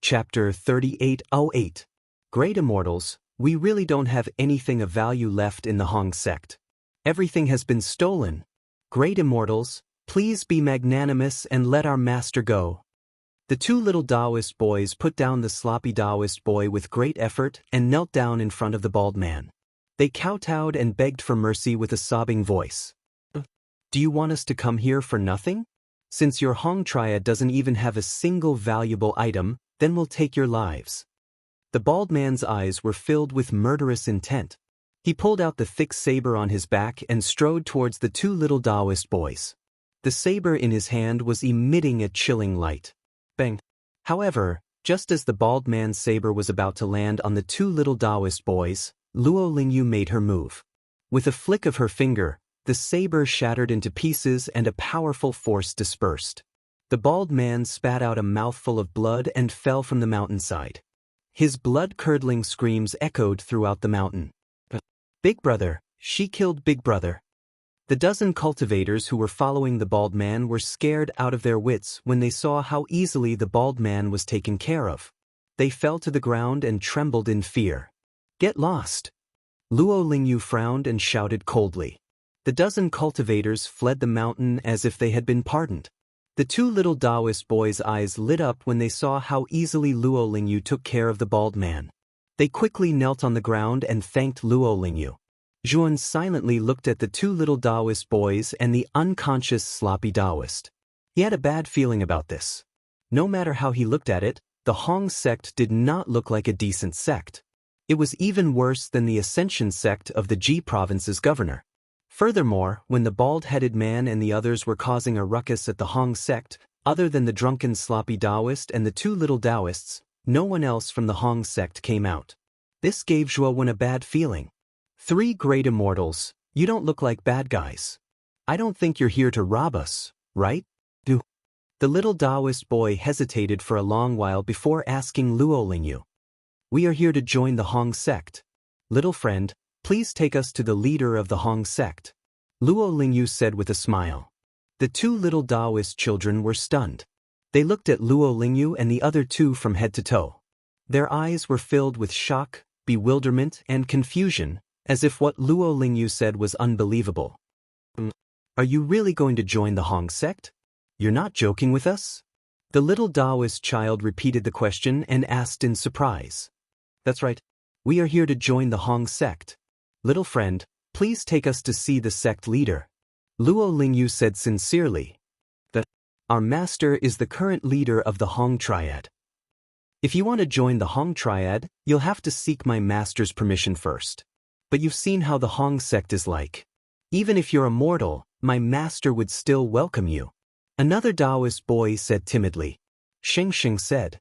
Chapter 3808. Great Immortals, we really don't have anything of value left in the Hong sect. Everything has been stolen. Great Immortals, please be magnanimous and let our master go. The two little Taoist boys put down the sloppy Taoist boy with great effort and knelt down in front of the bald man. They kowtowed and begged for mercy with a sobbing voice. Do you want us to come here for nothing? Since your Hong triad doesn't even have a single valuable item, then we'll take your lives. The bald man's eyes were filled with murderous intent. He pulled out the thick saber on his back and strode towards the two little Taoist boys. The saber in his hand was emitting a chilling light. Bang! However, just as the bald man's saber was about to land on the two little Taoist boys, Luo Lingyu made her move. With a flick of her finger, the saber shattered into pieces and a powerful force dispersed. The bald man spat out a mouthful of blood and fell from the mountainside. His blood-curdling screams echoed throughout the mountain. Big brother, she killed Big brother. The dozen cultivators who were following the bald man were scared out of their wits when they saw how easily the bald man was taken care of. They fell to the ground and trembled in fear. Get lost! Luo Lingyu frowned and shouted coldly. The dozen cultivators fled the mountain as if they had been pardoned. The two little Taoist boys' eyes lit up when they saw how easily Luo Lingyu took care of the bald man. They quickly knelt on the ground and thanked Luo Lingyu. Zhuan silently looked at the two little Taoist boys and the unconscious sloppy Taoist. He had a bad feeling about this. No matter how he looked at it, the Hong sect did not look like a decent sect. It was even worse than the Ascension sect of the Ji province's governor. Furthermore, when the bald-headed man and the others were causing a ruckus at the Hong sect, other than the drunken sloppy Taoist and the two little Taoists, no one else from the Hong sect came out. This gave Zhuo a bad feeling. Three great immortals, you don't look like bad guys. I don't think you're here to rob us, right? Do. The little Taoist boy hesitated for a long while before asking Luo Lingyu. We are here to join the Hong sect. Little friend, please take us to the leader of the Hong sect. Luo Lingyu said with a smile. The two little Taoist children were stunned. They looked at Luo Lingyu and the other two from head to toe. Their eyes were filled with shock, bewilderment, and confusion, as if what Luo Lingyu said was unbelievable. Are you really going to join the Hong sect? You're not joking with us? The little Taoist child repeated the question and asked in surprise. That's right. We are here to join the Hong sect. Little friend, please take us to see the sect leader. Luo Lingyu said sincerely. Our master is the current leader of the Hong triad. If you want to join the Hong triad, you'll have to seek my master's permission first. But you've seen how the Hong sect is like. Even if you're a mortal, my master would still welcome you. Another Taoist boy said timidly. Sheng Sheng said.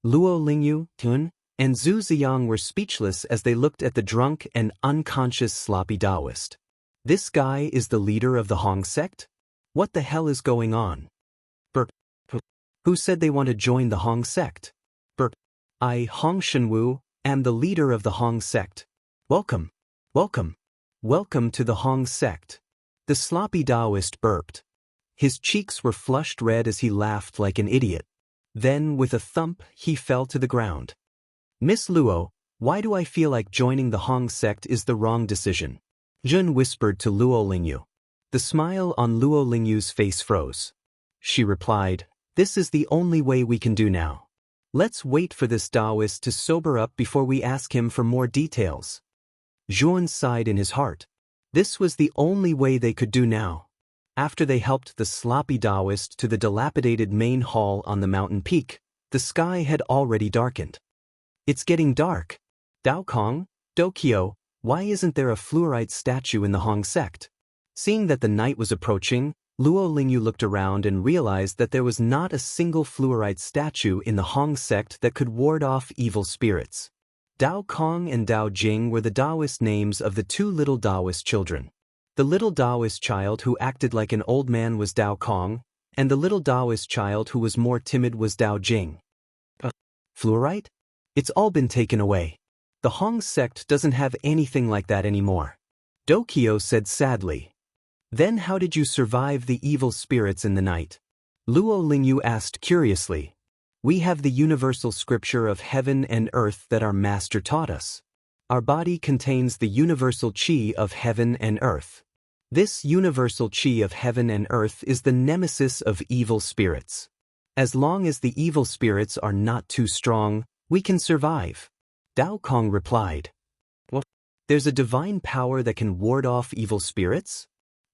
Luo Lingyu, Tun, and Zhu Ziyang were speechless as they looked at the drunk and unconscious sloppy Taoist. This guy is the leader of the Hong sect? What the hell is going on? Burp. Who said they want to join the Hong sect? Burp. I, Hong Shenwu, am the leader of the Hong sect. Welcome. Welcome. Welcome to the Hong sect. The sloppy Taoist burped. His cheeks were flushed red as he laughed like an idiot. Then, with a thump, he fell to the ground. Miss Luo, why do I feel like joining the Hong sect is the wrong decision? Zhun whispered to Luo Lingyu. The smile on Luo Lingyu's face froze. She replied, this is the only way we can do now. Let's wait for this Taoist to sober up before we ask him for more details. Zhuan sighed in his heart. This was the only way they could do now. After they helped the sloppy Taoist to the dilapidated main hall on the mountain peak, the sky had already darkened. It's getting dark. Dao Kong, Dokyo, why isn't there a fluorite statue in the Hong sect? Seeing that the night was approaching, Luo Lingyu looked around and realized that there was not a single fluorite statue in the Hong sect that could ward off evil spirits. Dao Kong and Dao Jing were the Taoist names of the two little Taoist children. The little Taoist child who acted like an old man was Dao Kong, and the little Taoist child who was more timid was Dao Jing. Fluorite? It's all been taken away. The Hong sect doesn't have anything like that anymore. Dokyo said sadly. Then how did you survive the evil spirits in the night? Luo Lingyu asked curiously. We have the universal scripture of heaven and earth that our master taught us. Our body contains the universal chi of heaven and earth. This universal chi of heaven and earth is the nemesis of evil spirits. As long as the evil spirits are not too strong, we can survive. Dao Kong replied. What? There's a divine power that can ward off evil spirits?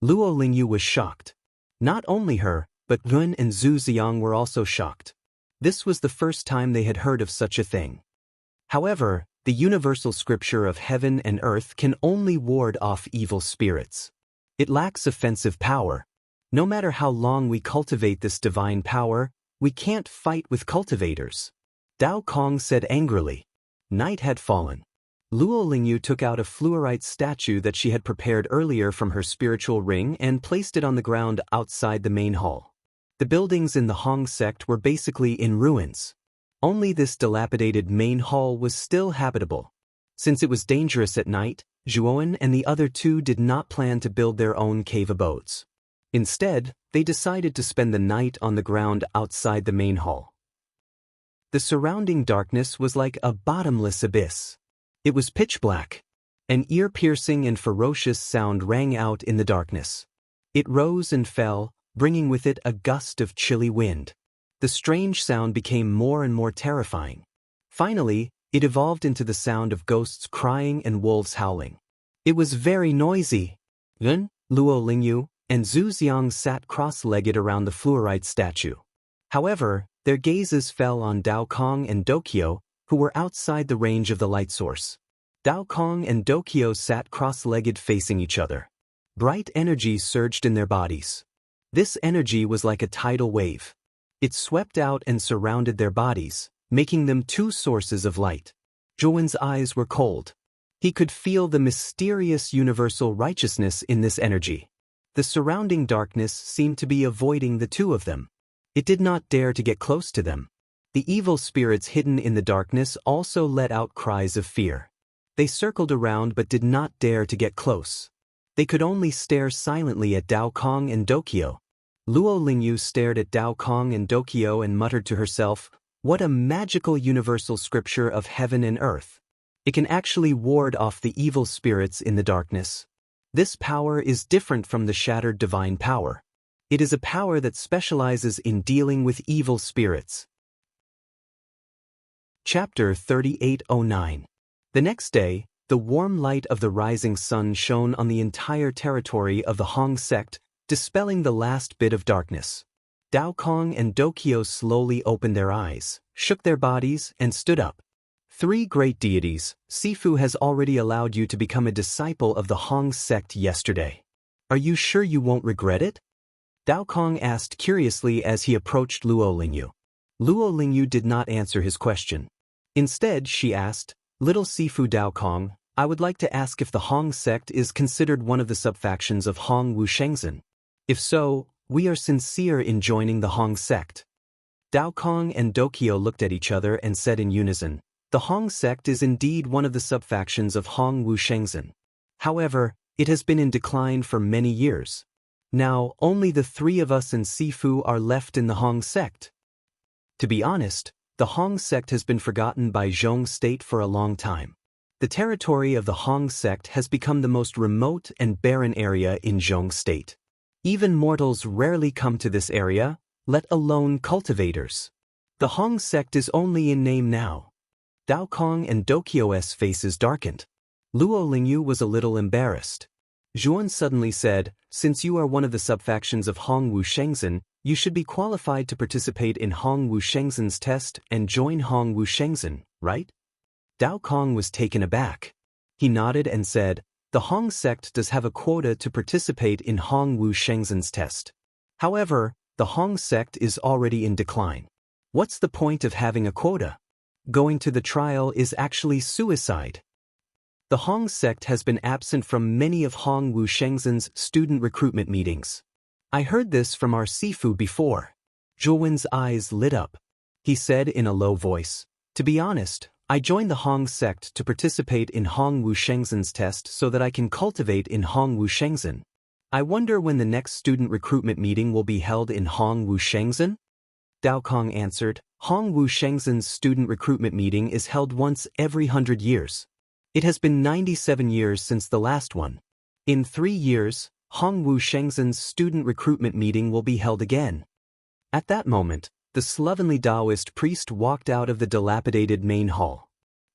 Luo Lingyu was shocked. Not only her, but Yun and Zhu Xiang were also shocked. This was the first time they had heard of such a thing. However, the universal scripture of heaven and earth can only ward off evil spirits. It lacks offensive power. No matter how long we cultivate this divine power, we can't fight with cultivators. Dao Kong said angrily. Night had fallen. Luo Lingyu took out a fluorite statue that she had prepared earlier from her spiritual ring and placed it on the ground outside the main hall. The buildings in the Hong sect were basically in ruins. Only this dilapidated main hall was still habitable. Since it was dangerous at night, Zhuowen and the other two did not plan to build their own cave abodes. Instead, they decided to spend the night on the ground outside the main hall. The surrounding darkness was like a bottomless abyss. It was pitch black. An ear-piercing and ferocious sound rang out in the darkness. It rose and fell, bringing with it a gust of chilly wind. The strange sound became more and more terrifying. Finally, it evolved into the sound of ghosts crying and wolves howling. It was very noisy. Yun, Luo Lingyu, and Zhu Xiang sat cross-legged around the fluorite statue. However, their gazes fell on Dao Kong and Dokyo, who were outside the range of the light source. Dao Kong and Dokyo sat cross-legged facing each other. Bright energy surged in their bodies. This energy was like a tidal wave. It swept out and surrounded their bodies, making them two sources of light. Zhuowen's eyes were cold. He could feel the mysterious universal righteousness in this energy. The surrounding darkness seemed to be avoiding the two of them. It did not dare to get close to them. The evil spirits hidden in the darkness also let out cries of fear. They circled around but did not dare to get close. They could only stare silently at Dao Kong and Dokyo. Luo Lingyu stared at Dao Kong and Dokyo and muttered to herself, "What a magical universal scripture of heaven and earth. It can actually ward off the evil spirits in the darkness. This power is different from the shattered divine power. It is a power that specializes in dealing with evil spirits." Chapter 3809. The next day, the warm light of the rising sun shone on the entire territory of the Hong sect, dispelling the last bit of darkness. Dao Kong and Dokyo slowly opened their eyes, shook their bodies, and stood up. "Three great deities, Sifu has already allowed you to become a disciple of the Hong sect yesterday. Are you sure you won't regret it?" Dao Kong asked curiously as he approached Luo Lingyu. Luo Lingyu did not answer his question. Instead, she asked, "Little Sifu Dao Kong, I would like to ask if the Hong sect is considered one of the subfactions of Hong Wushengzhen. If so, we are sincere in joining the Hong sect." Dao Kong and Dokyo looked at each other and said in unison, "The Hong sect is indeed one of the subfactions of Hong Wushengzhen. However, it has been in decline for many years. Now, only the three of us and Sifu are left in the Hong sect. To be honest, the Hong sect has been forgotten by Zhong state for a long time. The territory of the Hong sect has become the most remote and barren area in Zhong state. Even mortals rarely come to this area, let alone cultivators. The Hong sect is only in name now." Dao Kong and Dokyo's faces darkened. Luo Lingyu was a little embarrassed. Zhuan suddenly said, "Since you are one of the subfactions of Hong Wushengzhen, you should be qualified to participate in Hong Wushengzhen's test and join Hong Wushengzhen, right?" Dao Kong was taken aback. He nodded and said, "The Hong sect does have a quota to participate in Hong Wushengzhen's test. However, the Hong sect is already in decline. What's the point of having a quota? Going to the trial is actually suicide." The Hong sect has been absent from many of Hong Wushengzhen's student recruitment meetings. I heard this from our Sifu before. Zhuowen's eyes lit up. He said in a low voice, "To be honest, I joined the Hong sect to participate in Hong Wushengzhen's test so that I can cultivate in Hong Wushengzhen. I wonder when the next student recruitment meeting will be held in Hong Wushengzhen?" Dao Kong answered. Hong Wu Shengzhen's student recruitment meeting is held once every 100 years. It has been 97 years since the last one. In 3 years, Hong Wu Shengzhen's student recruitment meeting will be held again. At that moment, the slovenly Taoist priest walked out of the dilapidated main hall.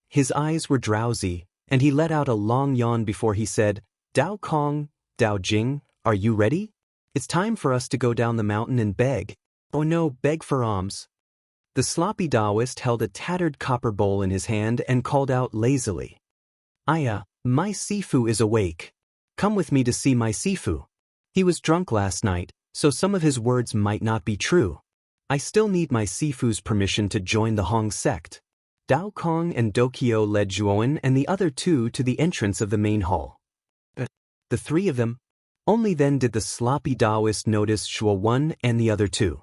His eyes were drowsy, and he let out a long yawn before he said, Dao Kong, Dao Jing, are you ready? It's time for us to go down the mountain and beg. Oh no, beg for alms. The sloppy Taoist held a tattered copper bowl in his hand and called out lazily. Aya, my Sifu is awake. Come with me to see my Sifu. He was drunk last night, so some of his words might not be true. I still need my Sifu's permission to join the Hong sect. Dao Kong and Dokyo led Zhuowen and the other two to the entrance of the main hall. The three of them. Only then did the sloppy Taoist notice Zhuowen and the other two.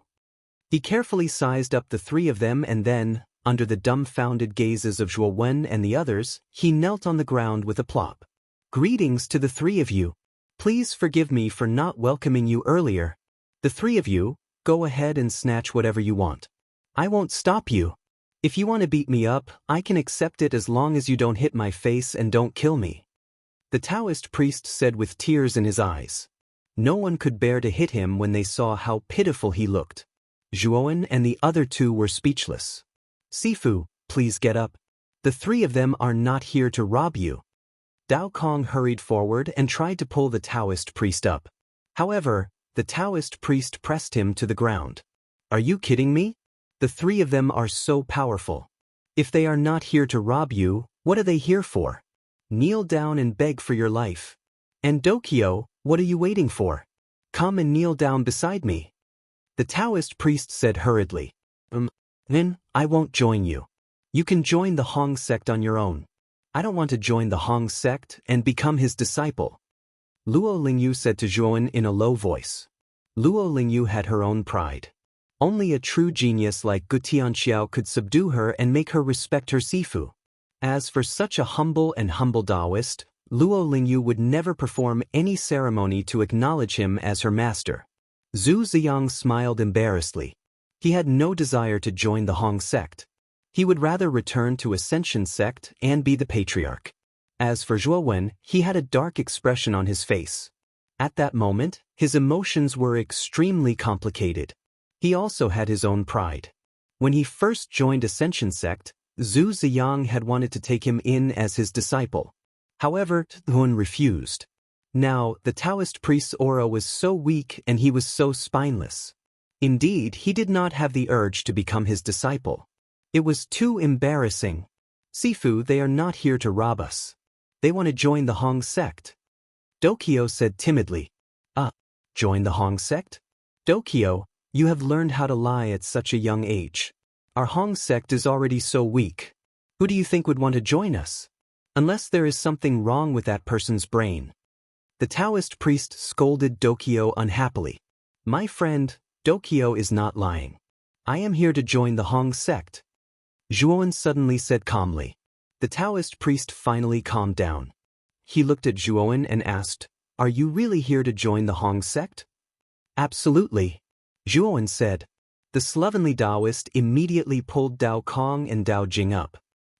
He carefully sized up the three of them and then, under the dumbfounded gazes of Zhuowen and the others, he knelt on the ground with a plop. Greetings to the three of you. Please forgive me for not welcoming you earlier. The three of you, go ahead and snatch whatever you want. I won't stop you. If you want to beat me up, I can accept it as long as you don't hit my face and don't kill me. The Taoist priest said with tears in his eyes. No one could bear to hit him when they saw how pitiful he looked. Zhuowen and the other two were speechless. Sifu, please get up. The three of them are not here to rob you. Dao Kong hurried forward and tried to pull the Taoist priest up. However, the Taoist priest pressed him to the ground. Are you kidding me? The three of them are so powerful. If they are not here to rob you, what are they here for? Kneel down and beg for your life. And Dokyo, what are you waiting for? Come and kneel down beside me. The Taoist priest said hurriedly. Then, I won't join you. You can join the Hong sect on your own. I don't want to join the Hong sect and become his disciple. Luo Lingyu said to Zhuowen in a low voice. Luo Lingyu had her own pride. Only a true genius like Gu Tianxiao could subdue her and make her respect her Sifu. As for such a humble Taoist, Luo Lingyu would never perform any ceremony to acknowledge him as her master. Zhu Ziyang smiled embarrassedly. He had no desire to join the Hong sect. He would rather return to Ascension sect and be the patriarch. As for Zhuowen, he had a dark expression on his face. At that moment, his emotions were extremely complicated. He also had his own pride. When he first joined Ascension sect, Zhu Ziyang had wanted to take him in as his disciple. However, Thuan refused. Now, the Taoist priest's aura was so weak and he was so spineless. Indeed, he did not have the urge to become his disciple. It was too embarrassing. Sifu, they are not here to rob us. They want to join the Hong sect. Dokyo said timidly. Join the Hong sect? Dokyo, you have learned how to lie at such a young age. Our Hong sect is already so weak. Who do you think would want to join us? Unless there is something wrong with that person's brain. The Taoist priest scolded Dokyo unhappily. My friend, Dokyo is not lying. I am here to join the Hong sect. Zhuowen suddenly said calmly. The Taoist priest finally calmed down. He looked at Zhuowen and asked, Are you really here to join the Hong sect? Absolutely. Zhuowen said. The slovenly Taoist immediately pulled Dao Kong and Dao Jing up.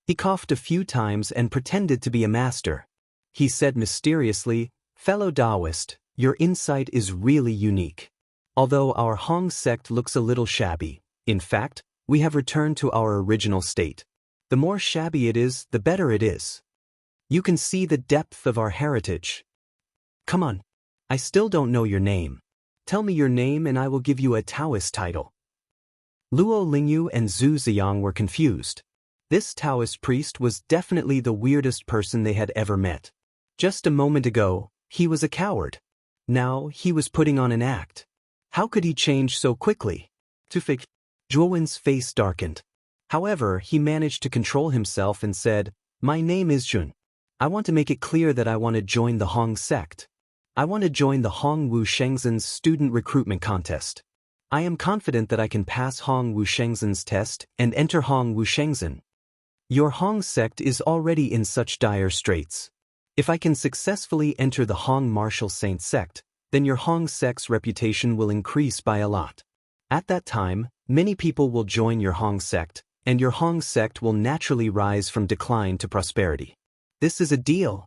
He coughed a few times and pretended to be a master. He said mysteriously, Fellow Taoist, your insight is really unique. Although our Hong sect looks a little shabby, in fact, we have returned to our original state. The more shabby it is, the better it is. You can see the depth of our heritage. Come on. I still don't know your name. Tell me your name and I will give you a Taoist title. Luo Lingyu and Zhu Ziyang were confused. This Taoist priest was definitely the weirdest person they had ever met. Just a moment ago, he was a coward. Now, he was putting on an act. How could he change so quickly? Zhuowen's face darkened. However, he managed to control himself and said, My name is Jun. I want to make it clear that I want to join the Hong sect. I want to join the Hong Wu Shengzhen's student recruitment contest. I am confident that I can pass Hong Wu Shengzhen's test and enter Hong Wu Shengzhen. Your Hong sect is already in such dire straits. If I can successfully enter the Hong Martial Saint sect, then your Hong sect's reputation will increase by a lot. At that time, many people will join your Hong sect, and your Hong sect will naturally rise from decline to prosperity. This is a deal.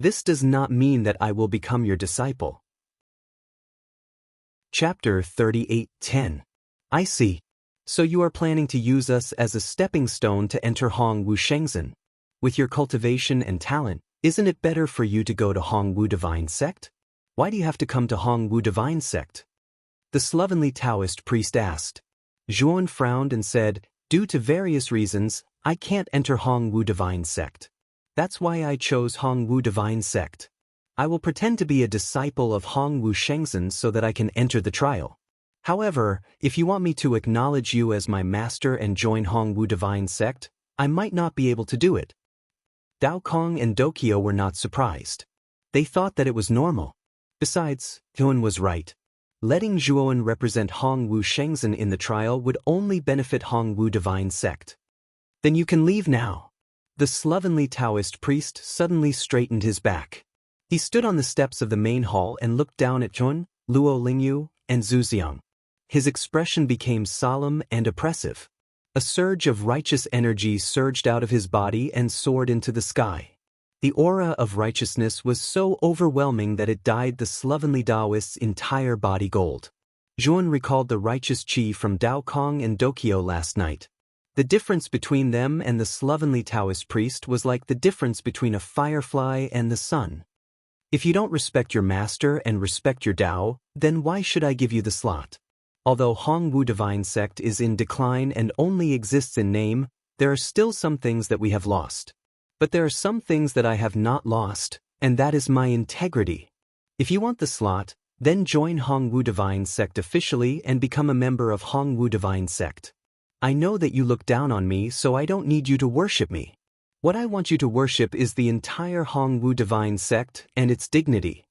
This does not mean that I will become your disciple. Chapter 38:10. I see. So you are planning to use us as a stepping stone to enter Hong Wu Shengzhen. With your cultivation and talent, isn't it better for you to go to Hong Wu Divine Sect? Why do you have to come to Hong Wu Divine Sect? The slovenly Taoist priest asked. Zhuan frowned and said, due to various reasons, I can't enter Hong Wu Divine Sect. That's why I chose Hong Wu Divine Sect. I will pretend to be a disciple of Hong Wu Shengzhen so that I can enter the trial. However, if you want me to acknowledge you as my master and join Hong Wu Divine Sect, I might not be able to do it. Dao Kong and Dokyo were not surprised. They thought that it was normal. Besides, Zhuan was right. Letting Zhuan represent Hong Wu Shengzhen in the trial would only benefit Hong Wu Divine Sect. Then you can leave now. The slovenly Taoist priest suddenly straightened his back. He stood on the steps of the main hall and looked down at Zhuan, Luo Lingyu, and Zhu Xiang. His expression became solemn and oppressive. A surge of righteous energy surged out of his body and soared into the sky. The aura of righteousness was so overwhelming that it dyed the slovenly Taoist's entire body gold. Zhuan recalled the righteous qi from Dao Kong and Dokyo last night. The difference between them and the slovenly Taoist priest was like the difference between a firefly and the sun. If you don't respect your master and respect your Tao, then why should I give you the slot? Although Hong Wu Divine Sect is in decline and only exists in name, there are still some things that we have lost. But there are some things that I have not lost, and that is my integrity. If you want the slot, then join Hong Wu Divine Sect officially and become a member of Hong Wu Divine Sect. I know that you look down on me, so I don't need you to worship me. What I want you to worship is the entire Hong Wu Divine Sect and its dignity.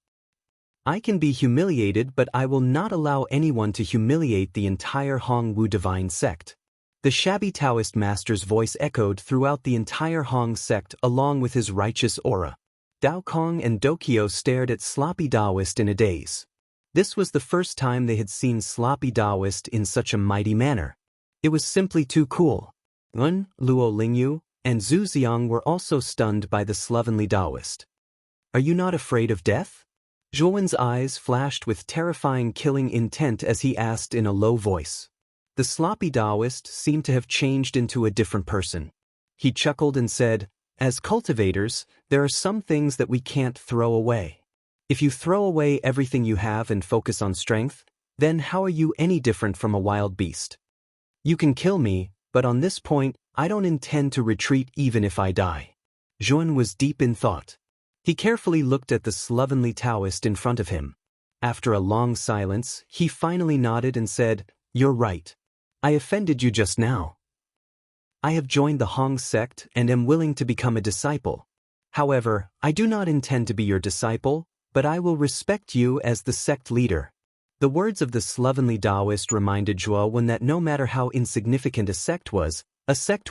I can be humiliated, but I will not allow anyone to humiliate the entire Hong Wu Divine Sect. The shabby Taoist master's voice echoed throughout the entire Hong sect along with his righteous aura. Dao Kong and Dokyo stared at Sloppy Taoist in a daze. This was the first time they had seen Sloppy Taoist in such a mighty manner. It was simply too cool. Luo Lingyu and Zhu Xiang were also stunned by the slovenly Taoist. Are you not afraid of death? Zhuan's eyes flashed with terrifying killing intent as he asked in a low voice. The sloppy Taoist seemed to have changed into a different person. He chuckled and said, as cultivators, there are some things that we can't throw away. If you throw away everything you have and focus on strength, then how are you any different from a wild beast? You can kill me, but on this point, I don't intend to retreat even if I die. Zhuan was deep in thought. He carefully looked at the slovenly Taoist in front of him. After a long silence, he finally nodded and said, you're right. I offended you just now. I have joined the Hong sect and am willing to become a disciple. However, I do not intend to be your disciple, but I will respect you as the sect leader. The words of the slovenly Taoist reminded Zhuan that no matter how insignificant a sect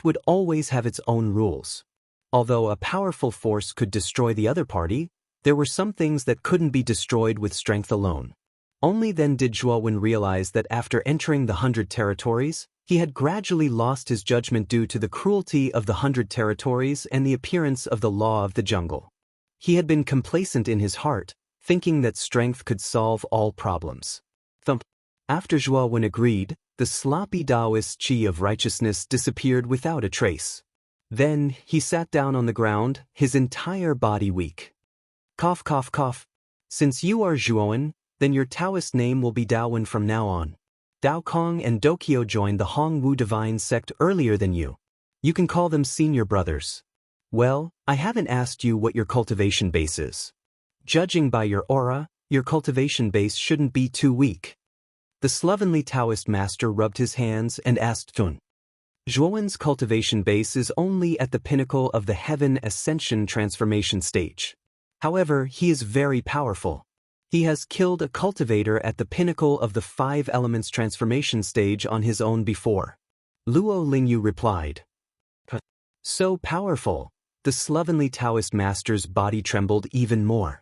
would always have its own rules. Although a powerful force could destroy the other party, there were some things that couldn't be destroyed with strength alone. Only then did Zhuan realize that after entering the 100 territories, he had gradually lost his judgment due to the cruelty of the 100 territories and the appearance of the law of the jungle. He had been complacent in his heart, thinking that strength could solve all problems. Thump. After Zhuan agreed, the sloppy Taoist qi of righteousness disappeared without a trace. Then, he sat down on the ground, his entire body weak. Cough, cough, cough. Since you are Zhuan, then your Taoist name will be Daowen from now on. Dao Kong and Dokyo joined the Hong Wu Divine Sect earlier than you. You can call them senior brothers. Well, I haven't asked you what your cultivation base is. Judging by your aura, your cultivation base shouldn't be too weak. The slovenly Taoist master rubbed his hands and asked Zhuan. Zhuan's cultivation base is only at the pinnacle of the Heaven Ascension transformation stage. However, he is very powerful. He has killed a cultivator at the pinnacle of the 5 elements transformation stage on his own before. Luo Lingyu replied. So powerful, the slovenly Taoist master's body trembled even more.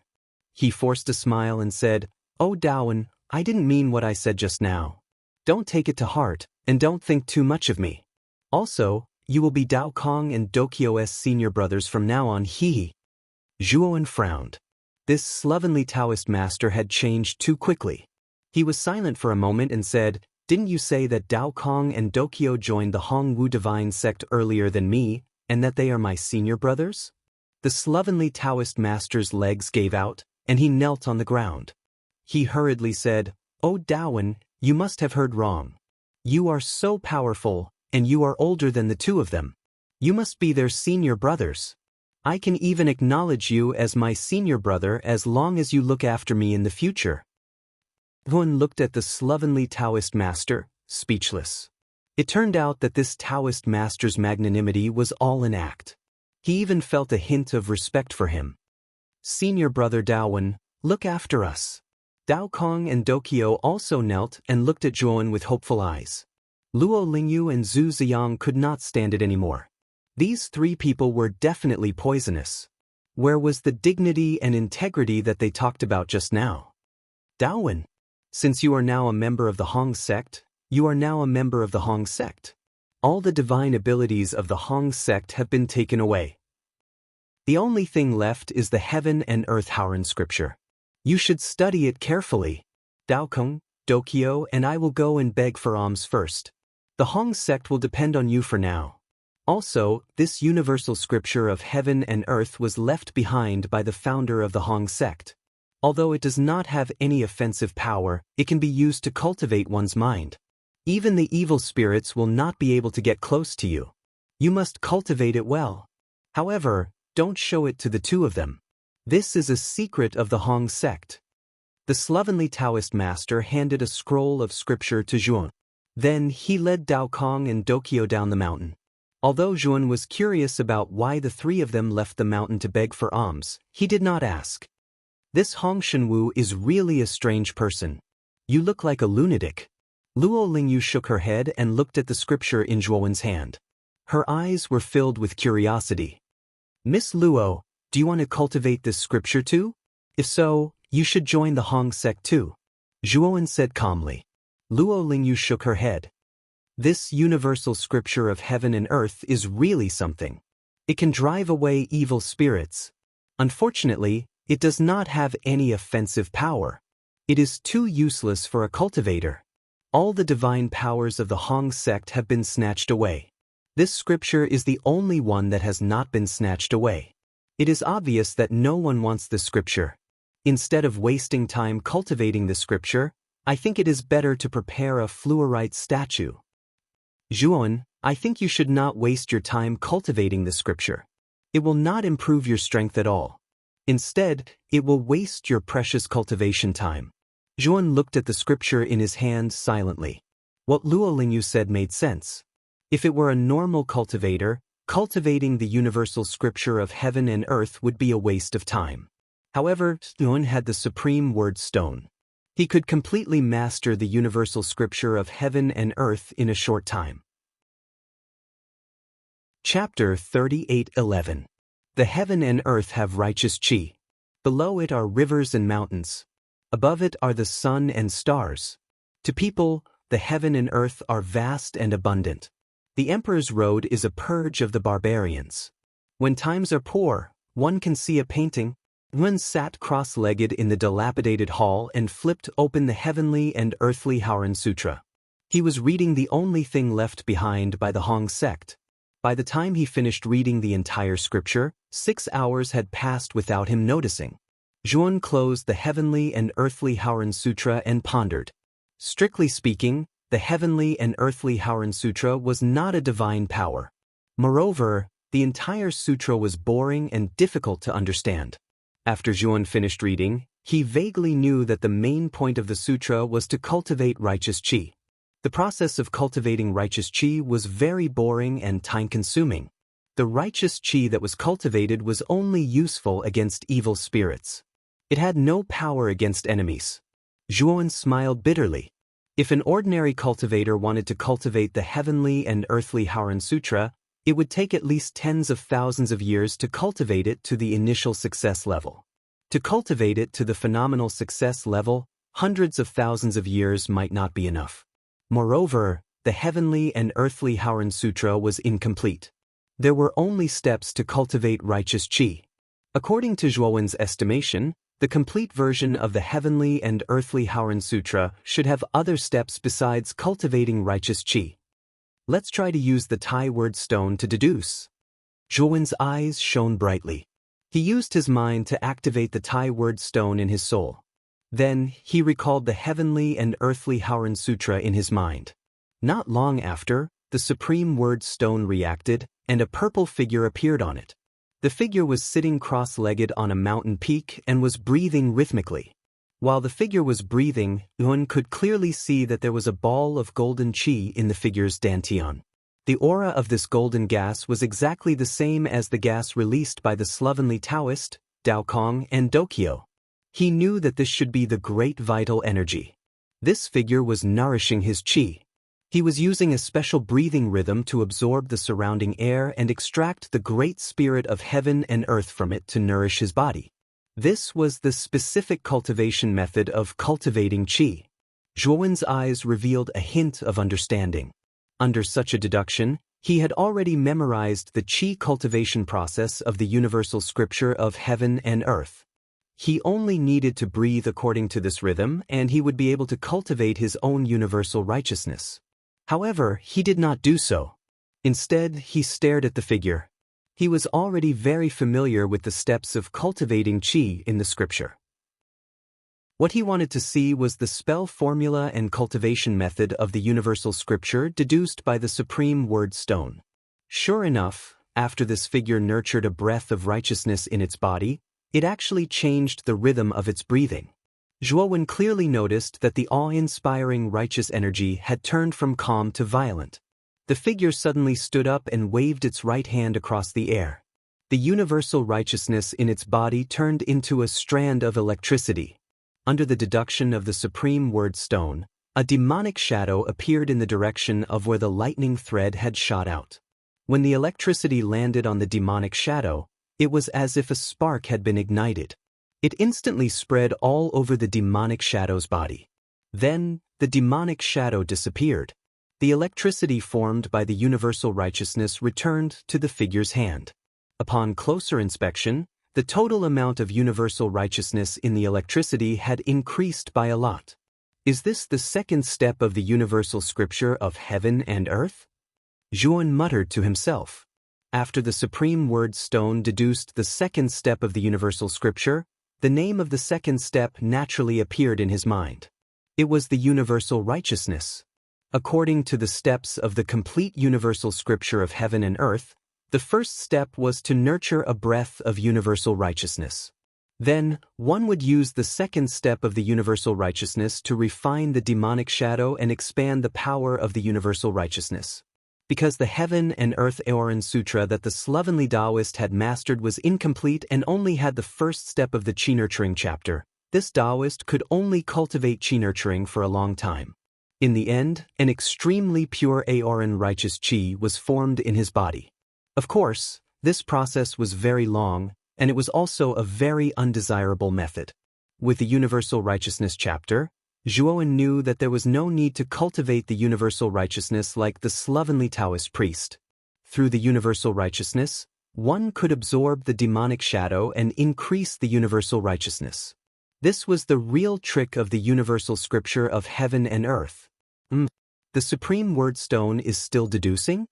He forced a smile and said, Oh Daowen, I didn't mean what I said just now. Don't take it to heart, and don't think too much of me. Also, you will be Dao Kong and Dokyo's senior brothers from now on, hee. Zhuowen frowned. This slovenly Taoist master had changed too quickly. He was silent for a moment and said, "Didn't you say that Dao Kong and Dokyo joined the Hongwu divine sect earlier than me, and that they are my senior brothers?" The slovenly Taoist master's legs gave out, and he knelt on the ground. He hurriedly said, "Oh Daowen, you must have heard wrong. You are so powerful, and you are older than the two of them. You must be their senior brothers. I can even acknowledge you as my senior brother as long as you look after me in the future." Hun looked at the slovenly Taoist master, speechless. It turned out that this Taoist master's magnanimity was all an act. He even felt a hint of respect for him. "Senior brother Daowen, look after us." Dao Kong and Dokyo also knelt and looked at Zhuowen with hopeful eyes. Luo Lingyu and Zhu Ziyang could not stand it anymore. These three people were definitely poisonous. Where was the dignity and integrity that they talked about just now? "Daowen, since you are now a member of the Hong sect, you are now a member of the Hong sect. All the divine abilities of the Hong sect have been taken away. The only thing left is the Heaven and Earth Howren scripture. You should study it carefully. Dao Kong, Dokyo, and I will go and beg for alms first. The Hong sect will depend on you for now. Also, this universal scripture of heaven and earth was left behind by the founder of the Hong sect. Although it does not have any offensive power, it can be used to cultivate one's mind. Even the evil spirits will not be able to get close to you. You must cultivate it well. However, don't show it to the two of them. This is a secret of the Hong sect." The slovenly Taoist master handed a scroll of scripture to Zhuowen. Then he led Dao Kong and Dokyo down the mountain. Although Zhuowen was curious about why the three of them left the mountain to beg for alms, he did not ask. "This Hong Shenwu is really a strange person. You look like a lunatic." Luo Lingyu shook her head and looked at the scripture in Zhuowen's hand. Her eyes were filled with curiosity. "Miss Luo, do you want to cultivate this scripture too? If so, you should join the Hong sect too," Zhuowen said calmly. Luo Lingyu shook her head. "This universal scripture of heaven and earth is really something. It can drive away evil spirits. Unfortunately, it does not have any offensive power. It is too useless for a cultivator. All the divine powers of the Hong sect have been snatched away. This scripture is the only one that has not been snatched away. It is obvious that no one wants the scripture. Instead of wasting time cultivating the scripture, I think it is better to prepare a fluorite statue. Zhuowen, I think you should not waste your time cultivating the scripture. It will not improve your strength at all. Instead, it will waste your precious cultivation time." Zhuowen looked at the scripture in his hand silently. What Luo Lingyu said made sense. If it were a normal cultivator, cultivating the universal scripture of heaven and earth would be a waste of time. However, Zhuowen had the supreme word stone. He could completely master the universal scripture of heaven and earth in a short time. Chapter 38:11. The heaven and earth have righteous qi. Below it are rivers and mountains. Above it are the sun and stars. To people, the heaven and earth are vast and abundant. The emperor's road is a purge of the barbarians. When times are poor, one can see a painting. One sat cross-legged in the dilapidated hall and flipped open the heavenly and earthly Howren Sutra. He was reading the only thing left behind by the Hong sect. By the time he finished reading the entire scripture, 6 hours had passed without him noticing. Zhuowen closed the heavenly and earthly Howren Sutra and pondered. Strictly speaking, the heavenly and earthly Howren Sutra was not a divine power. Moreover, the entire sutra was boring and difficult to understand. After Zhuowen finished reading, he vaguely knew that the main point of the sutra was to cultivate righteous qi. The process of cultivating righteous qi was very boring and time-consuming. The righteous qi that was cultivated was only useful against evil spirits. It had no power against enemies. Zhuowen smiled bitterly. If an ordinary cultivator wanted to cultivate the heavenly and earthly Howren Sutra, it would take at least tens of thousands of years to cultivate it to the initial success level. To cultivate it to the phenomenal success level, hundreds of thousands of years might not be enough. Moreover, the heavenly and earthly Howrán Sutra was incomplete. There were only steps to cultivate righteous qi. According to Zhuowen's estimation, the complete version of the heavenly and earthly Howrán Sutra should have other steps besides cultivating righteous qi. Let's try to use the Thai word stone to deduce. Zhuowen's eyes shone brightly. He used his mind to activate the Thai word stone in his soul. Then, he recalled the heavenly and earthly Howrán Sutra in his mind. Not long after, the supreme word stone reacted, and a purple figure appeared on it. The figure was sitting cross-legged on a mountain peak and was breathing rhythmically. While the figure was breathing, one could clearly see that there was a ball of golden qi in the figure's dantian. The aura of this golden gas was exactly the same as the gas released by the slovenly Taoist, Daokong and Dokyo. He knew that this should be the great vital energy. This figure was nourishing his qi. He was using a special breathing rhythm to absorb the surrounding air and extract the great spirit of heaven and earth from it to nourish his body. This was the specific cultivation method of cultivating qi. Zhuowen's eyes revealed a hint of understanding. Under such a deduction, he had already memorized the qi cultivation process of the universal scripture of heaven and earth. He only needed to breathe according to this rhythm, and he would be able to cultivate his own universal righteousness. However, he did not do so. Instead, he stared at the figure. He was already very familiar with the steps of cultivating qi in the scripture. What he wanted to see was the spell formula and cultivation method of the universal scripture deduced by the supreme word stone. Sure enough, after this figure nurtured a breath of righteousness in its body, it actually changed the rhythm of its breathing. Zhuowen clearly noticed that the awe-inspiring righteous energy had turned from calm to violent. The figure suddenly stood up and waved its right hand across the air. The universal righteousness in its body turned into a strand of electricity. Under the deduction of the supreme word stone, a demonic shadow appeared in the direction of where the lightning thread had shot out. When the electricity landed on the demonic shadow, it was as if a spark had been ignited. It instantly spread all over the demonic shadow's body. Then, the demonic shadow disappeared. The electricity formed by the universal righteousness returned to the figure's hand. Upon closer inspection, the total amount of universal righteousness in the electricity had increased by a lot. Is this the second step of the universal scripture of heaven and earth? Zhuowen muttered to himself. After the supreme word stone deduced the second step of the universal scripture, the name of the second step naturally appeared in his mind. It was the universal righteousness. According to the steps of the complete universal scripture of heaven and earth, the first step was to nurture a breath of universal righteousness. Then, one would use the second step of the universal righteousness to refine the demonic shadow and expand the power of the universal righteousness. Because the heaven and earth Howrán Sutra that the slovenly Taoist had mastered was incomplete and only had the first step of the qi nurturing chapter, this Taoist could only cultivate qi nurturing for a long time. In the end, an extremely pure Howrán righteous qi was formed in his body. Of course, this process was very long, and it was also a very undesirable method. With the Universal Righteousness chapter, Zhuowen knew that there was no need to cultivate the universal righteousness like the slovenly Taoist priest. Through the universal righteousness, one could absorb the demonic shadow and increase the universal righteousness. This was the real trick of the universal scripture of heaven and earth. The supreme word stone is still deducing?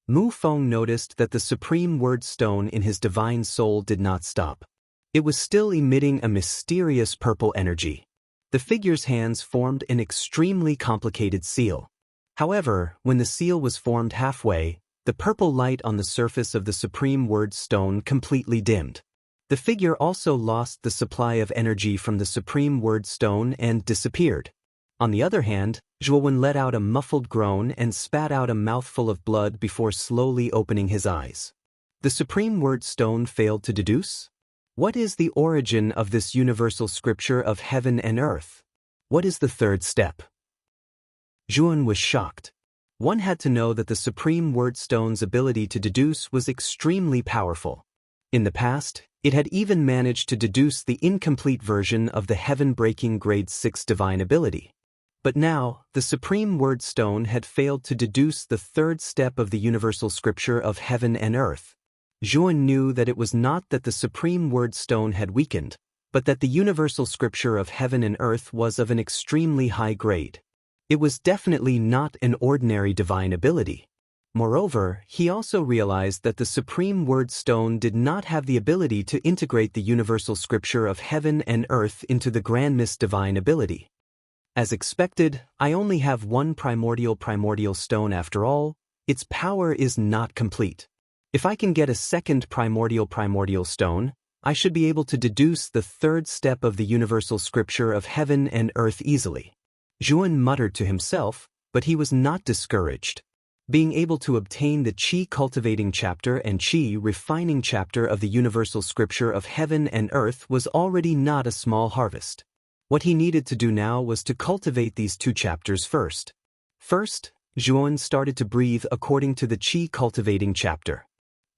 Mu Feng noticed that the supreme word stone in his divine soul did not stop. It was still emitting a mysterious purple energy. The figure's hands formed an extremely complicated seal. However, when the seal was formed halfway, the purple light on the surface of the supreme word stone completely dimmed. The figure also lost the supply of energy from the supreme word stone and disappeared. On the other hand, Zhuowen let out a muffled groan and spat out a mouthful of blood before slowly opening his eyes. The supreme word stone failed to deduce? What is the origin of this universal scripture of heaven and earth? What is the third step? Zhuowen was shocked. One had to know that the supreme word stone's ability to deduce was extremely powerful. In the past, it had even managed to deduce the incomplete version of the heaven-breaking grade 6 divine ability. But now, the Supreme Word Stone had failed to deduce the third step of the universal scripture of heaven and earth. Zhuan knew that it was not that the Supreme Word Stone had weakened, but that the universal scripture of heaven and earth was of an extremely high grade. It was definitely not an ordinary divine ability. Moreover, he also realized that the Supreme Word Stone did not have the ability to integrate the universal scripture of heaven and earth into the grandest divine ability. As expected, I only have one primordial stone after all. Its power is not complete. If I can get a second primordial stone, I should be able to deduce the third step of the universal scripture of heaven and earth easily. Zhuan muttered to himself, but he was not discouraged. Being able to obtain the Qi cultivating chapter and Qi refining chapter of the universal scripture of heaven and earth was already not a small harvest. What he needed to do now was to cultivate these two chapters first. First, Zhuan started to breathe according to the Qi cultivating chapter.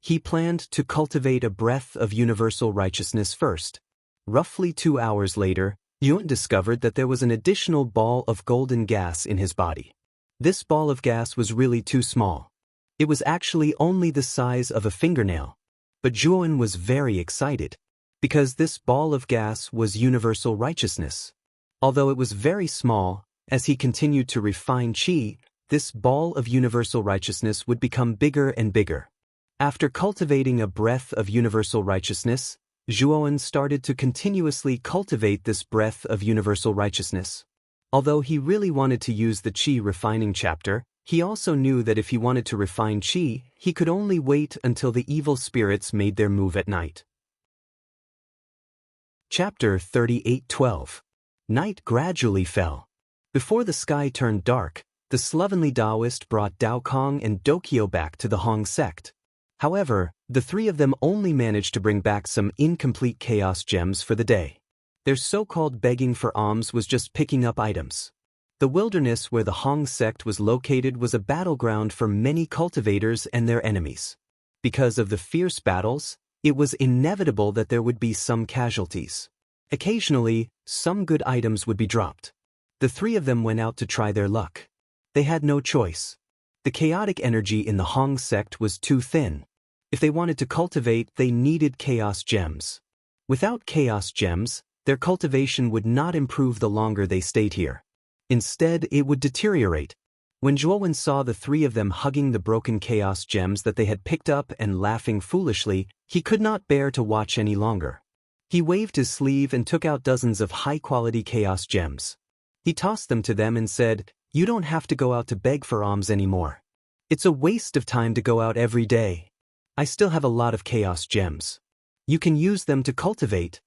He planned to cultivate a breath of universal righteousness first. Roughly 2 hours later, Zhuan discovered that there was an additional ball of golden gas in his body. This ball of gas was really too small. It was actually only the size of a fingernail. But Zhuan was very excited, because this ball of gas was universal righteousness. Although it was very small, as he continued to refine Qi, this ball of universal righteousness would become bigger and bigger. After cultivating a breath of universal righteousness, Zhuan started to continuously cultivate this breath of universal righteousness. Although he really wanted to use the Qi refining chapter, he also knew that if he wanted to refine Qi, he could only wait until the evil spirits made their move at night. Chapter 38:12. Night gradually fell. Before the sky turned dark, the slovenly Taoist brought Dao Kong and Dokyo back to the Hong sect. However, the three of them only managed to bring back some incomplete chaos gems for the day. Their so-called begging for alms was just picking up items. The wilderness where the Hong sect was located was a battleground for many cultivators and their enemies. Because of the fierce battles, it was inevitable that there would be some casualties. Occasionally, some good items would be dropped. The three of them went out to try their luck. They had no choice. The chaotic energy in the Hong sect was too thin. If they wanted to cultivate, they needed chaos gems. Without chaos gems, their cultivation would not improve the longer they stayed here. Instead, it would deteriorate. When Zhuan saw the three of them hugging the broken chaos gems that they had picked up and laughing foolishly, he could not bear to watch any longer. He waved his sleeve and took out dozens of high-quality chaos gems. He tossed them to them and said, "You don't have to go out to beg for alms anymore. It's a waste of time to go out every day. I still have a lot of chaos gems. You can use them to cultivate."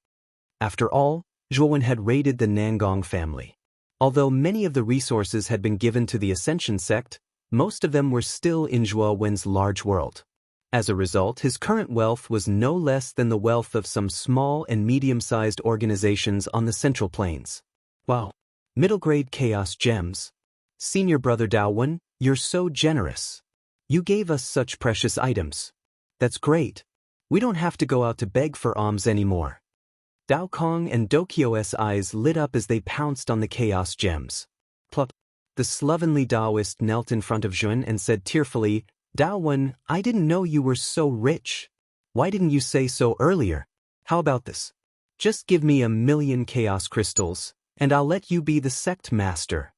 After all, Zhuan had raided the Nangong family. Although many of the resources had been given to the Ascension sect, most of them were still in Zhuowen's large world. As a result, his current wealth was no less than the wealth of some small and medium-sized organizations on the Central Plains. Wow! Middle-grade chaos gems. Senior brother Daowen, you're so generous. You gave us such precious items. That's great. We don't have to go out to beg for alms anymore. Dao Kong and Dokyo's eyes lit up as they pounced on the chaos gems. Plop. The slovenly Taoist knelt in front of Zhuan and said tearfully, "Daowen, I didn't know you were so rich. Why didn't you say so earlier? How about this? Just give me 1,000,000 chaos crystals, and I'll let you be the sect master."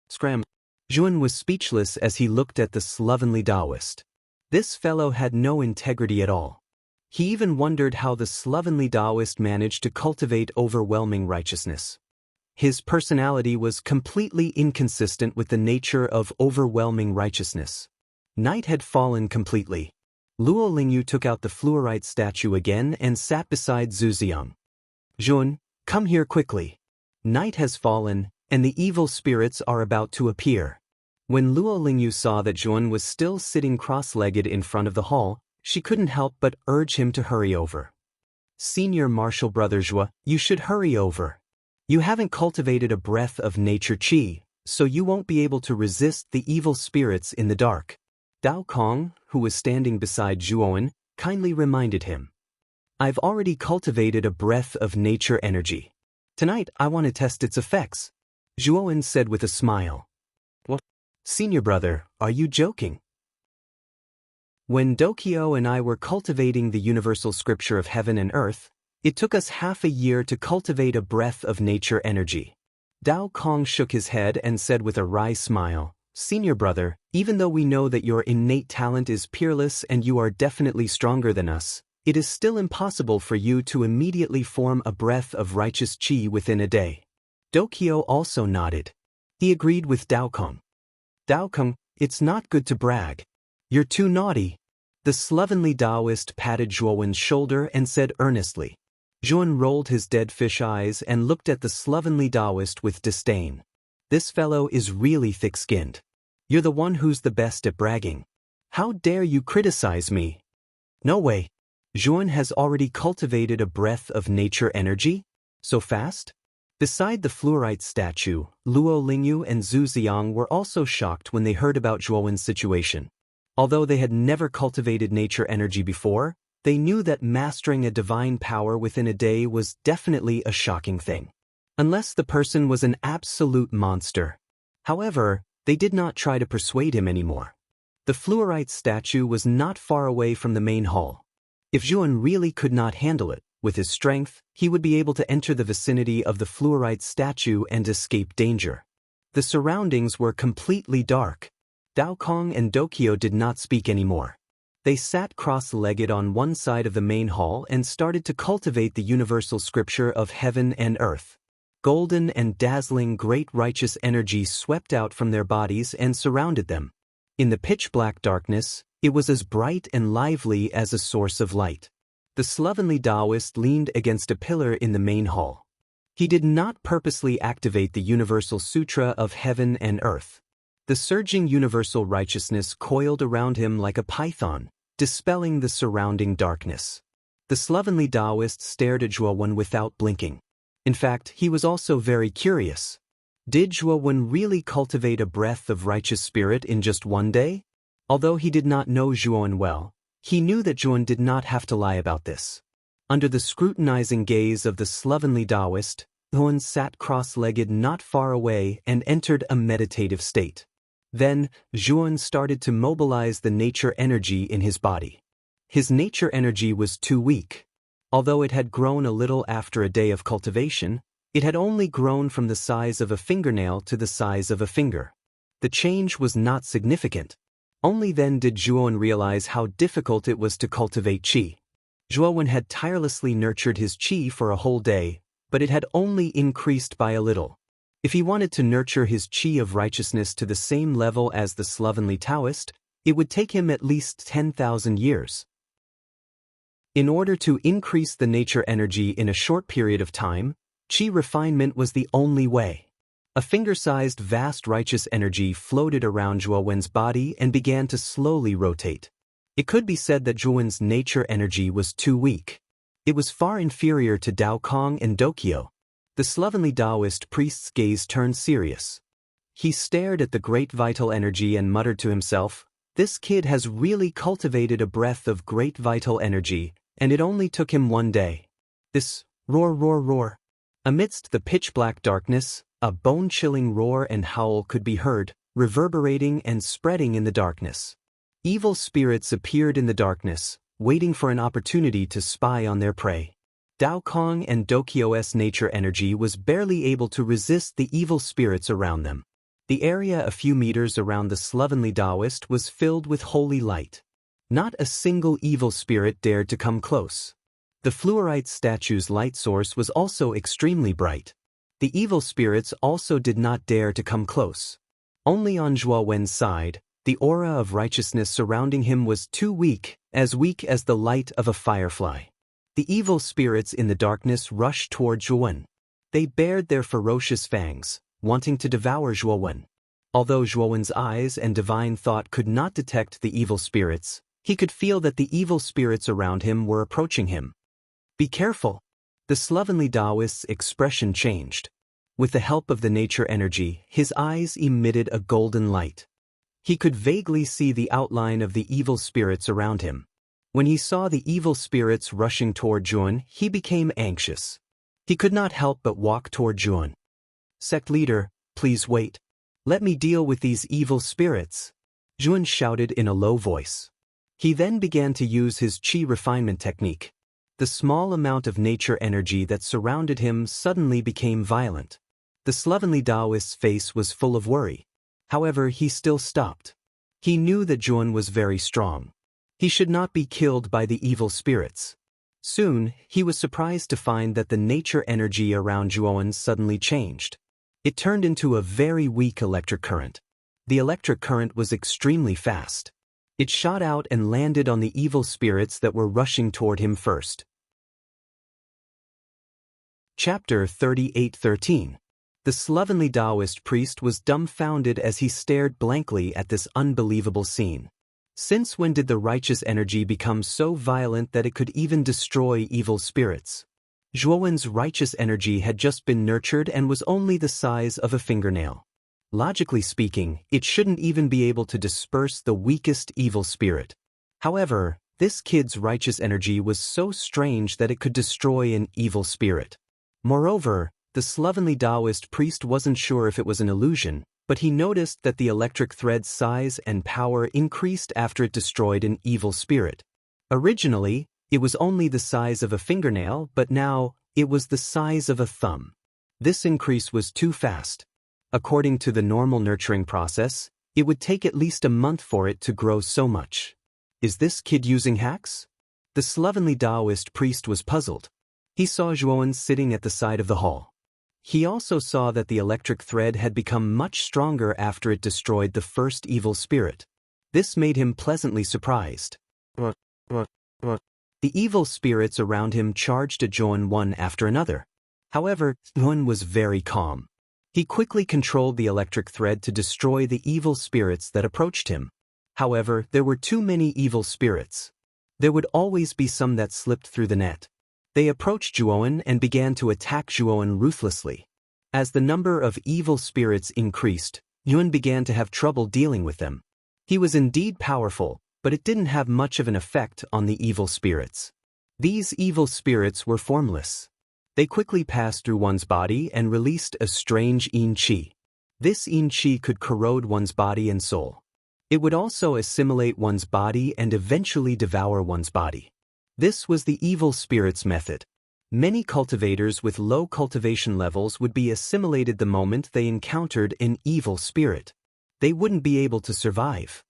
Scram. Zhuan was speechless as he looked at the slovenly Taoist. This fellow had no integrity at all. He even wondered how the slovenly Taoist managed to cultivate overwhelming righteousness. His personality was completely inconsistent with the nature of overwhelming righteousness. Night had fallen completely. Luo Lingyu took out the fluorite statue again and sat beside Zhu Xiang. "Zhuan, come here quickly. Night has fallen, and the evil spirits are about to appear." When Luo Lingyu saw that Zhuan was still sitting cross-legged in front of the hall, she couldn't help but urge him to hurry over. "Senior martial brother Zhua, you should hurry over. You haven't cultivated a breath of nature Qi, so you won't be able to resist the evil spirits in the dark." Dao Kong, who was standing beside Zhuowen, kindly reminded him. "I've already cultivated a breath of nature energy. Tonight I want to test its effects." Zhuowen said with a smile. What? Senior brother, are you joking? When Dokyo and I were cultivating the universal scripture of heaven and earth, it took us half a year to cultivate a breath of nature energy. Dao Kong shook his head and said with a wry smile, Senior brother, even though we know that your innate talent is peerless and you are definitely stronger than us, it is still impossible for you to immediately form a breath of righteous chi within a day. Dokyo also nodded. He agreed with Dao Kong. Dao Kong, it's not good to brag. You're too naughty. The slovenly Taoist patted Zhuowen's shoulder and said earnestly. Zhuowen rolled his dead fish eyes and looked at the slovenly Taoist with disdain. This fellow is really thick-skinned. You're the one who's the best at bragging. How dare you criticize me? No way. Zhuowen has already cultivated a breath of nature energy? So fast? Beside the fluorite statue, Luo Lingyu and Zhu Xiang were also shocked when they heard about Zhuowen's situation. Although they had never cultivated nature energy before, they knew that mastering a divine power within a day was definitely a shocking thing. Unless the person was an absolute monster. However, they did not try to persuade him anymore. The fluorite statue was not far away from the main hall. If Zhuowen really could not handle it, with his strength, he would be able to enter the vicinity of the fluorite statue and escape danger. The surroundings were completely dark. Dao Kong and Dokyo did not speak anymore. They sat cross-legged on one side of the main hall and started to cultivate the universal scripture of heaven and earth. Golden and dazzling great righteous energy swept out from their bodies and surrounded them. In the pitch-black darkness, it was as bright and lively as a source of light. The slovenly Taoist leaned against a pillar in the main hall. He did not purposely activate the universal sutra of heaven and earth. The surging universal righteousness coiled around him like a python, dispelling the surrounding darkness. The slovenly Taoist stared at Zhuowen without blinking. In fact, he was also very curious. Did Zhuowen really cultivate a breath of righteous spirit in just one day? Although he did not know Zhuowen well, he knew that Zhuowen did not have to lie about this. Under the scrutinizing gaze of the slovenly Taoist, Zhuowen sat cross-legged not far away and entered a meditative state. Then, Zhuowen started to mobilize the nature energy in his body. His nature energy was too weak. Although it had grown a little after a day of cultivation, it had only grown from the size of a fingernail to the size of a finger. The change was not significant. Only then did Zhuowen realize how difficult it was to cultivate qi. Zhuowen had tirelessly nurtured his qi for a whole day, but it had only increased by a little. If he wanted to nurture his qi of righteousness to the same level as the slovenly Taoist, it would take him at least 10,000 years. In order to increase the nature energy in a short period of time, qi refinement was the only way. A finger-sized vast righteous energy floated around Zhuowen's body and began to slowly rotate. It could be said that Zhuowen's nature energy was too weak. It was far inferior to Dao Kong and Dokyo. The slovenly Taoist priest's gaze turned serious. He stared at the great vital energy and muttered to himself, "This kid has really cultivated a breath of great vital energy, and it only took him one day." This roar, roar, roar. Amidst the pitch-black darkness, a bone-chilling roar and howl could be heard, reverberating and spreading in the darkness. Evil spirits appeared in the darkness, waiting for an opportunity to spy on their prey. Dao Kong and Dokyo's nature energy was barely able to resist the evil spirits around them. The area a few meters around the slovenly Taoist was filled with holy light. Not a single evil spirit dared to come close. The fluorite statue's light source was also extremely bright. The evil spirits also did not dare to come close. Only on Zhuowen's side, the aura of righteousness surrounding him was too weak as the light of a firefly. The evil spirits in the darkness rushed toward Zhuowen. They bared their ferocious fangs, wanting to devour Zhuowen. Although Zhuowen's eyes and divine thought could not detect the evil spirits, he could feel that the evil spirits around him were approaching him. "Be careful." The slovenly Taoist's expression changed. With the help of the nature energy, his eyes emitted a golden light. He could vaguely see the outline of the evil spirits around him. When he saw the evil spirits rushing toward Zhuowen, he became anxious. He could not help but walk toward Zhuowen. "Sect leader, please wait. Let me deal with these evil spirits, Zhuan shouted in a low voice. He then began to use his qi refinement technique. The small amount of nature energy that surrounded him suddenly became violent. The slovenly Taoist's face was full of worry. However, he still stopped. He knew that Zhuan was very strong. He should not be killed by the evil spirits. Soon, he was surprised to find that the nature energy around Zhuan suddenly changed. It turned into a very weak electric current. The electric current was extremely fast. It shot out and landed on the evil spirits that were rushing toward him first. Chapter 38:13. The slovenly Taoist priest was dumbfounded as he stared blankly at this unbelievable scene. Since when did the righteous energy become so violent that it could even destroy evil spirits? Zhuowen's righteous energy had just been nurtured and was only the size of a fingernail. Logically speaking, it shouldn't even be able to disperse the weakest evil spirit. However, this kid's righteous energy was so strange that it could destroy an evil spirit. Moreover, the slovenly Taoist priest wasn't sure if it was an illusion, but he noticed that the electric thread's size and power increased after it destroyed an evil spirit. Originally, it was only the size of a fingernail, but now, it was the size of a thumb. This increase was too fast. According to the normal nurturing process, it would take at least a month for it to grow so much. Is this kid using hacks? The slovenly Taoist priest was puzzled. He saw Zhuowen sitting at the side of the hall. He also saw that the electric thread had become much stronger after it destroyed the first evil spirit. This made him pleasantly surprised. The evil spirits around him charged at Zhuowen one after another. However, Zhuowen was very calm. He quickly controlled the electric thread to destroy the evil spirits that approached him. However, there were too many evil spirits. There would always be some that slipped through the net. They approached Zhuowen and began to attack Zhuowen ruthlessly. As the number of evil spirits increased, Yuan began to have trouble dealing with them. He was indeed powerful, but it didn't have much of an effect on the evil spirits. These evil spirits were formless. They quickly passed through one's body and released a strange yin qi. This yin qi could corrode one's body and soul. It would also assimilate one's body and eventually devour one's body. This was the evil spirit's method. Many cultivators with low cultivation levels would be assimilated the moment they encountered an evil spirit. They wouldn't be able to survive.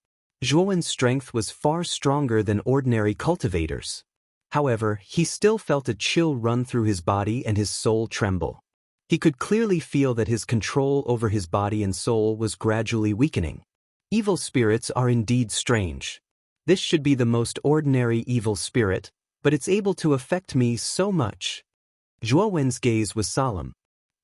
Zhuowen's strength was far stronger than ordinary cultivators. However, he still felt a chill run through his body and his soul tremble. He could clearly feel that his control over his body and soul was gradually weakening. Evil spirits are indeed strange. This should be the most ordinary evil spirit, but it's able to affect me so much. Zhuowen's gaze was solemn.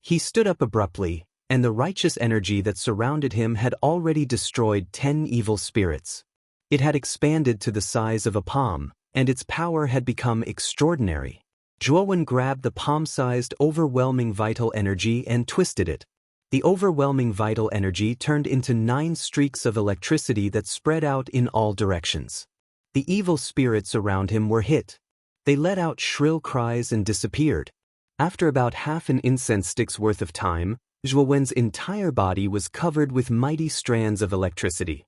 He stood up abruptly, and the righteous energy that surrounded him had already destroyed 10 evil spirits. It had expanded to the size of a palm, and its power had become extraordinary. Zhuowen grabbed the palm-sized overwhelming vital energy and twisted it. The overwhelming vital energy turned into 9 streaks of electricity that spread out in all directions. The evil spirits around him were hit. They let out shrill cries and disappeared. After about half an incense stick's worth of time, Zhuowen's entire body was covered with mighty strands of electricity.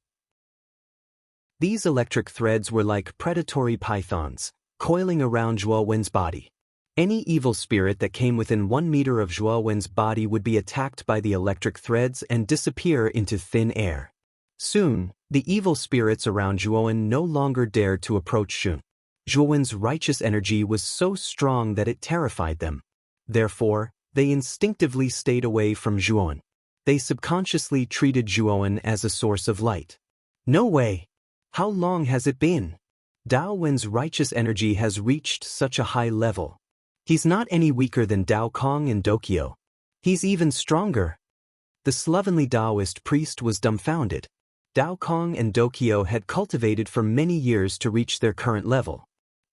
These electric threads were like predatory pythons, coiling around Zhuowen's body. Any evil spirit that came within 1 meter of Zhuowen's body would be attacked by the electric threads and disappear into thin air. Soon, the evil spirits around Zhuowen no longer dared to approach Zhuowen. Zhuowen's righteous energy was so strong that it terrified them. Therefore, they instinctively stayed away from Zhuowen. They subconsciously treated Zhuowen as a source of light. No way! How long has it been? Dao Wen's righteous energy has reached such a high level. He's not any weaker than Dao Kong and Dokyo. He's even stronger. The slovenly Taoist priest was dumbfounded. Dao Kong and Dokyo had cultivated for many years to reach their current level.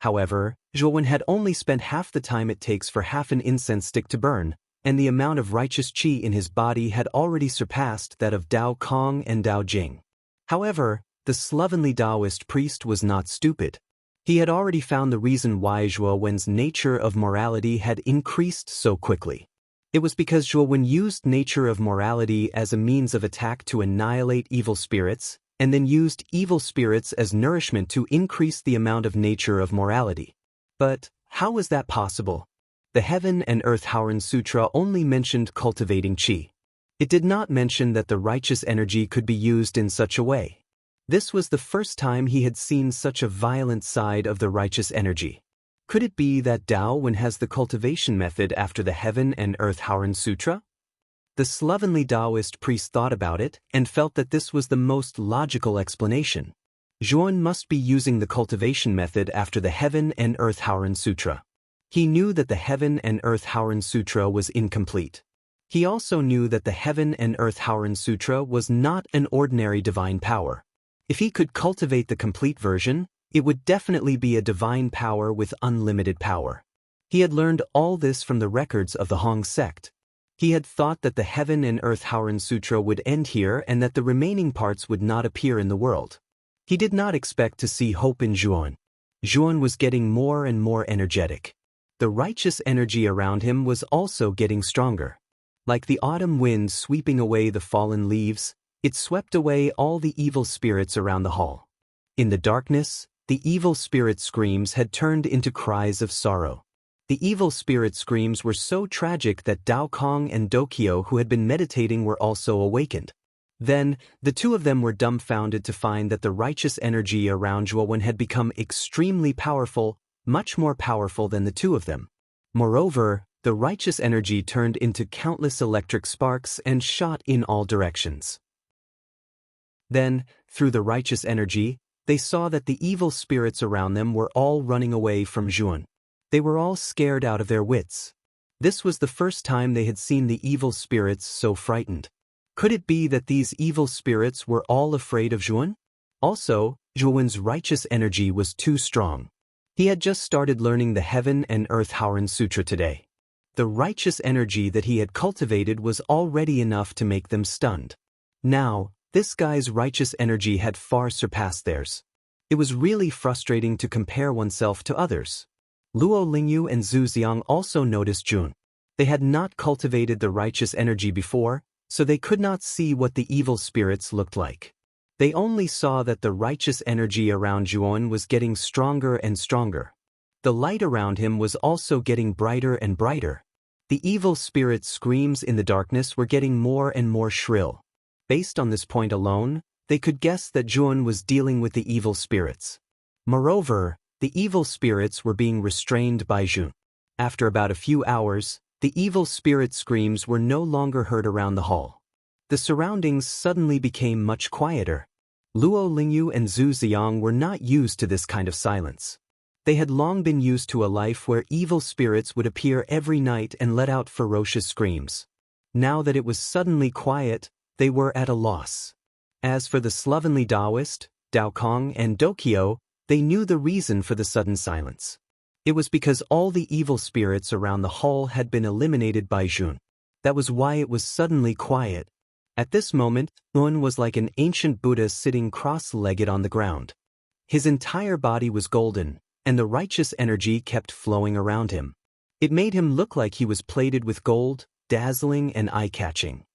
However, Zhuowen had only spent half the time it takes for half an incense stick to burn, and the amount of righteous qi in his body had already surpassed that of Dao Kong and Dao Jing. However, the slovenly Taoist priest was not stupid. He had already found the reason why Zhuowen's nature of morality had increased so quickly. It was because Zhuowen used nature of morality as a means of attack to annihilate evil spirits, and then used evil spirits as nourishment to increase the amount of nature of morality. But how was that possible? The Heaven and Earth Howren Sutra only mentioned cultivating qi. It did not mention that the righteous energy could be used in such a way. This was the first time he had seen such a violent side of the righteous energy. Could it be that Daowen has the cultivation method after the Heaven and Earth Howren Sutra? The slovenly Taoist priest thought about it and felt that this was the most logical explanation. Zhuowen must be using the cultivation method after the Heaven and Earth Howren Sutra. He knew that the Heaven and Earth Howren Sutra was incomplete. He also knew that the Heaven and Earth Howren Sutra was not an ordinary divine power. If he could cultivate the complete version, it would definitely be a divine power with unlimited power. He had learned all this from the records of the Hong sect. He had thought that the Heaven and Earth Howren Sutra would end here and that the remaining parts would not appear in the world. He did not expect to see hope in Zhuowen. Zhuowen was getting more and more energetic. The righteous energy around him was also getting stronger. Like the autumn wind sweeping away the fallen leaves, it swept away all the evil spirits around the hall. In the darkness, the evil spirit screams had turned into cries of sorrow. The evil spirit screams were so tragic that Dao Kong and Dokyo, who had been meditating, were also awakened. Then, the two of them were dumbfounded to find that the righteous energy around Zhuowen had become extremely powerful, much more powerful than the two of them. Moreover, the righteous energy turned into countless electric sparks and shot in all directions. Then, through the righteous energy, they saw that the evil spirits around them were all running away from Zhuowen. They were all scared out of their wits. This was the first time they had seen the evil spirits so frightened. Could it be that these evil spirits were all afraid of Zhuowen? Also, Zhuowen's righteous energy was too strong. He had just started learning the Heaven and Earth Howren Sutra today. The righteous energy that he had cultivated was already enough to make them stunned. Now, this guy's righteous energy had far surpassed theirs. It was really frustrating to compare oneself to others. Luo Lingyu and Zhu Xiang also noticed Zhuowen. They had not cultivated the righteous energy before, so they could not see what the evil spirits looked like. They only saw that the righteous energy around Zhuowen was getting stronger and stronger. The light around him was also getting brighter and brighter. The evil spirit screams in the darkness were getting more and more shrill. Based on this point alone, they could guess that Zhuowen was dealing with the evil spirits. Moreover, the evil spirits were being restrained by Zhuowen. After about a few hours, the evil spirit screams were no longer heard around the hall. The surroundings suddenly became much quieter. Luo Lingyu and Zhu Xiang were not used to this kind of silence. They had long been used to a life where evil spirits would appear every night and let out ferocious screams. Now that it was suddenly quiet, they were at a loss. As for the slovenly Taoist, Dao Kong and Dokyo, they knew the reason for the sudden silence. It was because all the evil spirits around the hall had been eliminated by Zhuowen. That was why it was suddenly quiet. At this moment, Zhuowen was like an ancient Buddha sitting cross-legged on the ground. His entire body was golden, and the righteous energy kept flowing around him. It made him look like he was plated with gold, dazzling and eye-catching.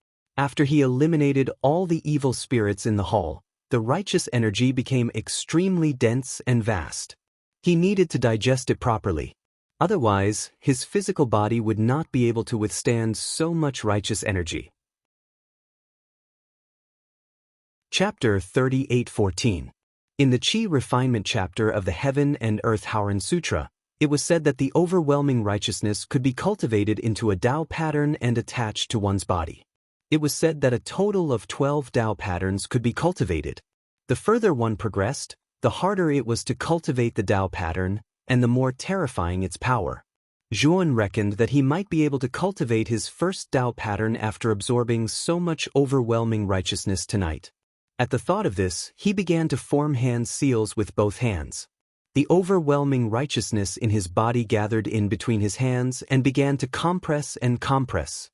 After he eliminated all the evil spirits in the hall, the righteous energy became extremely dense and vast. He needed to digest it properly. Otherwise, his physical body would not be able to withstand so much righteous energy. Chapter 38:14. In the Qi Refinement chapter of the Heaven and Earth Howren Sutra, it was said that the overwhelming righteousness could be cultivated into a Tao pattern and attached to one's body. It was said that a total of 12 Tao patterns could be cultivated. The further one progressed, the harder it was to cultivate the Tao pattern, and the more terrifying its power. Zhuowen reckoned that he might be able to cultivate his first Tao pattern after absorbing so much overwhelming righteousness tonight. At the thought of this, he began to form hand seals with both hands. The overwhelming righteousness in his body gathered in between his hands and began to compress and compress.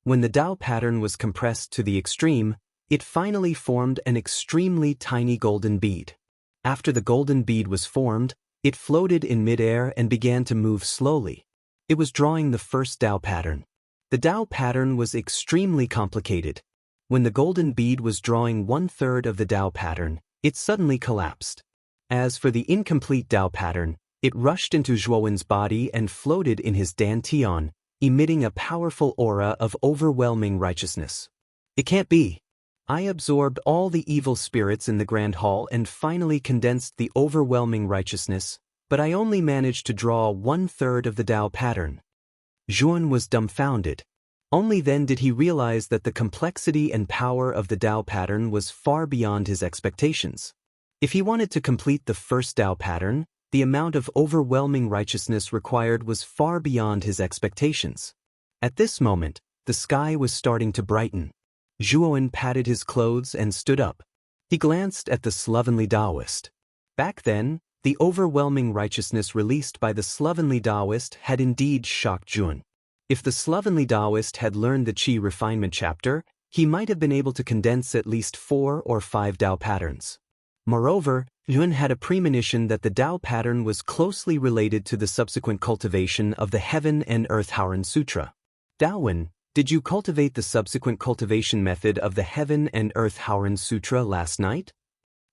When the Tao pattern was compressed to the extreme, it finally formed an extremely tiny golden bead. After the golden bead was formed, it floated in midair and began to move slowly. It was drawing the first Tao pattern. The Dao pattern was extremely complicated. When the golden bead was drawing 1/3 of the Dao pattern, it suddenly collapsed. As for the incomplete Dao pattern, it rushed into Zhuowen's body and floated in his dantian, emitting a powerful aura of overwhelming righteousness. It can't be. I absorbed all the evil spirits in the Grand Hall and finally condensed the overwhelming righteousness, but I only managed to draw 1/3 of the Dao pattern. Zhuan was dumbfounded. Only then did he realize that the complexity and power of the Dao pattern was far beyond his expectations. If he wanted to complete the first Dao pattern, the amount of overwhelming righteousness required was far beyond his expectations. At this moment, the sky was starting to brighten. Zhuowen patted his clothes and stood up. He glanced at the slovenly Taoist. Back then, the overwhelming righteousness released by the slovenly Taoist had indeed shocked Zhuan. If the slovenly Taoist had learned the Qi refinement chapter, he might have been able to condense at least 4 or 5 Dao patterns. Moreover, Zhuan had a premonition that the Dao pattern was closely related to the subsequent cultivation of the Heaven and Earth Howren Sutra. Daowen, did you cultivate the subsequent cultivation method of the Heaven and Earth Howren Sutra last night?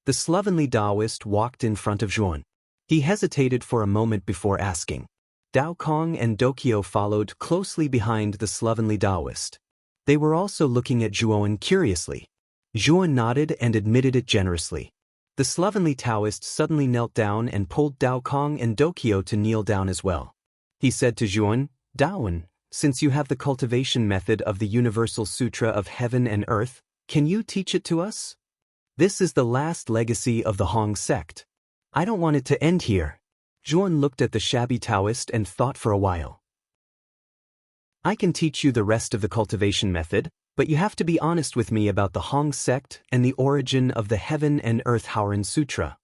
The slovenly Taoist walked in front of Zhuan. He hesitated for a moment before asking. Dao Kong and Dokyo followed closely behind the slovenly Taoist. They were also looking at Zhuowen curiously. Zhuowen nodded and admitted it generously. The slovenly Taoist suddenly knelt down and pulled Dao Kong and Dokyo to kneel down as well. He said to Zhuowen, Daowen, since you have the cultivation method of the Universal Sutra of Heaven and Earth, can you teach it to us? This is the last legacy of the Hong sect. I don't want it to end here. Zhuowen looked at the shabby Taoist and thought for a while. I can teach you the rest of the cultivation method, but you have to be honest with me about the Hong sect and the origin of the Heaven and Earth Howren Sutra.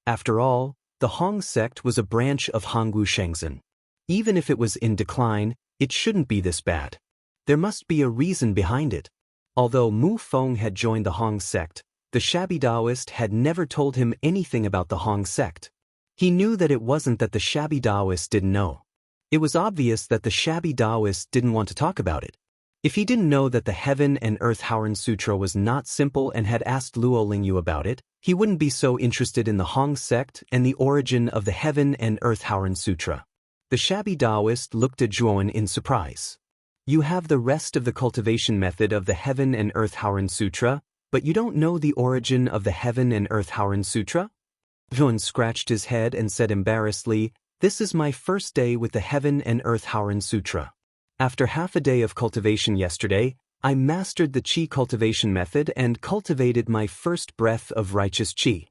After all, the Hong sect was a branch of Hongwu Shengzhen. Even if it was in decline, it shouldn't be this bad. There must be a reason behind it. Although Mu Feng had joined the Hong sect, the shabby Taoist had never told him anything about the Hong sect. He knew that it wasn't that the shabby Taoist didn't know. It was obvious that the shabby Taoist didn't want to talk about it. If he didn't know that the Heaven and Earth Howren Sutra was not simple and had asked Luo Lingyu about it, he wouldn't be so interested in the Hong sect and the origin of the Heaven and Earth Howren Sutra. The shabby Taoist looked at Zhuowen in surprise. You have the rest of the cultivation method of the Heaven and Earth Howren Sutra, but you don't know the origin of the Heaven and Earth Howren Sutra? Zhuowen scratched his head and said embarrassedly, This is my first day with the Heaven and Earth Howren Sutra. After half a day of cultivation yesterday, I mastered the Qi cultivation method and cultivated my first breath of righteous Qi.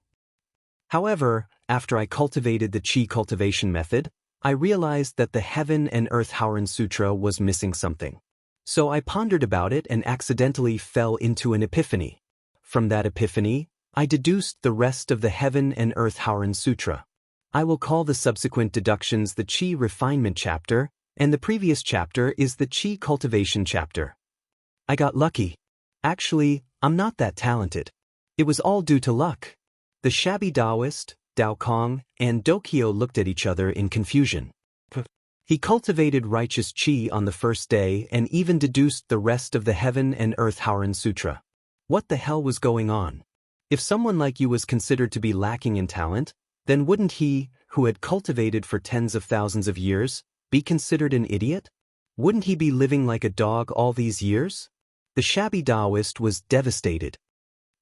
However, after I cultivated the Qi cultivation method, I realized that the Heaven and Earth Howren Sutra was missing something. So I pondered about it and accidentally fell into an epiphany. From that epiphany, I deduced the rest of the Heaven and Earth Howren Sutra. I will call the subsequent deductions the Qi refinement chapter, and the previous chapter is the Qi cultivation chapter. I got lucky. Actually, I'm not that talented. It was all due to luck. The shabby Taoist, Dao Kong, and Dokyo looked at each other in confusion. He cultivated righteous Qi on the first day and even deduced the rest of the Heaven and Earth Howren Sutra. What the hell was going on? If someone like you was considered to be lacking in talent, then wouldn't he, who had cultivated for tens of thousands of years, be considered an idiot? Wouldn't he be living like a dog all these years? The shabby Taoist was devastated.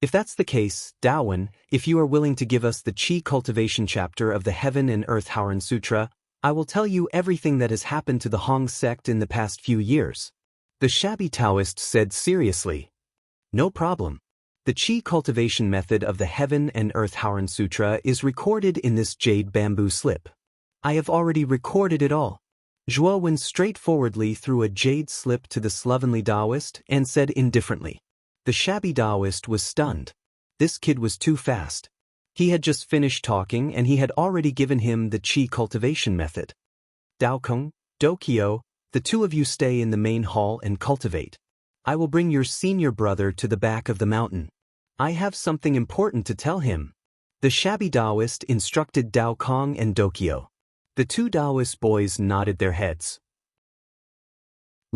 If that's the case, Daowen, if you are willing to give us the Qi cultivation chapter of the Heaven and Earth Howren Sutra, I will tell you everything that has happened to the Hong sect in the past few years. The shabby Taoist said seriously. No problem. The Qi cultivation method of the Heaven and Earth Howren Sutra is recorded in this jade bamboo slip. I have already recorded it all. Zhuowen straightforwardly threw a jade slip to the slovenly Taoist and said indifferently. The shabby Taoist was stunned. This kid was too fast. He had just finished talking and he had already given him the Qi cultivation method. Daokong, Dokyo, the two of you stay in the main hall and cultivate. I will bring your senior brother to the back of the mountain. I have something important to tell him. The shabby Taoist instructed Dao Kong and Dokyo. The two Taoist boys nodded their heads.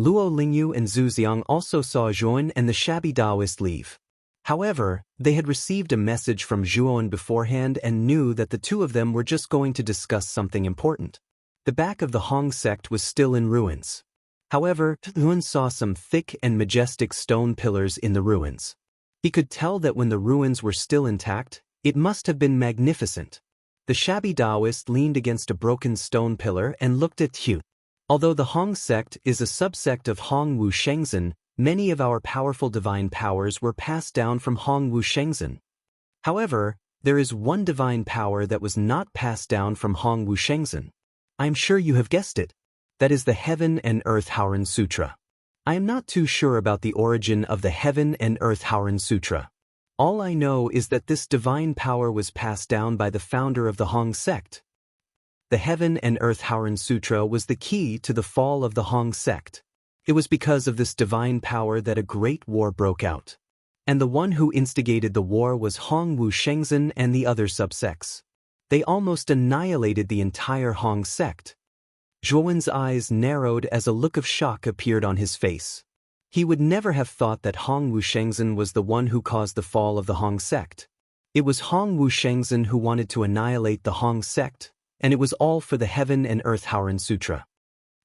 Luo Lingyu and Zhu Xiang also saw Zhuan and the shabby Taoist leave. However, they had received a message from Zhuan beforehand and knew that the two of them were just going to discuss something important. The back of the Hong sect was still in ruins. However, Zhuan saw some thick and majestic stone pillars in the ruins. He could tell that when the ruins were still intact, it must have been magnificent. The shabby Taoist leaned against a broken stone pillar and looked at Hu. Although the Hong sect is a subsect of Hong Wu Shengzhen, many of our powerful divine powers were passed down from Hong Wu Shengzhen. However, there is one divine power that was not passed down from Hong Wu Shengzhen. I am sure you have guessed it. That is the Heaven and Earth Howren Sutra. I am not too sure about the origin of the Heaven and Earth Howren Sutra. All I know is that this divine power was passed down by the founder of the Hong sect. The Heaven and Earth Howren Sutra was the key to the fall of the Hong sect. It was because of this divine power that a great war broke out. And the one who instigated the war was Hong Wu Shengzhen and the other subsects. They almost annihilated the entire Hong sect. Zhuan's eyes narrowed as a look of shock appeared on his face. He would never have thought that Hong Wu Shengzhen was the one who caused the fall of the Hong sect. It was Hong Wu Shengzhen who wanted to annihilate the Hong sect, and it was all for the Heaven and Earth Howren Sutra.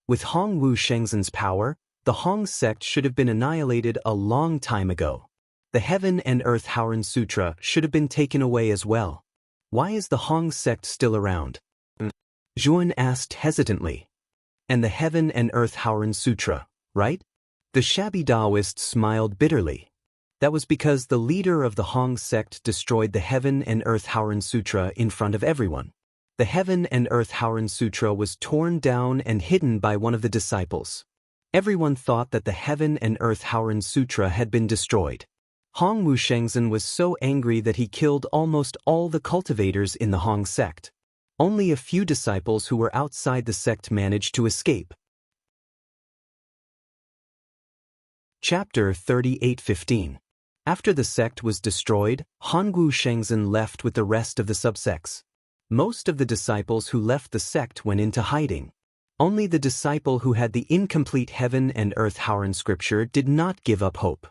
With Hong Wu Shengzhen's power, the Hong sect should have been annihilated a long time ago. The Heaven and Earth Howren Sutra should have been taken away as well. Why is the Hong sect still around? Zhuan asked hesitantly. And the Heaven and Earth Howren Sutra, right? The shabby Taoist smiled bitterly. That was because the leader of the Hong sect destroyed the Heaven and Earth Howren Sutra in front of everyone. The Heaven and Earth Howren Sutra was torn down and hidden by one of the disciples. Everyone thought that the Heaven and Earth Howren Sutra had been destroyed. Hong Wu Shengzhen was so angry that he killed almost all the cultivators in the Hong sect. Only a few disciples who were outside the sect managed to escape. Chapter 38:15. After the sect was destroyed, Hong Wu Shengzhen left with the rest of the subsects. Most of the disciples who left the sect went into hiding. Only the disciple who had the incomplete Heaven and Earth Howren scripture did not give up hope.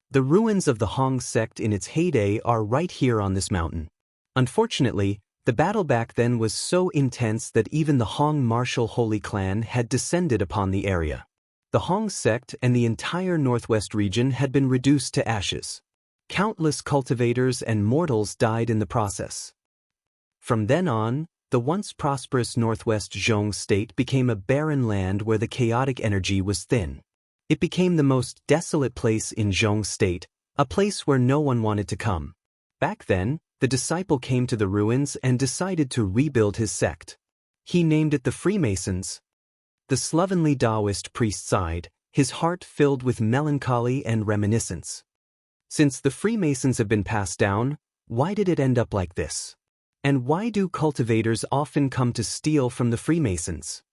The ruins of the Hong sect in its heyday are right here on this mountain. Unfortunately, the battle back then was so intense that even the Hong martial holy clan had descended upon the area. The Hong sect and the entire northwest region had been reduced to ashes. Countless cultivators and mortals died in the process. From then on, the once prosperous northwest Zhong state became a barren land where the chaotic energy was thin. It became the most desolate place in Zhong state, a place where no one wanted to come. Back then, the disciple came to the ruins and decided to rebuild his sect. He named it the Freemasons. The slovenly Taoist priest sighed, his heart filled with melancholy and reminiscence. Since the Freemasons have been passed down, why did it end up like this? And why do cultivators often come to steal from the Freemasons?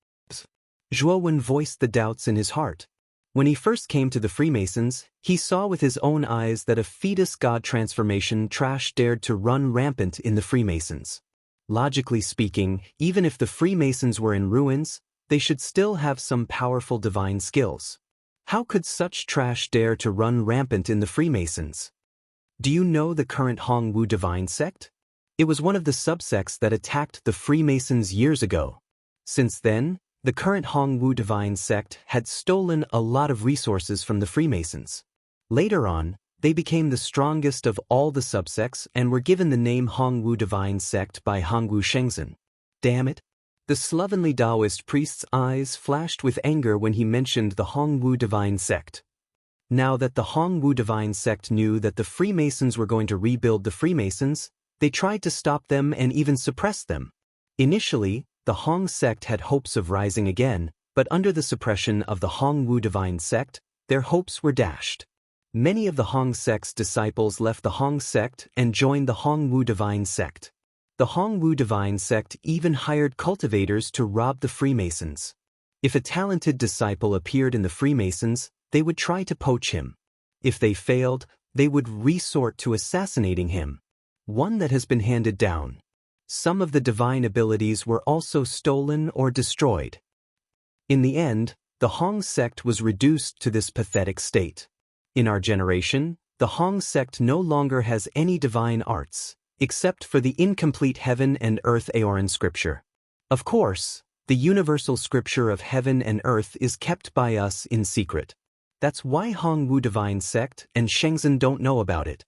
Zhuo voiced the doubts in his heart. When he first came to the Freemasons, he saw with his own eyes that a fetus god transformation trash dared to run rampant in the Freemasons. Logically speaking, even if the Freemasons were in ruins, they should still have some powerful divine skills. How could such trash dare to run rampant in the Freemasons? Do you know the current Hong Wu divine sect? It was one of the subsects that attacked the Freemasons years ago. Since then, the current Hong Wu divine sect had stolen a lot of resources from the Freemasons. Later on, they became the strongest of all the subsects and were given the name Hong Wu divine sect by Hong Wu Shengzhen. Damn it! The slovenly Taoist priest's eyes flashed with anger when he mentioned the Hong Wu divine sect. Now that the Hong Wu divine sect knew that the Freemasons were going to rebuild the Freemasons, they tried to stop them and even suppress them. Initially, the Hong sect had hopes of rising again, but under the suppression of the Hong Wu divine sect, their hopes were dashed. Many of the Hong sect's disciples left the Hong sect and joined the Hong Wu divine sect. The Hong Wu divine sect even hired cultivators to rob the Freemasons. If a talented disciple appeared in the Freemasons, they would try to poach him. If they failed, they would resort to assassinating him. One that has been handed down. Some of the divine abilities were also stolen or destroyed. In the end, the Hong sect was reduced to this pathetic state. In our generation, the Hong sect no longer has any divine arts, except for the incomplete heaven and earth Aoran scripture. Of course, the universal scripture of heaven and earth is kept by us in secret. That's why Hong Wu divine sect and Shenzhen don't know about it.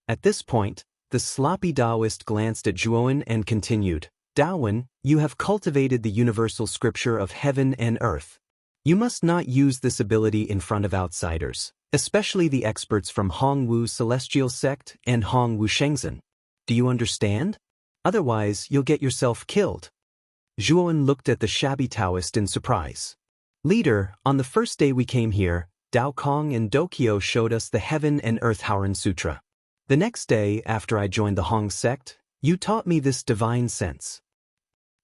At this point, the sloppy Taoist glanced at Zhuowen and continued, Daowen, you have cultivated the universal scripture of heaven and earth. You must not use this ability in front of outsiders, especially the experts from Hong Wu celestial sect and Hong Wu Shenzhen. Do you understand? Otherwise, you'll get yourself killed. Zhuowen looked at the shabby Taoist in surprise. Leader, on the first day we came here, Dao Kong and Dokyo showed us the Heaven and Earth Haoran Sutra. The next day, after I joined the Hong sect, you taught me this divine sense.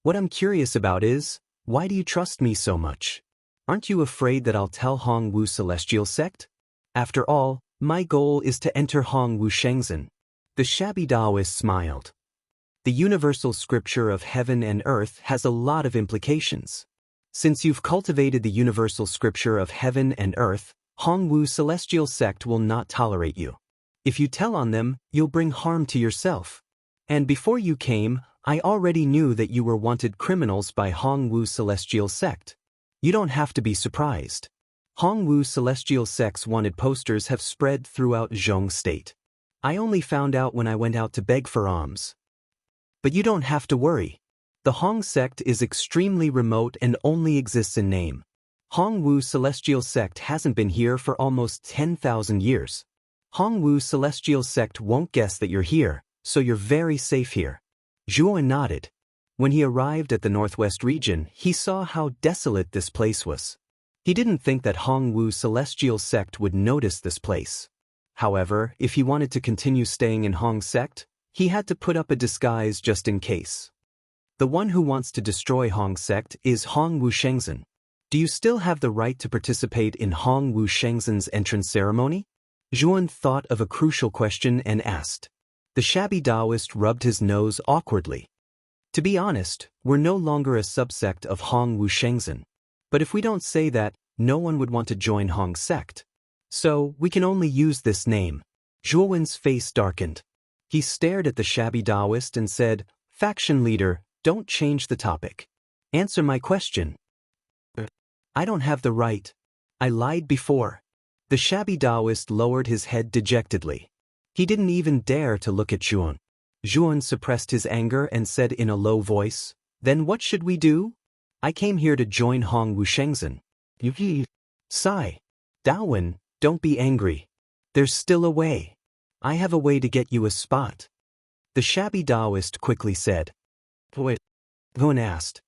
What I'm curious about is, why do you trust me so much? Aren't you afraid that I'll tell Hong Wu celestial sect? After all, my goal is to enter Hong Wu Shenzhen. The shabby Taoist smiled. The universal scripture of heaven and earth has a lot of implications. Since you've cultivated the universal scripture of heaven and earth, Hong Wu celestial sect will not tolerate you. If you tell on them, you'll bring harm to yourself. And before you came, I already knew that you were wanted criminals by Hong Wu celestial sect. You don't have to be surprised. Hong Wu celestial sect's wanted posters have spread throughout Zhong State. I only found out when I went out to beg for alms. But you don't have to worry. The Hong sect is extremely remote and only exists in name. Hong Wu celestial sect hasn't been here for almost 10,000 years. Hong Wu celestial sect won't guess that you're here, so you're very safe here. Zhuowen nodded. When he arrived at the northwest region, he saw how desolate this place was. He didn't think that Hong Wu celestial sect would notice this place. However, if he wanted to continue staying in Hong sect, he had to put up a disguise just in case. The one who wants to destroy Hong sect is Hong Wu Shenzhen. Do you still have the right to participate in Hong Wu Shenzhen's entrance ceremony? Zhuowen thought of a crucial question and asked. The shabby Taoist rubbed his nose awkwardly. To be honest, we're no longer a subsect of Hong Wu Shenzhen. But if we don't say that, no one would want to join Hong sect. So, we can only use this name. Zhuowen's face darkened. He stared at the shabby Taoist and said, Faction leader, don't change the topic. Answer my question. I don't have the right. I lied before. The shabby Taoist lowered his head dejectedly. He didn't even dare to look at Zhuowen. Zhuowen suppressed his anger and said in a low voice, Then what should we do? I came here to join Hong Wu Shenzhen. Sigh. Daowen, don't be angry. There's still a way. I have a way to get you a spot. The shabby Taoist quickly said. Zhuowen asked.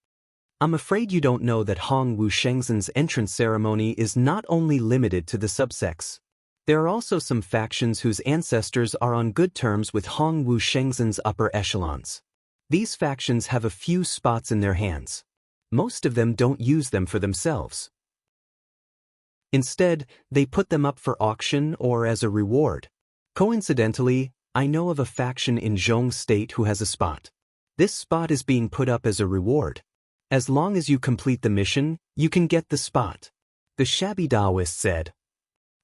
I'm afraid you don't know that Hong Wu Shenzhen's entrance ceremony is not only limited to the subsects. There are also some factions whose ancestors are on good terms with Hong Wu Shenzhen's upper echelons. These factions have a few spots in their hands. Most of them don't use them for themselves. Instead, they put them up for auction or as a reward. Coincidentally, I know of a faction in Zhong State who has a spot. This spot is being put up as a reward. As long as you complete the mission, you can get the spot. The shabby Taoist said.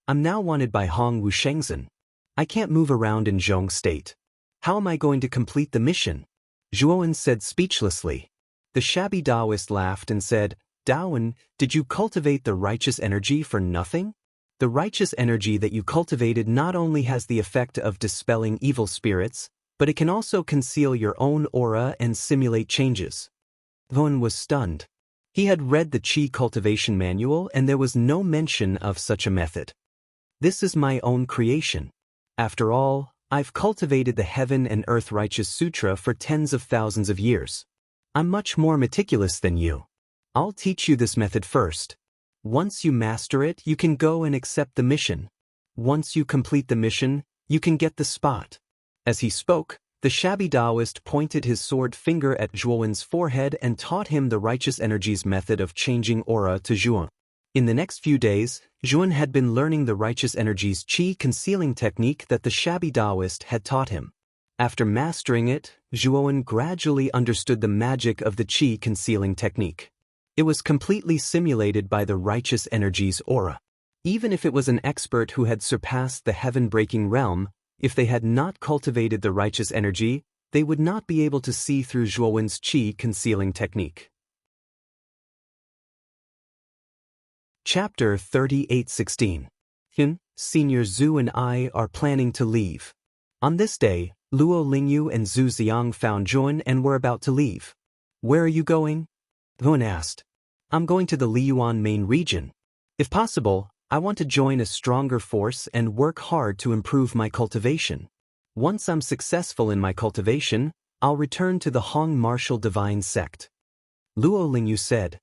I'm now wanted by Hong Wu Shenzhen. I can't move around in Zhong State. How am I going to complete the mission? Zhuowen said speechlessly. The shabby Taoist laughed and said, Daowen, did you cultivate the righteous energy for nothing? The righteous energy that you cultivated not only has the effect of dispelling evil spirits, but it can also conceal your own aura and simulate changes. Zhuowen was stunned. He had read the Qi cultivation manual and there was no mention of such a method. This is my own creation. After all, I've cultivated the Heaven and Earth Righteous Sutra for tens of thousands of years. I'm much more meticulous than you. I'll teach you this method first. Once you master it, you can go and accept the mission. Once you complete the mission, you can get the spot. As he spoke, the shabby Taoist pointed his sword finger at Zhuowen's forehead and taught him the righteous energies method of changing aura to Zhuowen. In the next few days, Zhuowen had been learning the righteous energies Qi concealing technique that the shabby Taoist had taught him. After mastering it, Zhuowen gradually understood the magic of the Qi concealing technique. It was completely simulated by the righteous energy's aura. Even if it was an expert who had surpassed the heaven-breaking realm, if they had not cultivated the righteous energy, they would not be able to see through Zhuowen's qi concealing technique. Chapter 38:16. Senior Zhu and I are planning to leave. On this day, Luo Lingyu and Zhu Xiang found Zhuan and were about to leave. Where are you going? Zhuan asked. I'm going to the Liyuan main region. If possible, I want to join a stronger force and work hard to improve my cultivation. Once I'm successful in my cultivation, I'll return to the Hong martial divine sect. Luo Lingyu said.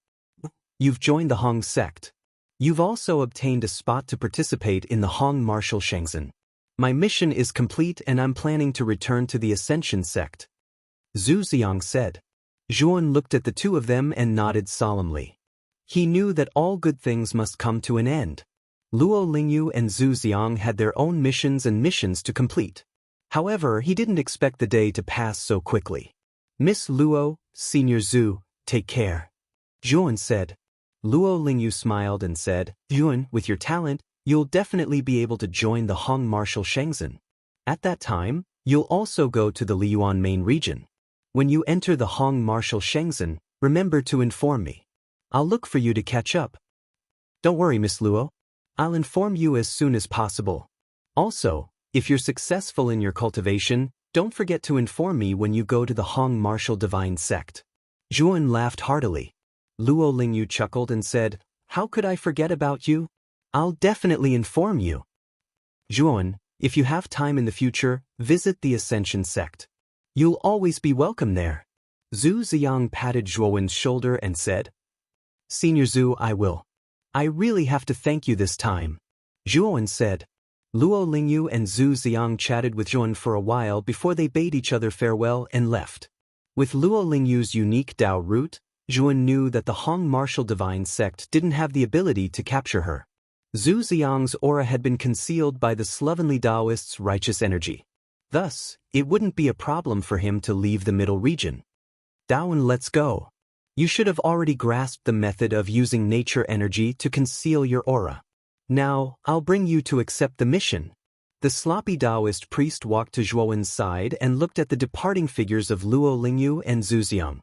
You've joined the Hong sect. You've also obtained a spot to participate in the Hong martial Shengzhen. My mission is complete and I'm planning to return to the Ascension sect. Zhu Xiang said. Zhuan looked at the two of them and nodded solemnly. He knew that all good things must come to an end. Luo Lingyu and Zhu Xiang had their own missions to complete. However, he didn't expect the day to pass so quickly. Miss Luo, Senior Zhu, take care. Zhuan said. Luo Lingyu smiled and said, Zhuan, with your talent, you'll definitely be able to join the Hong martial Shengzhen. At that time, you'll also go to the Liyuan main region. When you enter the Hong martial Shengzhen, remember to inform me. I'll look for you to catch up. Don't worry, Miss Luo. I'll inform you as soon as possible. Also, if you're successful in your cultivation, don't forget to inform me when you go to the Hong martial divine sect. Zhuan laughed heartily. Luo Lingyu chuckled and said, How could I forget about you? I'll definitely inform you. Zhuan, if you have time in the future, visit the Ascension sect. You'll always be welcome there. Zhu Xiang patted Zhuowen's shoulder and said, Senior Zhu, I will. I really have to thank you this time. Zhuowen said. Luo Lingyu and Zhu Xiang chatted with Zhuan for a while before they bade each other farewell and left. With Luo Lingyu's unique Dao root, Zhuan knew that the Hong martial divine sect didn't have the ability to capture her. Zhu Xiang's aura had been concealed by the slovenly Taoist's righteous energy. Thus, it wouldn't be a problem for him to leave the middle region. Daowen, let's go. You should have already grasped the method of using nature energy to conceal your aura. Now, I'll bring you to accept the mission. The sloppy Taoist priest walked to Zhuowen's side and looked at the departing figures of Luo Lingyu and Zhu Xiang.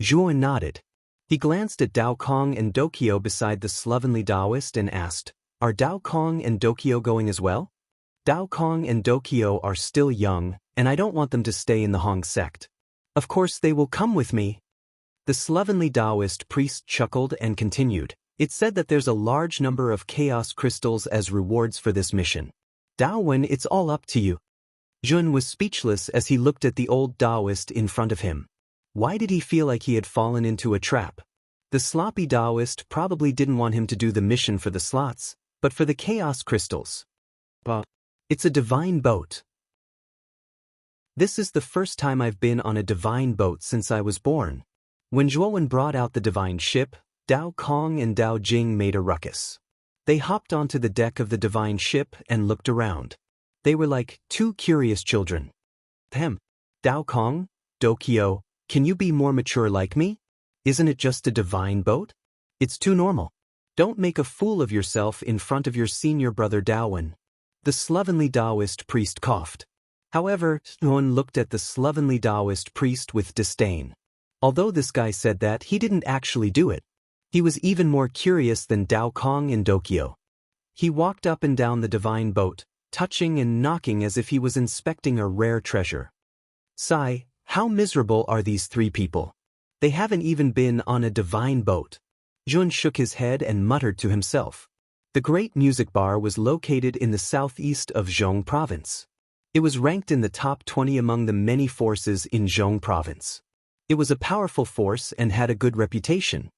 Zhuowen nodded. He glanced at Dao Kong and Dokyo beside the slovenly Taoist and asked, Are Dao Kong and Dokyo going as well? Dao Kong and Dokyo are still young, and I don't want them to stay in the Hong sect. Of course they will come with me. The slovenly Taoist priest chuckled and continued. It's said that there's a large number of chaos crystals as rewards for this mission. Daowen, it's all up to you. Zhuan was speechless as he looked at the old Taoist in front of him. Why did he feel like he had fallen into a trap? The sloppy Taoist probably didn't want him to do the mission for the slots, but for the chaos crystals. But it's a divine boat. This is the first time I've been on a divine boat since I was born. When Zhuowen brought out the divine ship, Dao Kong and Dao Jing made a ruckus. They hopped onto the deck of the divine ship and looked around. They were like two curious children. Dao Kong, Dokyo, can you be more mature like me? Isn't it just a divine boat? It's too normal. Don't make a fool of yourself in front of your senior brother Daowen. The slovenly Taoist priest coughed. However, Zhuowen looked at the slovenly Taoist priest with disdain. Although this guy said that, he didn't actually do it. He was even more curious than Dao Kong and Dokyo. He walked up and down the divine boat, touching and knocking as if he was inspecting a rare treasure. Sigh, how miserable are these three people? They haven't even been on a divine boat. Zhuan shook his head and muttered to himself. The Great Music Bar was located in the southeast of Zhong Province. It was ranked in the top 20 among the many forces in Zhong Province. It was a powerful force and had a good reputation.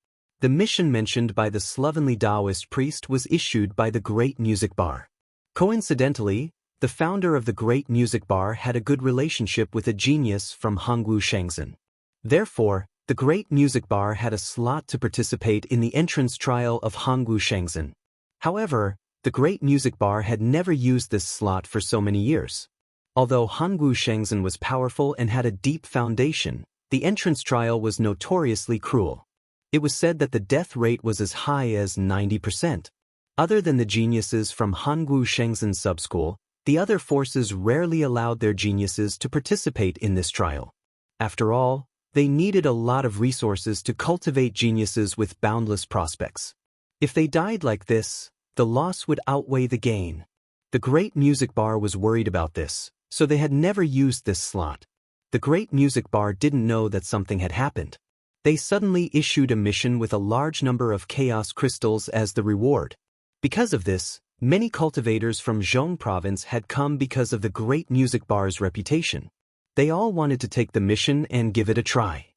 The mission mentioned by the slovenly Taoist priest was issued by the Great Music Bar. Coincidentally, the founder of the Great Music Bar had a good relationship with a genius from Hongwu Shengzhen. Therefore, the Great Music Bar had a slot to participate in the entrance trial of Hongwu Shengzhen. However, the Great Music Bar had never used this slot for so many years. Although Hongwu Shengzhen was powerful and had a deep foundation, the entrance trial was notoriously cruel. It was said that the death rate was as high as 90%. Other than the geniuses from Hanggu Shengzhen Subschool, the other forces rarely allowed their geniuses to participate in this trial. After all, they needed a lot of resources to cultivate geniuses with boundless prospects. If they died like this, the loss would outweigh the gain. The Great Music Bar was worried about this, so they had never used this slot. The Great Music Bar didn't know that something had happened. They suddenly issued a mission with a large number of chaos crystals as the reward. Because of this, many cultivators from Zhong province had come because of the Great Music Bar's reputation. They all wanted to take the mission and give it a try.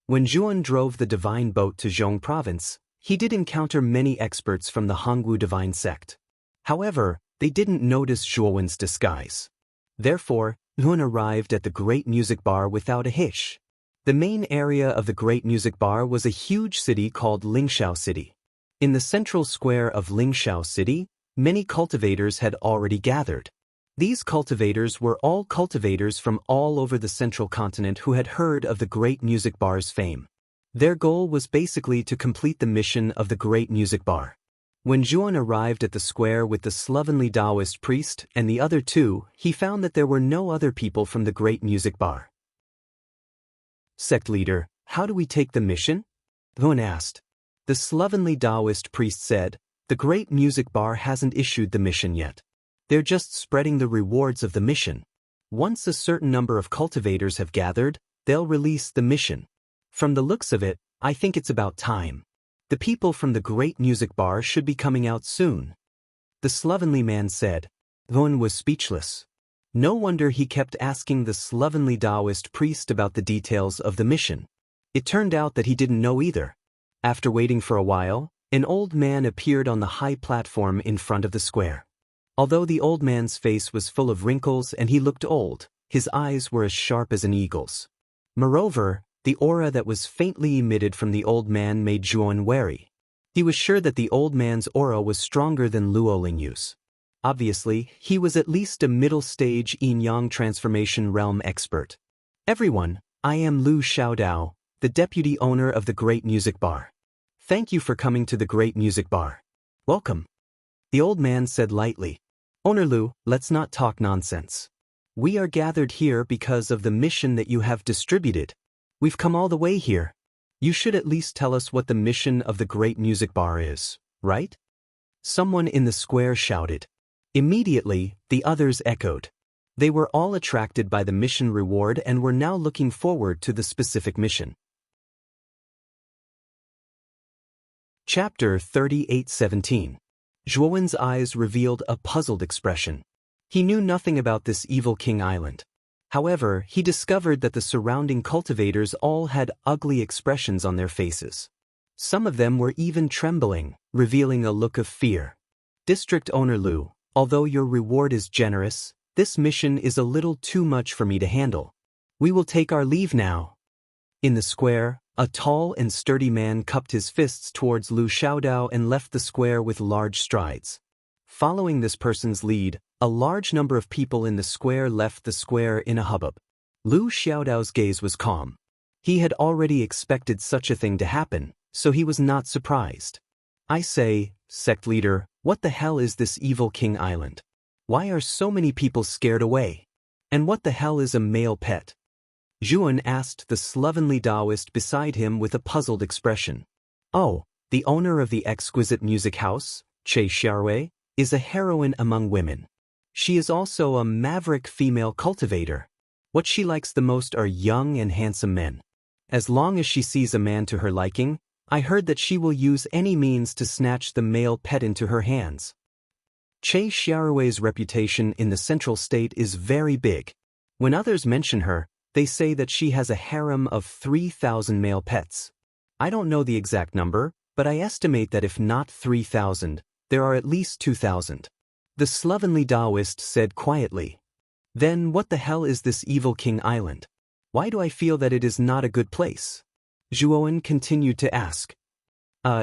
When Zhuan drove the divine boat to Zhong province, he did encounter many experts from the Hanggu divine sect. However, they didn't notice Zhuan's disguise. Therefore, Zhuan arrived at the Great Music Bar without a hitch. The main area of the Great Music Bar was a huge city called Lingshao City. In the central square of Lingshao City, many cultivators had already gathered. These cultivators were all cultivators from all over the central continent who had heard of the Great Music Bar's fame. Their goal was basically to complete the mission of the Great Music Bar. When Zhuan arrived at the square with the slovenly Taoist priest and the other two, he found that there were no other people from the Great Music Bar. Sect leader, how do we take the mission? Zhuan asked. The slovenly Taoist priest said, the Great Music Bar hasn't issued the mission yet. They're just spreading the rewards of the mission. Once a certain number of cultivators have gathered, they'll release the mission. From the looks of it, I think it's about time. The people from the Great Music Bar should be coming out soon. The slovenly man said. Zhuan was speechless. No wonder he kept asking the slovenly Taoist priest about the details of the mission. It turned out that he didn't know either. After waiting for a while, an old man appeared on the high platform in front of the square. Although the old man's face was full of wrinkles and he looked old, his eyes were as sharp as an eagle's. Moreover, the aura that was faintly emitted from the old man made Zhuan wary. He was sure that the old man's aura was stronger than Luo Lingyu's. Obviously, he was at least a middle-stage yin-yang transformation realm expert. Everyone, I am Lu Xiaodao, the deputy owner of the Great Music Bar. Thank you for coming to the Great Music Bar. Welcome. The old man said lightly. Owner Lu, let's not talk nonsense. We are gathered here because of the mission that you have distributed. We've come all the way here. You should at least tell us what the mission of the Great Music Bar is, right? Someone in the square shouted. Immediately, the others echoed. They were all attracted by the mission reward and were now looking forward to the specific mission. Chapter 38:17. Zhuan's eyes revealed a puzzled expression. He knew nothing about this evil king island. However, he discovered that the surrounding cultivators all had ugly expressions on their faces. Some of them were even trembling, revealing a look of fear. District Owner Lu, although your reward is generous, this mission is a little too much for me to handle. We will take our leave now. In the square, a tall and sturdy man cupped his fists towards Lu Xiaodao and left the square with large strides. Following this person's lead, a large number of people in the square left the square in a hubbub. Lu Xiaodao's gaze was calm. He had already expected such a thing to happen, so he was not surprised. I say, sect leader, what the hell is this evil king island? Why are so many people scared away? And what the hell is a male pet? Zhuan asked the slovenly Taoist beside him with a puzzled expression. Oh, the owner of the exquisite music house, Che Xiaowei, is a heroine among women. She is also a maverick female cultivator. What she likes the most are young and handsome men. As long as she sees a man to her liking, I heard that she will use any means to snatch the male pet into her hands. Che Xiaowei's reputation in the central state is very big. When others mention her, they say that she has a harem of 3,000 male pets. I don't know the exact number, but I estimate that if not 3,000, there are at least 2,000. The slovenly Taoist said quietly. Then what the hell is this evil king island? Why do I feel that it is not a good place? Zhuan continued to ask.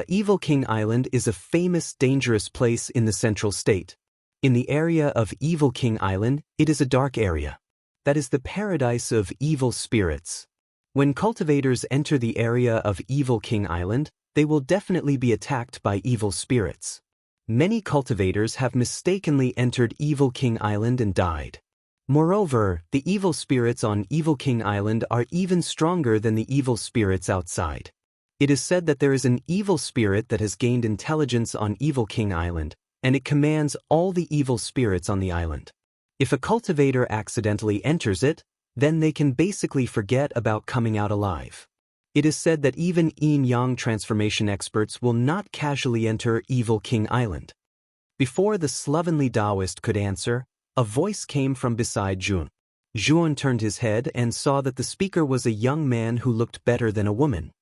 Evil King Island is a famous dangerous place in the central state. In the area of Evil King Island, it is a dark area. That is the paradise of evil spirits. When cultivators enter the area of Evil King Island, they will definitely be attacked by evil spirits. Many cultivators have mistakenly entered Evil King Island and died. Moreover, the evil spirits on Evil King Island are even stronger than the evil spirits outside. It is said that there is an evil spirit that has gained intelligence on Evil King Island, and it commands all the evil spirits on the island. If a cultivator accidentally enters it, then they can basically forget about coming out alive. It is said that even yin-yang transformation experts will not casually enter Evil King Island. Before the slovenly Taoist could answer, a voice came from beside Jun. Jun turned his head and saw that the speaker was a young man who looked better than a woman.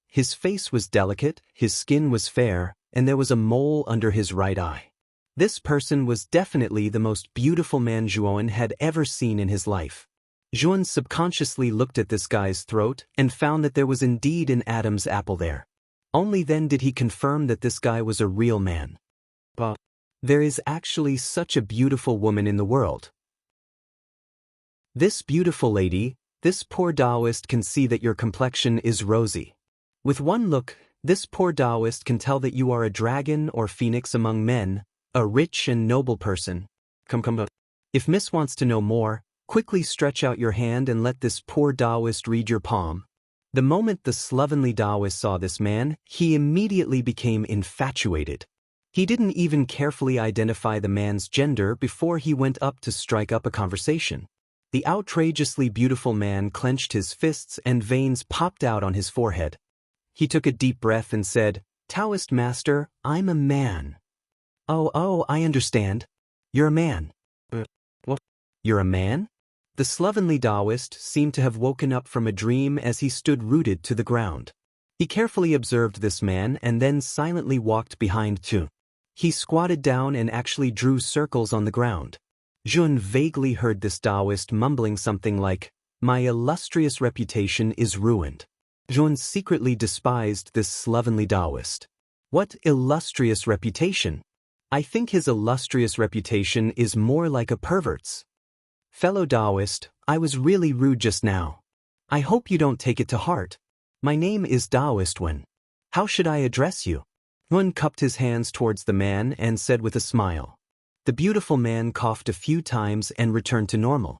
His face was delicate, his skin was fair, and there was a mole under his right eye. This person was definitely the most beautiful man Juan had ever seen in his life. Juan subconsciously looked at this guy's throat and found that there was indeed an Adam's apple there. Only then did he confirm that this guy was a real man. But there is actually such a beautiful woman in the world. This beautiful lady, this poor Taoist can see that your complexion is rosy. With one look, this poor Taoist can tell that you are a dragon or phoenix among men, a rich and noble person. Come. If Miss wants to know more, quickly stretch out your hand and let this poor Taoist read your palm. The moment the slovenly Taoist saw this man, he immediately became infatuated. He didn't even carefully identify the man's gender before he went up to strike up a conversation. The outrageously beautiful man clenched his fists and veins popped out on his forehead. He took a deep breath and said, "Taoist master, I'm a man." Oh, I understand. You're a man. What? You're a man? The slovenly Taoist seemed to have woken up from a dream as he stood rooted to the ground. He carefully observed this man and then silently walked behind Jun. He squatted down and actually drew circles on the ground. Jun vaguely heard this Taoist mumbling something like, "My illustrious reputation is ruined." Jun secretly despised this slovenly Taoist. What illustrious reputation? I think his illustrious reputation is more like a pervert's. Fellow Taoist, I was really rude just now. I hope you don't take it to heart. My name is Taoist Wen. How should I address you? Wen cupped his hands towards the man and said with a smile. The beautiful man coughed a few times and returned to normal.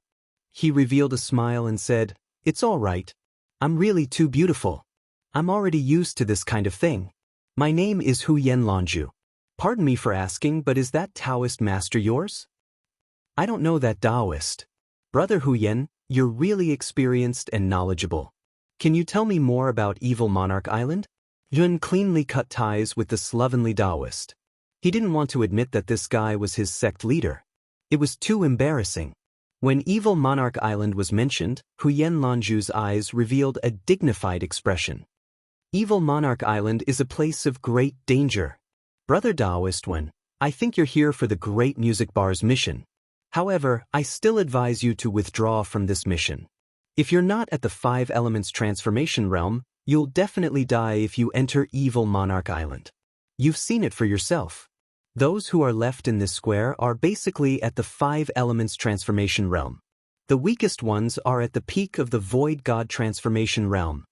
He revealed a smile and said, "It's all right. I'm really too beautiful. I'm already used to this kind of thing. My name is Huyen Lanju. Pardon me for asking, but is that Taoist master yours?" "I don't know that Taoist. Brother Huyen, you're really experienced and knowledgeable. Can you tell me more about Evil Monarch Island?" Jun cleanly cut ties with the slovenly Taoist. He didn't want to admit that this guy was his sect leader. It was too embarrassing. When Evil Monarch Island was mentioned, Huyen Lanju's eyes revealed a dignified expression. Evil Monarch Island is a place of great danger. Brother Taoist Wen, I think you're here for the Great Music Bar's mission. However, I still advise you to withdraw from this mission. If you're not at the 5 Elements Transformation Realm, you'll definitely die if you enter Evil Monarch Island. You've seen it for yourself. Those who are left in this square are basically at the 5 Elements Transformation Realm. The weakest ones are at the peak of the Void God Transformation Realm.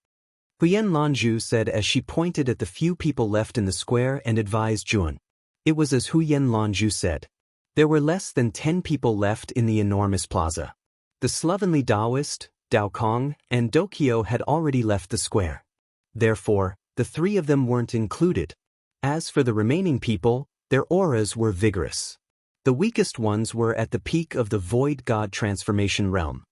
Huyen Lanju said as she pointed at the few people left in the square and advised Jun. It was as Huyen Lanju said. There were less than 10 people left in the enormous plaza. The slovenly Taoist, Dao Kong, and Dokyo had already left the square. Therefore, the 3 of them weren't included. As for the remaining people, their auras were vigorous. The weakest ones were at the peak of the Void God Transformation Realm.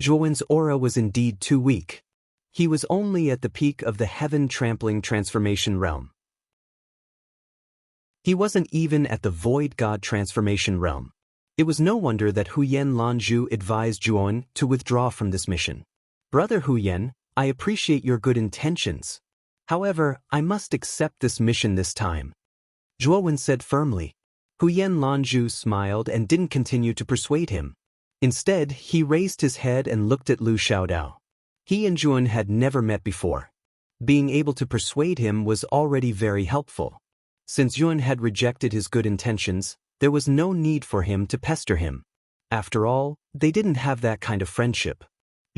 Zhuowen's aura was indeed too weak. He was only at the peak of the Heaven Trampling Transformation Realm. He wasn't even at the Void God Transformation Realm. It was no wonder that Huyen Lanju advised Zhuowen to withdraw from this mission. Brother Huyen, I appreciate your good intentions. However, I must accept this mission this time. Zhuowen said firmly. Huyen Lanju smiled and didn't continue to persuade him. Instead, he raised his head and looked at Lu Xiaodao. He and Zhuowen had never met before. Being able to persuade him was already very helpful. Since Zhuowen had rejected his good intentions, there was no need for him to pester him. After all, they didn't have that kind of friendship.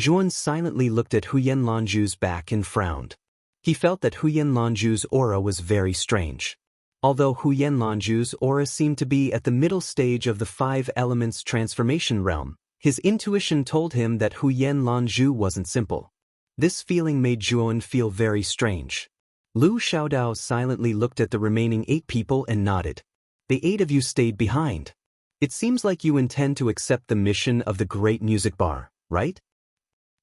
Zhuowen silently looked at Huyen Lanju's back and frowned. He felt that Huyen Lanju's aura was very strange. Although Huyen Lanju's aura seemed to be at the middle stage of the 5 elements transformation realm, his intuition told him that Huyen Lanju wasn't simple. This feeling made Zhuan feel very strange. Lu Xiaodao silently looked at the remaining 8 people and nodded. The 8 of you stayed behind. It seems like you intend to accept the mission of the Great Music Bar, right?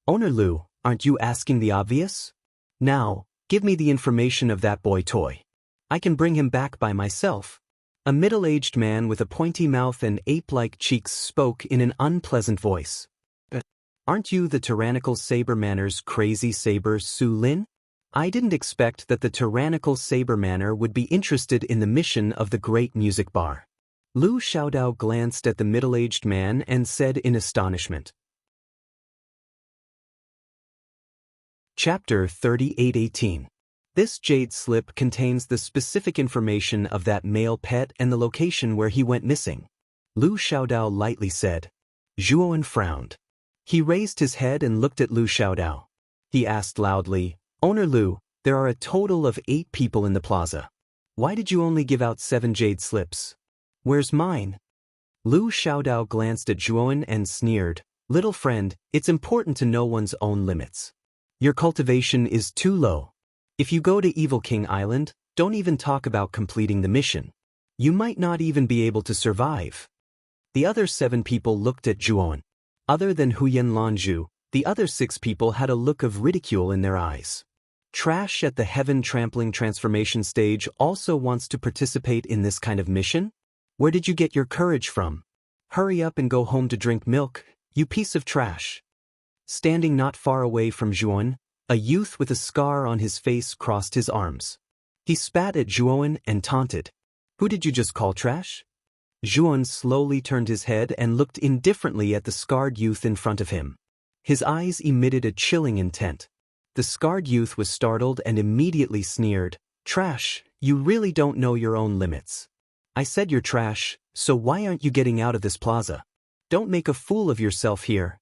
Owner Lu, aren't you asking the obvious? Now, give me the information of that boy toy. I can bring him back by myself. A middle-aged man with a pointy mouth and ape-like cheeks spoke in an unpleasant voice. Aren't you the tyrannical saber-manner's crazy saber Su Lin? I didn't expect that the tyrannical saber-manner would be interested in the mission of the Great Music Bar. Lu Xiaodao glanced at the middle-aged man and said in astonishment. Chapter 38:18. This jade slip contains the specific information of that male pet and the location where he went missing. Lu Xiaodao lightly said. Zhuowen frowned. He raised his head and looked at Lu Xiaodao. He asked loudly, Owner Lu, there are a total of 8 people in the plaza. Why did you only give out 7 jade slips? Where's mine? Lu Xiaodao glanced at Zhuowen and sneered, Little friend, it's important to know one's own limits. Your cultivation is too low. If you go to Evil King Island, don't even talk about completing the mission. You might not even be able to survive. The other 7 people looked at Zhuowen. Other than Huyen Lanju, the other 6 people had a look of ridicule in their eyes. Trash at the Heaven Trampling Transformation stage also wants to participate in this kind of mission? Where did you get your courage from? Hurry up and go home to drink milk, you piece of trash. Standing not far away from Zhuowen, a youth with a scar on his face crossed his arms. He spat at Zhuowen and taunted. Who did you just call trash? Zhuowen slowly turned his head and looked indifferently at the scarred youth in front of him. His eyes emitted a chilling intent. The scarred youth was startled and immediately sneered, Trash, you really don't know your own limits. I said you're trash, so why aren't you getting out of this plaza? Don't make a fool of yourself here.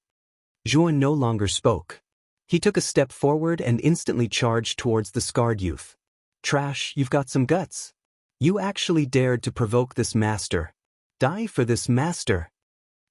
Zhuowen no longer spoke. He took a step forward and instantly charged towards the scarred youth. Trash, you've got some guts. You actually dared to provoke this master. Die for this master.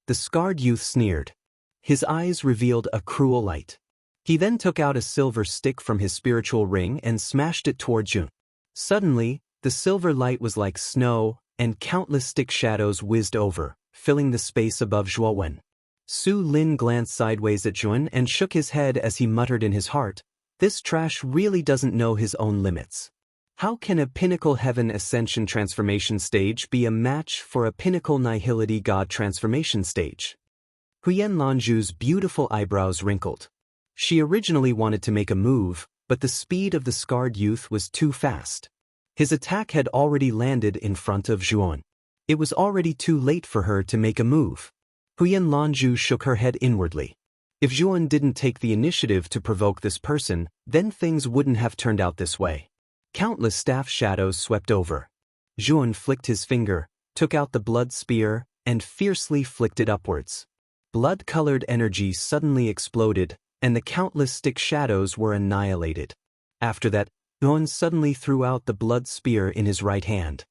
The scarred youth sneered. His eyes revealed a cruel light. He then took out a silver stick from his spiritual ring and smashed it toward Zhuowen. Suddenly, the silver light was like snow, and countless stick shadows whizzed over, filling the space above Zhuowen. Su Lin glanced sideways at Zhuowen and shook his head as he muttered in his heart, This trash really doesn't know his own limits. How can a Pinnacle Heaven Ascension transformation stage be a match for a Pinnacle Nihility God transformation stage? Huyen Lanju's beautiful eyebrows wrinkled. She originally wanted to make a move, but the speed of the scarred youth was too fast. His attack had already landed in front of Zhuowen. It was already too late for her to make a move. Huyen Lanju shook her head inwardly. If Zhuowen didn't take the initiative to provoke this person, then things wouldn't have turned out this way. Countless staff shadows swept over. Zhuowen flicked his finger, took out the blood spear, and fiercely flicked it upwards. Blood-colored energy suddenly exploded, and the countless stick shadows were annihilated. After that, Zhuowen suddenly threw out the blood spear in his right hand.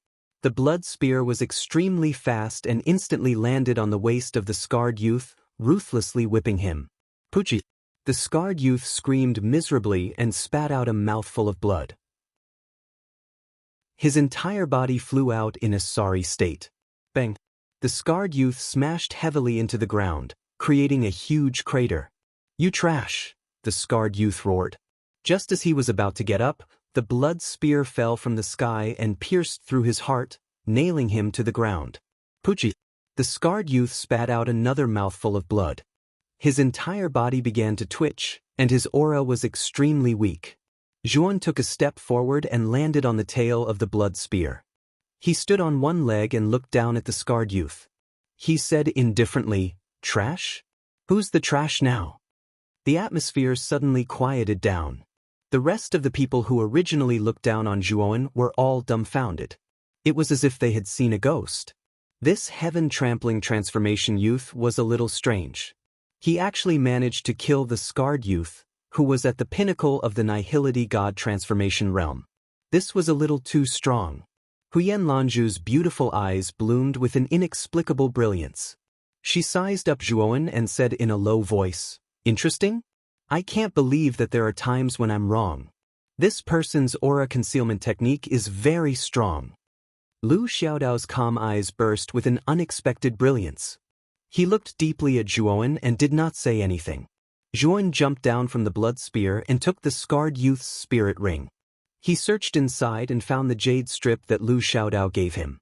The blood spear was extremely fast and instantly landed on the waist of the scarred youth, ruthlessly whipping him. Puchi! The scarred youth screamed miserably and spat out a mouthful of blood. His entire body flew out in a sorry state. Bang! The scarred youth smashed heavily into the ground, creating a huge crater. You trash! The scarred youth roared. Just as he was about to get up, the blood spear fell from the sky and pierced through his heart, nailing him to the ground. Puchi! The scarred youth spat out another mouthful of blood. His entire body began to twitch, and his aura was extremely weak. Zhuowen took a step forward and landed on the tail of the blood spear. He stood on one leg and looked down at the scarred youth. He said indifferently, Trash? Who's the trash now? The atmosphere suddenly quieted down. The rest of the people who originally looked down on Zhuowen were all dumbfounded. It was as if they had seen a ghost. This heaven-trampling transformation youth was a little strange. He actually managed to kill the scarred youth, who was at the pinnacle of the Nihility God transformation realm. This was a little too strong. Huyen Lanju's beautiful eyes bloomed with an inexplicable brilliance. She sized up Zhuowen and said in a low voice, "Interesting? I can't believe that there are times when I'm wrong. This person's aura concealment technique is very strong." Lu Xiaodao's calm eyes burst with an unexpected brilliance. He looked deeply at Zhuowen and did not say anything. Zhuowen jumped down from the blood spear and took the scarred youth's spirit ring. He searched inside and found the jade strip that Lu Xiaodao gave him.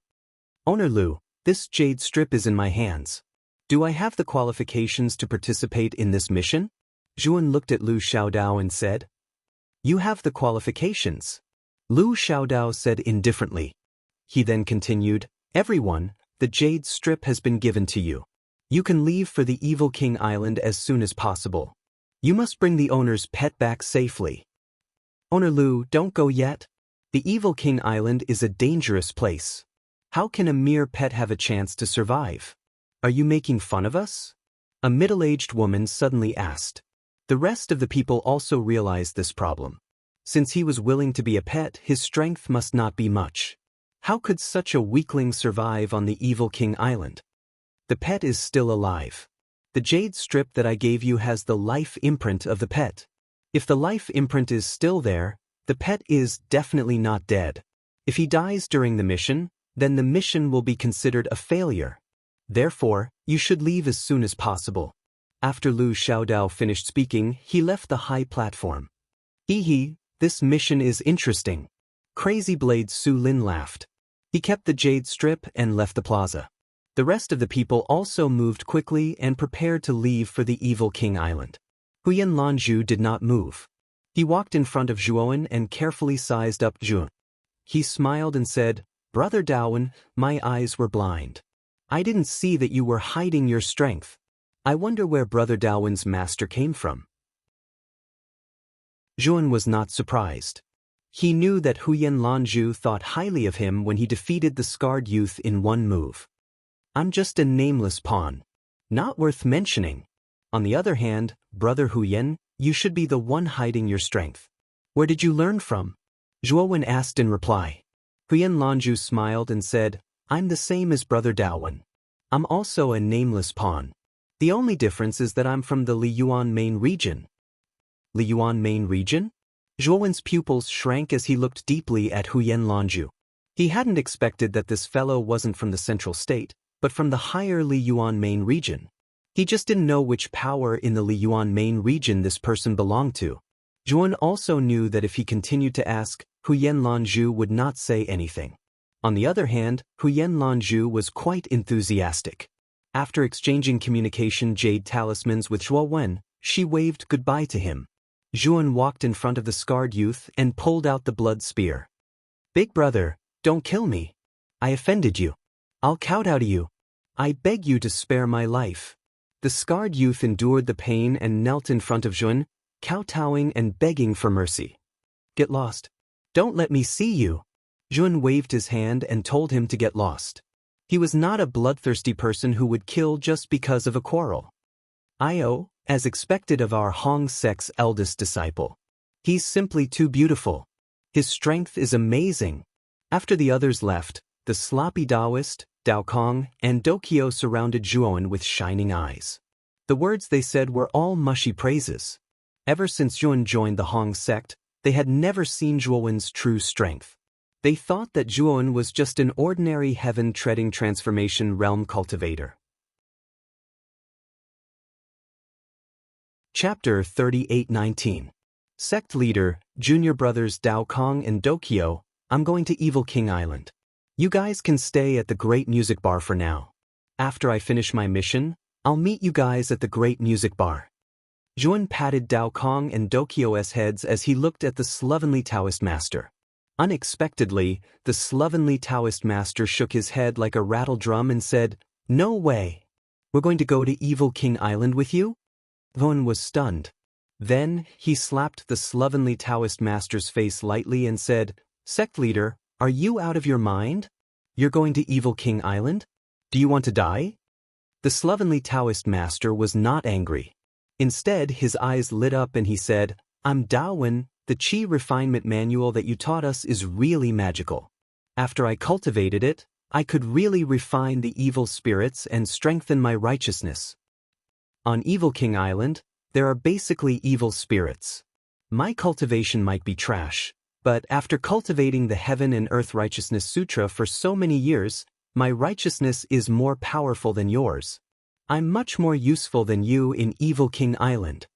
"Owner Lu, this jade strip is in my hands. Do I have the qualifications to participate in this mission?" Zhuowen looked at Lu Xiaodao and said, "You have the qualifications," Lu Xiaodao said indifferently. He then continued, "Everyone, the jade strip has been given to you. You can leave for the Evil King Island as soon as possible. You must bring the owner's pet back safely." "Owner Lu, don't go yet. The Evil King Island is a dangerous place. How can a mere pet have a chance to survive? Are you making fun of us?" a middle-aged woman suddenly asked. The rest of the people also realized this problem. Since he was willing to be a pet, his strength must not be much. How could such a weakling survive on the Evil King Island? "The pet is still alive. The jade strip that I gave you has the life imprint of the pet. If the life imprint is still there, the pet is definitely not dead. If he dies during the mission, then the mission will be considered a failure. Therefore, you should leave as soon as possible." After Lu Xiaodao finished speaking, he left the high platform. "Hee, this mission is interesting." Crazy Blade Su Lin laughed. He kept the jade strip and left the plaza. The rest of the people also moved quickly and prepared to leave for the Evil King Island. Huyen Lanju did not move. He walked in front of Zhuowen and carefully sized up Zhuowen. He smiled and said, "Brother Daowen, my eyes were blind. I didn't see that you were hiding your strength. I wonder where Brother Daowen's master came from." Zhuowen was not surprised. He knew that Huyen Lanju thought highly of him when he defeated the scarred youth in one move. "I'm just a nameless pawn. Not worth mentioning. On the other hand, Brother Huyen, you should be the one hiding your strength. Where did you learn from?" Zhuowen asked in reply. Huyen Lanju smiled and said, "I'm the same as Brother Daowen. I'm also a nameless pawn. The only difference is that I'm from the Liyuan main region." "Liyuan main region?" Zhuowen's pupils shrank as he looked deeply at Huyen Lanju. He hadn't expected that this fellow wasn't from the central state, but from the higher Liyuan main region. He just didn't know which power in the Liyuan main region this person belonged to. Zhuowen also knew that if he continued to ask, Huyen Lanju would not say anything. On the other hand, Huyen Lanju was quite enthusiastic. After exchanging communication jade talismans with Zhuowen, she waved goodbye to him. Zhuowen walked in front of the scarred youth and pulled out the blood spear. "Big brother, don't kill me. I offended you. I'll kowtow to you. I beg you to spare my life." The scarred youth endured the pain and knelt in front of Zhuowen, kowtowing and begging for mercy. "Get lost. Don't let me see you." Zhuowen waved his hand and told him to get lost. He was not a bloodthirsty person who would kill just because of a quarrel. "Io, as expected of our Hong sect's eldest disciple. He's simply too beautiful. His strength is amazing." After the others left, the sloppy Taoist, Dao Kong, and Dokyo surrounded Zhuowen with shining eyes. The words they said were all mushy praises. Ever since Zhuowen joined the Hong sect, they had never seen Zhuowen's true strength. They thought that Zhuowen was just an ordinary heaven-treading transformation realm cultivator. Chapter 38-19. Sect Leader, Junior Brothers Dao Kong and Dokyo, I'm going to Evil King Island. You guys can stay at the Great Music Bar for now. After I finish my mission, I'll meet you guys at the Great Music Bar. Zhuowen patted Dao Kong and Dokyo's heads as he looked at the slovenly Taoist master. Unexpectedly, the slovenly Taoist master shook his head like a rattle drum and said, "No way. We're going to go to Evil King Island with you?" Zhuowen was stunned. Then, he slapped the slovenly Taoist master's face lightly and said, "Sect leader, are you out of your mind? You're going to Evil King Island? Do you want to die?" The slovenly Taoist master was not angry. Instead, his eyes lit up and he said, "I'm Dawen, the Chi refinement manual that you taught us is really magical. After I cultivated it, I could really refine the evil spirits and strengthen my righteousness. On Evil King Island, there are basically evil spirits. My cultivation might be trash, but after cultivating the Heaven and Earth Righteousness Sutra for so many years, my righteousness is more powerful than yours. I'm much more useful than you in Evil King Island."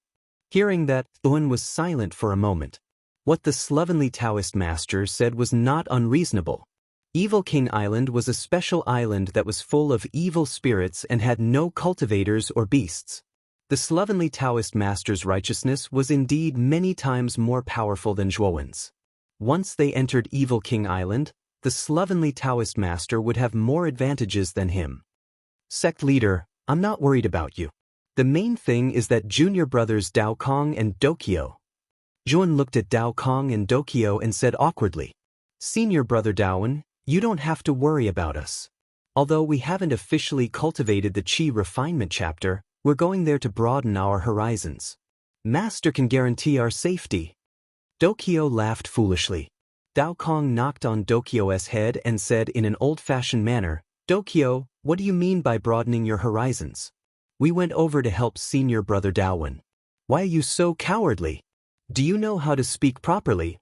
Hearing that, Thuan was silent for a moment. What the slovenly Taoist master said was not unreasonable. Evil King Island was a special island that was full of evil spirits and had no cultivators or beasts. The slovenly Taoist master's righteousness was indeed many times more powerful than Zhuowen's. Once they entered Evil King Island, the slovenly Taoist master would have more advantages than him. "Sect leader, I'm not worried about you. The main thing is that junior brothers Dao Kong and Dokyo." Zhuan looked at Dao Kong and Dokyo and said awkwardly, "Senior brother Dawen, you don't have to worry about us. Although we haven't officially cultivated the Qi refinement chapter, we're going there to broaden our horizons. Master can guarantee our safety." Dokyo laughed foolishly. Dao Kong knocked on Dokyo's head and said in an old-fashioned manner, "Dokyo, what do you mean by broadening your horizons? We went over to help senior brother Dawen. Why are you so cowardly? Do you know how to speak properly?"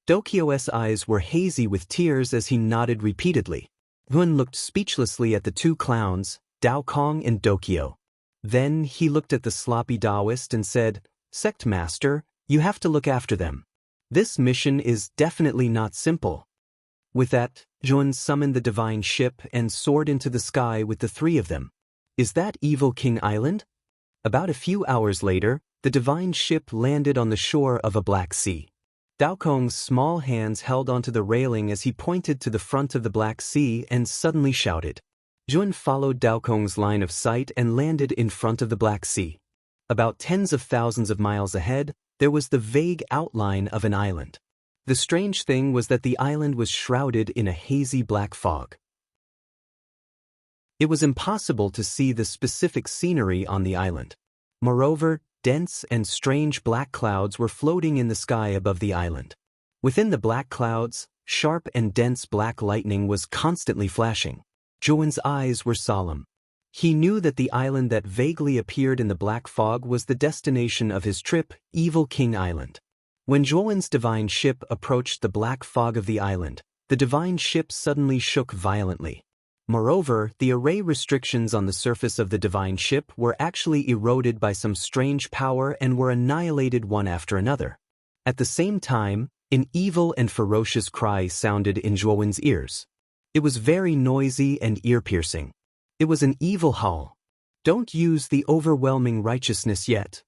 Dokyo's eyes were hazy with tears as he nodded repeatedly. Hun looked speechlessly at the two clowns, Dao Kong and Dokyo. Then he looked at the sloppy Taoist and said, "Sect master, you have to look after them. This mission is definitely not simple." With that, Jun summoned the divine ship and soared into the sky with the three of them. Is that Evil King Island? About a few hours later, the divine ship landed on the shore of a Black Sea. Dao Kong's small hands held onto the railing as he pointed to the front of the Black Sea and suddenly shouted. Jun followed Dao Kong's line of sight and landed in front of the Black Sea. About tens of thousands of miles ahead, there was the vague outline of an island. The strange thing was that the island was shrouded in a hazy black fog. It was impossible to see the specific scenery on the island. Moreover, dense and strange black clouds were floating in the sky above the island. Within the black clouds, sharp and dense black lightning was constantly flashing. Zhuan's eyes were solemn. He knew that the island that vaguely appeared in the black fog was the destination of his trip, Evil King Island. When Zhuan's divine ship approached the black fog of the island, the divine ship suddenly shook violently. Moreover, the array restrictions on the surface of the divine ship were actually eroded by some strange power and were annihilated one after another. At the same time, an evil and ferocious cry sounded in Zhuowen's ears. It was very noisy and ear-piercing. It was an evil howl. "Don't use the overwhelming righteousness yet,"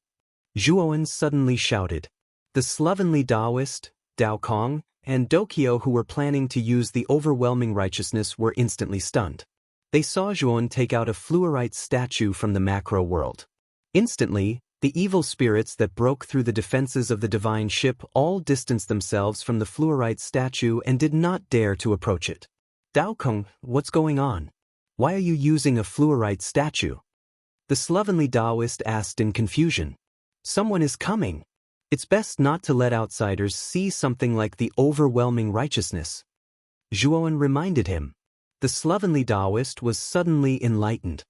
Zhuowen suddenly shouted. The slovenly Taoist, Dao Kong, and Dokyo who were planning to use the overwhelming righteousness were instantly stunned. They saw Zhuowen take out a fluorite statue from the macro world. Instantly, the evil spirits that broke through the defenses of the divine ship all distanced themselves from the fluorite statue and did not dare to approach it. "Dao Kong, what's going on? Why are you using a fluorite statue?" The slovenly Taoist asked in confusion. "Someone is coming. It's best not to let outsiders see something like the overwhelming righteousness," Zhuowen reminded him. The slovenly Taoist was suddenly enlightened.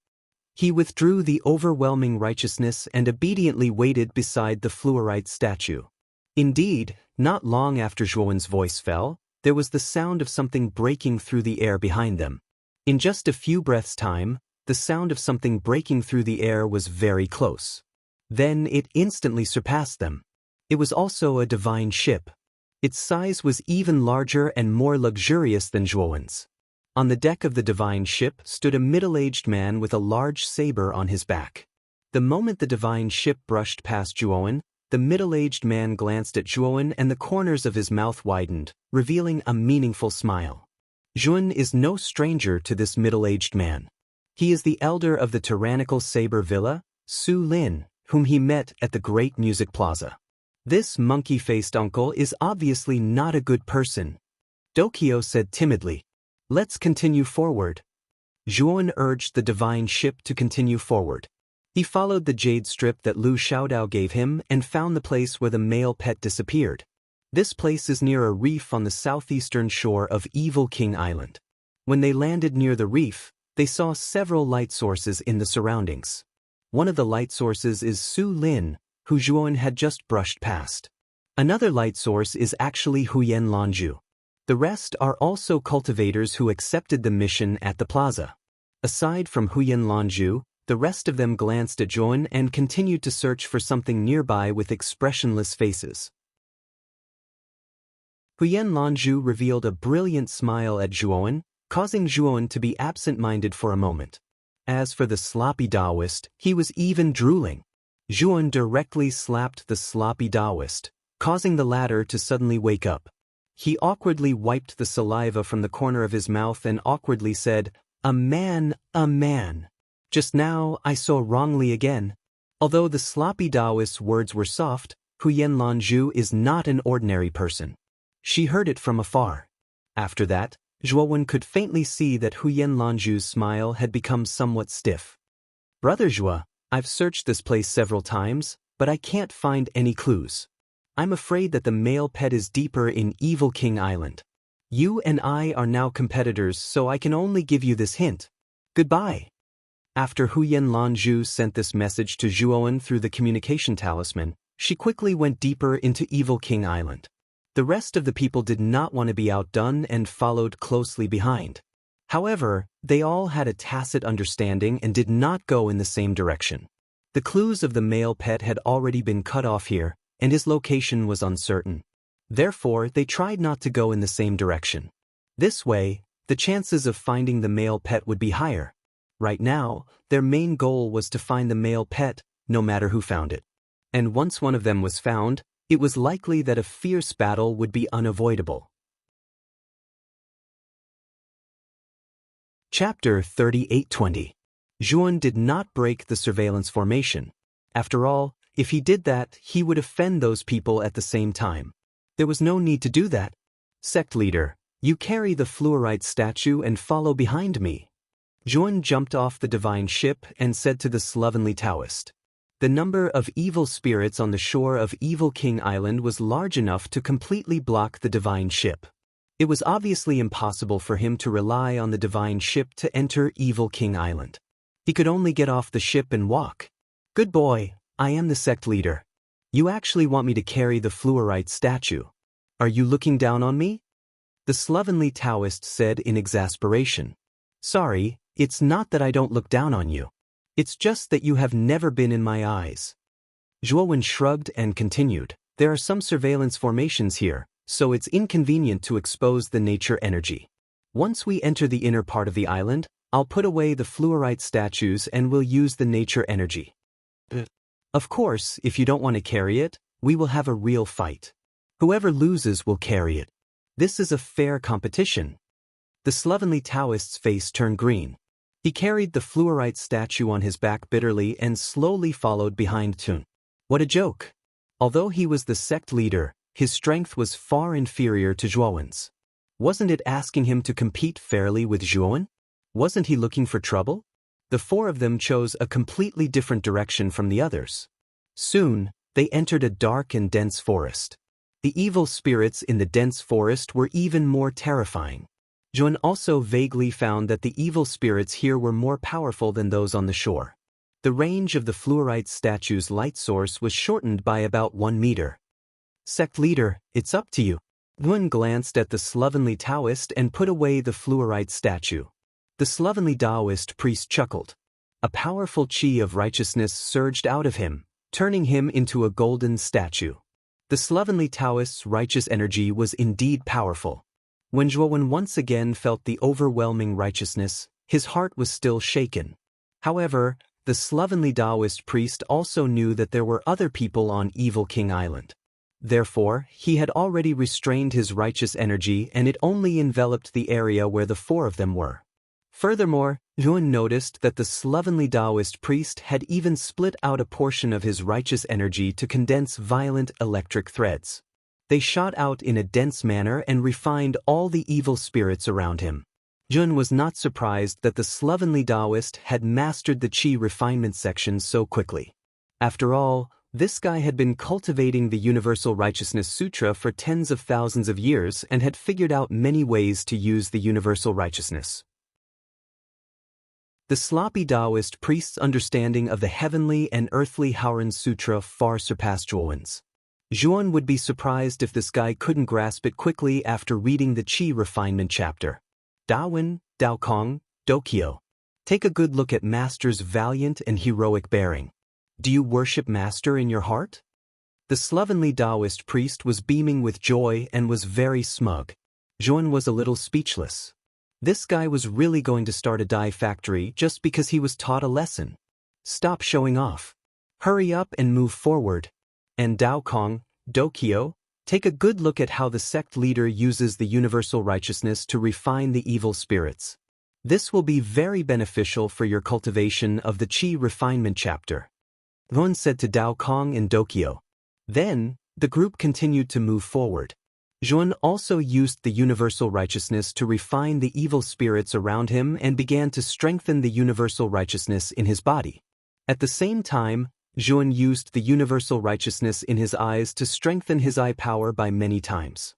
He withdrew the overwhelming righteousness and obediently waited beside the fluorite statue. Indeed, not long after Zhuowen's voice fell, there was the sound of something breaking through the air behind them. In just a few breaths' time, the sound of something breaking through the air was very close. Then it instantly surpassed them. It was also a divine ship. Its size was even larger and more luxurious than Zhuowen's. On the deck of the divine ship stood a middle-aged man with a large saber on his back. The moment the divine ship brushed past Zhuowen, the middle-aged man glanced at Zhuowen and the corners of his mouth widened, revealing a meaningful smile. Zhuowen is no stranger to this middle-aged man. He is the elder of the tyrannical Saber Villa, Su Lin, whom he met at the Great Music Plaza. This monkey-faced uncle is obviously not a good person, Dokyo said timidly. "Let's continue forward." Zhuowen urged the divine ship to continue forward. He followed the jade strip that Lu Xiaodao gave him and found the place where the male pet disappeared. This place is near a reef on the southeastern shore of Evil King Island. When they landed near the reef, they saw several light sources in the surroundings. One of the light sources is Su Lin, who Zhuan had just brushed past. Another light source is actually Huyen Lanju. The rest are also cultivators who accepted the mission at the plaza. Aside from Huyen Lanju, the rest of them glanced at Zhuan and continued to search for something nearby with expressionless faces. Huyen Lanju revealed a brilliant smile at Zhuan, causing Zhuan to be absent-minded for a moment. As for the sloppy Taoist, he was even drooling. Zhuan directly slapped the sloppy Taoist, causing the latter to suddenly wake up. He awkwardly wiped the saliva from the corner of his mouth and awkwardly said, "A man, a man. Just now I saw wrongly again." Although the sloppy Taoist's words were soft, Huyen Lanju is not an ordinary person. She heard it from afar. After that, Zhuowen could faintly see that Huyen Lanju's smile had become somewhat stiff. "Brother Zhua, I've searched this place several times, but I can't find any clues. I'm afraid that the male pet is deeper in Evil King Island. You and I are now competitors, so I can only give you this hint. Goodbye." After Huyen Lanju sent this message to Zhuowen through the communication talisman, she quickly went deeper into Evil King Island. The rest of the people did not want to be outdone and followed closely behind. However, they all had a tacit understanding and did not go in the same direction. The clues of the male pet had already been cut off here, and his location was uncertain. Therefore, they tried not to go in the same direction. This way, the chances of finding the male pet would be higher. Right now, their main goal was to find the male pet, no matter who found it. And once one of them was found, it was likely that a fierce battle would be unavoidable. Chapter 38:20. Zhuan did not break the surveillance formation. After all, if he did that, he would offend those people at the same time. There was no need to do that. "Sect leader, you carry the fluorite statue and follow behind me." Zhuan jumped off the divine ship and said to the slovenly Taoist. The number of evil spirits on the shore of Evil King Island was large enough to completely block the divine ship. It was obviously impossible for him to rely on the divine ship to enter Evil King Island. He could only get off the ship and walk. "Good boy, I am the sect leader. You actually want me to carry the fluorite statue. Are you looking down on me?" The slovenly Taoist said in exasperation. "Sorry, it's not that I don't look down on you. It's just that you have never been in my eyes." Zhuowen shrugged and continued, "There are some surveillance formations here, so it's inconvenient to expose the nature energy. Once we enter the inner part of the island, I'll put away the fluorite statues and we'll use the nature energy. Of course, if you don't want to carry it, we will have a real fight. Whoever loses will carry it. This is a fair competition." The slovenly Taoist's face turned green. He carried the fluorite statue on his back bitterly and slowly followed behind Tun. What a joke! Although he was the sect leader, his strength was far inferior to Zhuowen's. Wasn't it asking him to compete fairly with Zhuowen? Wasn't he looking for trouble? The four of them chose a completely different direction from the others. Soon, they entered a dark and dense forest. The evil spirits in the dense forest were even more terrifying. Zhuan also vaguely found that the evil spirits here were more powerful than those on the shore. The range of the fluorite statue's light source was shortened by about 1 meter. "Sect leader, it's up to you." Zhuan glanced at the slovenly Taoist and put away the fluorite statue. The slovenly Taoist priest chuckled. A powerful chi of righteousness surged out of him, turning him into a golden statue. The slovenly Taoist's righteous energy was indeed powerful. When Zhuowen once again felt the overwhelming righteousness, his heart was still shaken. However, the slovenly Taoist priest also knew that there were other people on Evil King Island. Therefore, he had already restrained his righteous energy and it only enveloped the area where the four of them were. Furthermore, Zhuan noticed that the slovenly Taoist priest had even split out a portion of his righteous energy to condense violent electric threads. They shot out in a dense manner and refined all the evil spirits around him. Jun was not surprised that the slovenly Taoist had mastered the Qi refinement section so quickly. After all, this guy had been cultivating the Universal Righteousness Sutra for tens of thousands of years and had figured out many ways to use the Universal Righteousness. The sloppy Taoist priest's understanding of the heavenly and earthly Haoren Sutra far surpassed Zhuowen's. Zhuowen would be surprised if this guy couldn't grasp it quickly after reading the Qi refinement chapter. Dawen, Daokong, Dokyo. Take a good look at Master's valiant and heroic bearing. Do you worship Master in your heart? The slovenly Taoist priest was beaming with joy and was very smug. Zhuowen was a little speechless. This guy was really going to start a dye factory just because he was taught a lesson. Stop showing off. Hurry up and move forward. And Daokong, Dokyo, take a good look at how the sect leader uses the universal righteousness to refine the evil spirits. This will be very beneficial for your cultivation of the Qi refinement chapter. Zhuowen said to Daokong and Dokyo. Then, the group continued to move forward. Zhuowen also used the universal righteousness to refine the evil spirits around him and began to strengthen the universal righteousness in his body. At the same time, Zhuowen used the universal righteousness in his eyes to strengthen his eye power by many times.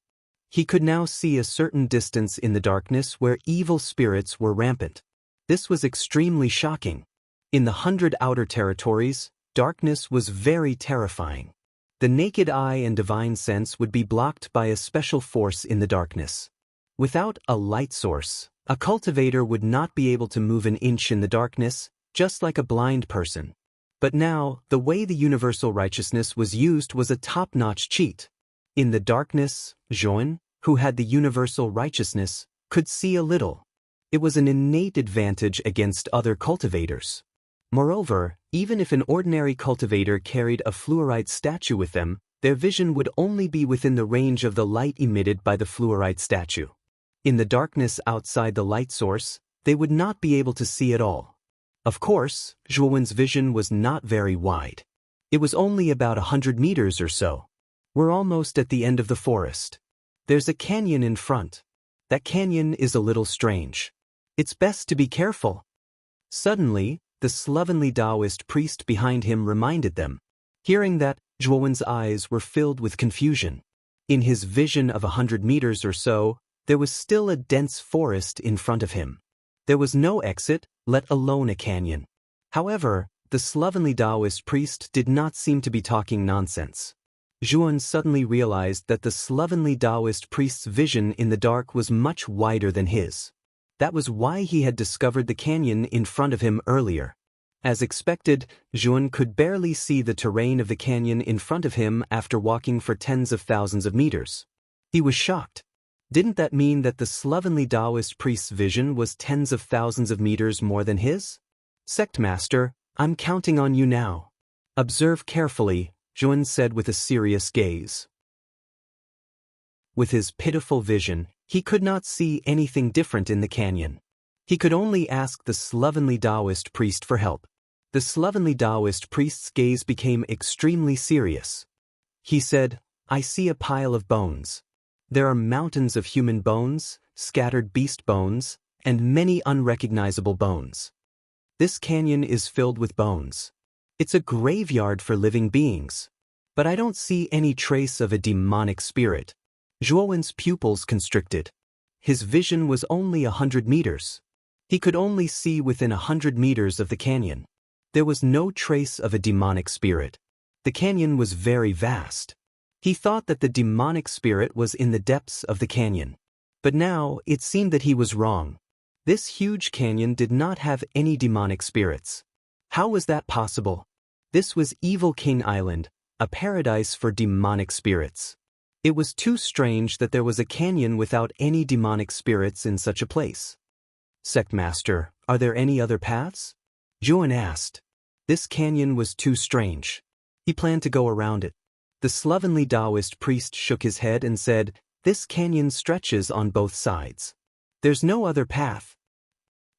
He could now see a certain distance in the darkness where evil spirits were rampant. This was extremely shocking. In the 100 outer territories, darkness was very terrifying. The naked eye and divine sense would be blocked by a special force in the darkness. Without a light source, a cultivator would not be able to move an inch in the darkness, just like a blind person. But now, the way the universal righteousness was used was a top-notch cheat. In the darkness, Zhuowen, who had the universal righteousness, could see a little. It was an innate advantage against other cultivators. Moreover, even if an ordinary cultivator carried a fluorite statue with them, their vision would only be within the range of the light emitted by the fluorite statue. In the darkness outside the light source, they would not be able to see at all. Of course, Zhuowen's vision was not very wide. It was only about 100 meters or so. We're almost at the end of the forest. There's a canyon in front. That canyon is a little strange. It's best to be careful. Suddenly, the slovenly Taoist priest behind him reminded them. Hearing that, Zhuowen's eyes were filled with confusion. In his vision of 100 meters or so, there was still a dense forest in front of him. There was no exit, let alone a canyon. However, the slovenly Taoist priest did not seem to be talking nonsense. Zhuowen suddenly realized that the slovenly Taoist priest's vision in the dark was much wider than his. That was why he had discovered the canyon in front of him earlier. As expected, Zhuowen could barely see the terrain of the canyon in front of him after walking for tens of thousands of meters. He was shocked. Didn't that mean that the slovenly Taoist priest's vision was tens of thousands of meters more than his? Sect Master, I'm counting on you now. Observe carefully, Zhuowen said with a serious gaze. With his pitiful vision, he could not see anything different in the canyon. He could only ask the slovenly Taoist priest for help. The slovenly Taoist priest's gaze became extremely serious. He said, I see a pile of bones. There are mountains of human bones, scattered beast bones, and many unrecognizable bones. This canyon is filled with bones. It's a graveyard for living beings. But I don't see any trace of a demonic spirit. Zhuowen's pupils constricted. His vision was only 100 meters. He could only see within 100 meters of the canyon. There was no trace of a demonic spirit. The canyon was very vast. He thought that the demonic spirit was in the depths of the canyon. But now, it seemed that he was wrong. This huge canyon did not have any demonic spirits. How was that possible? This was Evil King Island, a paradise for demonic spirits. It was too strange that there was a canyon without any demonic spirits in such a place. Sect Master, are there any other paths? Zhuowen asked. This canyon was too strange. He planned to go around it. The slovenly Taoist priest shook his head and said, This canyon stretches on both sides. There's no other path.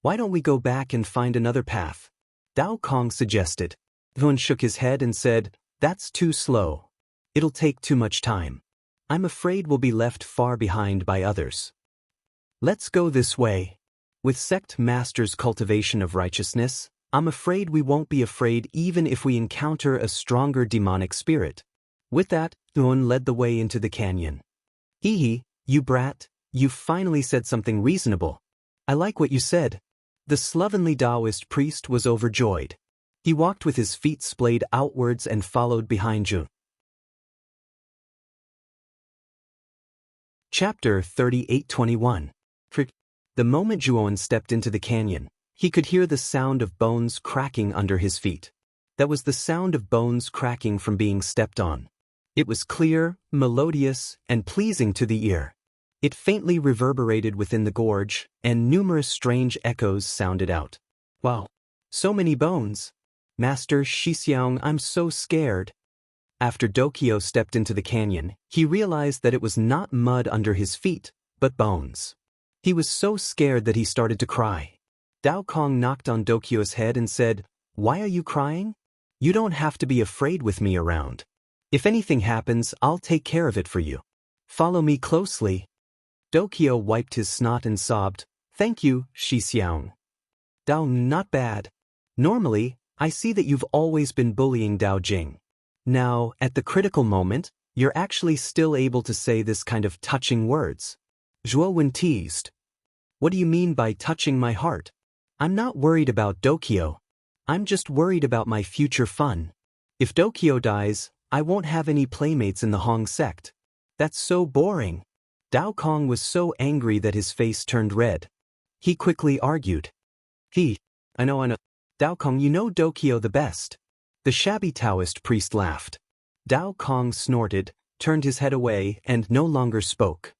Why don't we go back and find another path? Daokong suggested. Zhuowen shook his head and said, That's too slow. It'll take too much time. I'm afraid we'll be left far behind by others. Let's go this way. With sect masters' cultivation of righteousness, I'm afraid we won't be afraid even if we encounter a stronger demonic spirit. With that, Yuan led the way into the canyon. Hee, you brat, you finally said something reasonable. I like what you said. The slovenly Taoist priest was overjoyed. He walked with his feet splayed outwards and followed behind Yuan. Chapter 38:21. The moment Yuan stepped into the canyon, he could hear the sound of bones cracking under his feet. That was the sound of bones cracking from being stepped on. It was clear, melodious, and pleasing to the ear. It faintly reverberated within the gorge, and numerous strange echoes sounded out. Wow! So many bones! Master Shixiang, I'm so scared. After Dokyo stepped into the canyon, he realized that it was not mud under his feet, but bones. He was so scared that he started to cry. Dao Kong knocked on Dokyo's head and said, "Why are you crying? You don't have to be afraid with me around. If anything happens, I'll take care of it for you. Follow me closely." Dokyo wiped his snot and sobbed, "Thank you, Shixiang." Dao, not bad. Normally, I see that you've always been bullying Dao Jing. Now, at the critical moment, you're actually still able to say this kind of touching words. Zhuo Wen teased. What do you mean by touching my heart? I'm not worried about Dokyo. I'm just worried about my future fun. If Dokyo dies, I won't have any playmates in the Hong sect. That's so boring. Dao Kong was so angry that his face turned red. He quickly argued. I know. Dao Kong, you know Dokyo the best. The shabby Taoist priest laughed. Dao Kong snorted, turned his head away, and no longer spoke.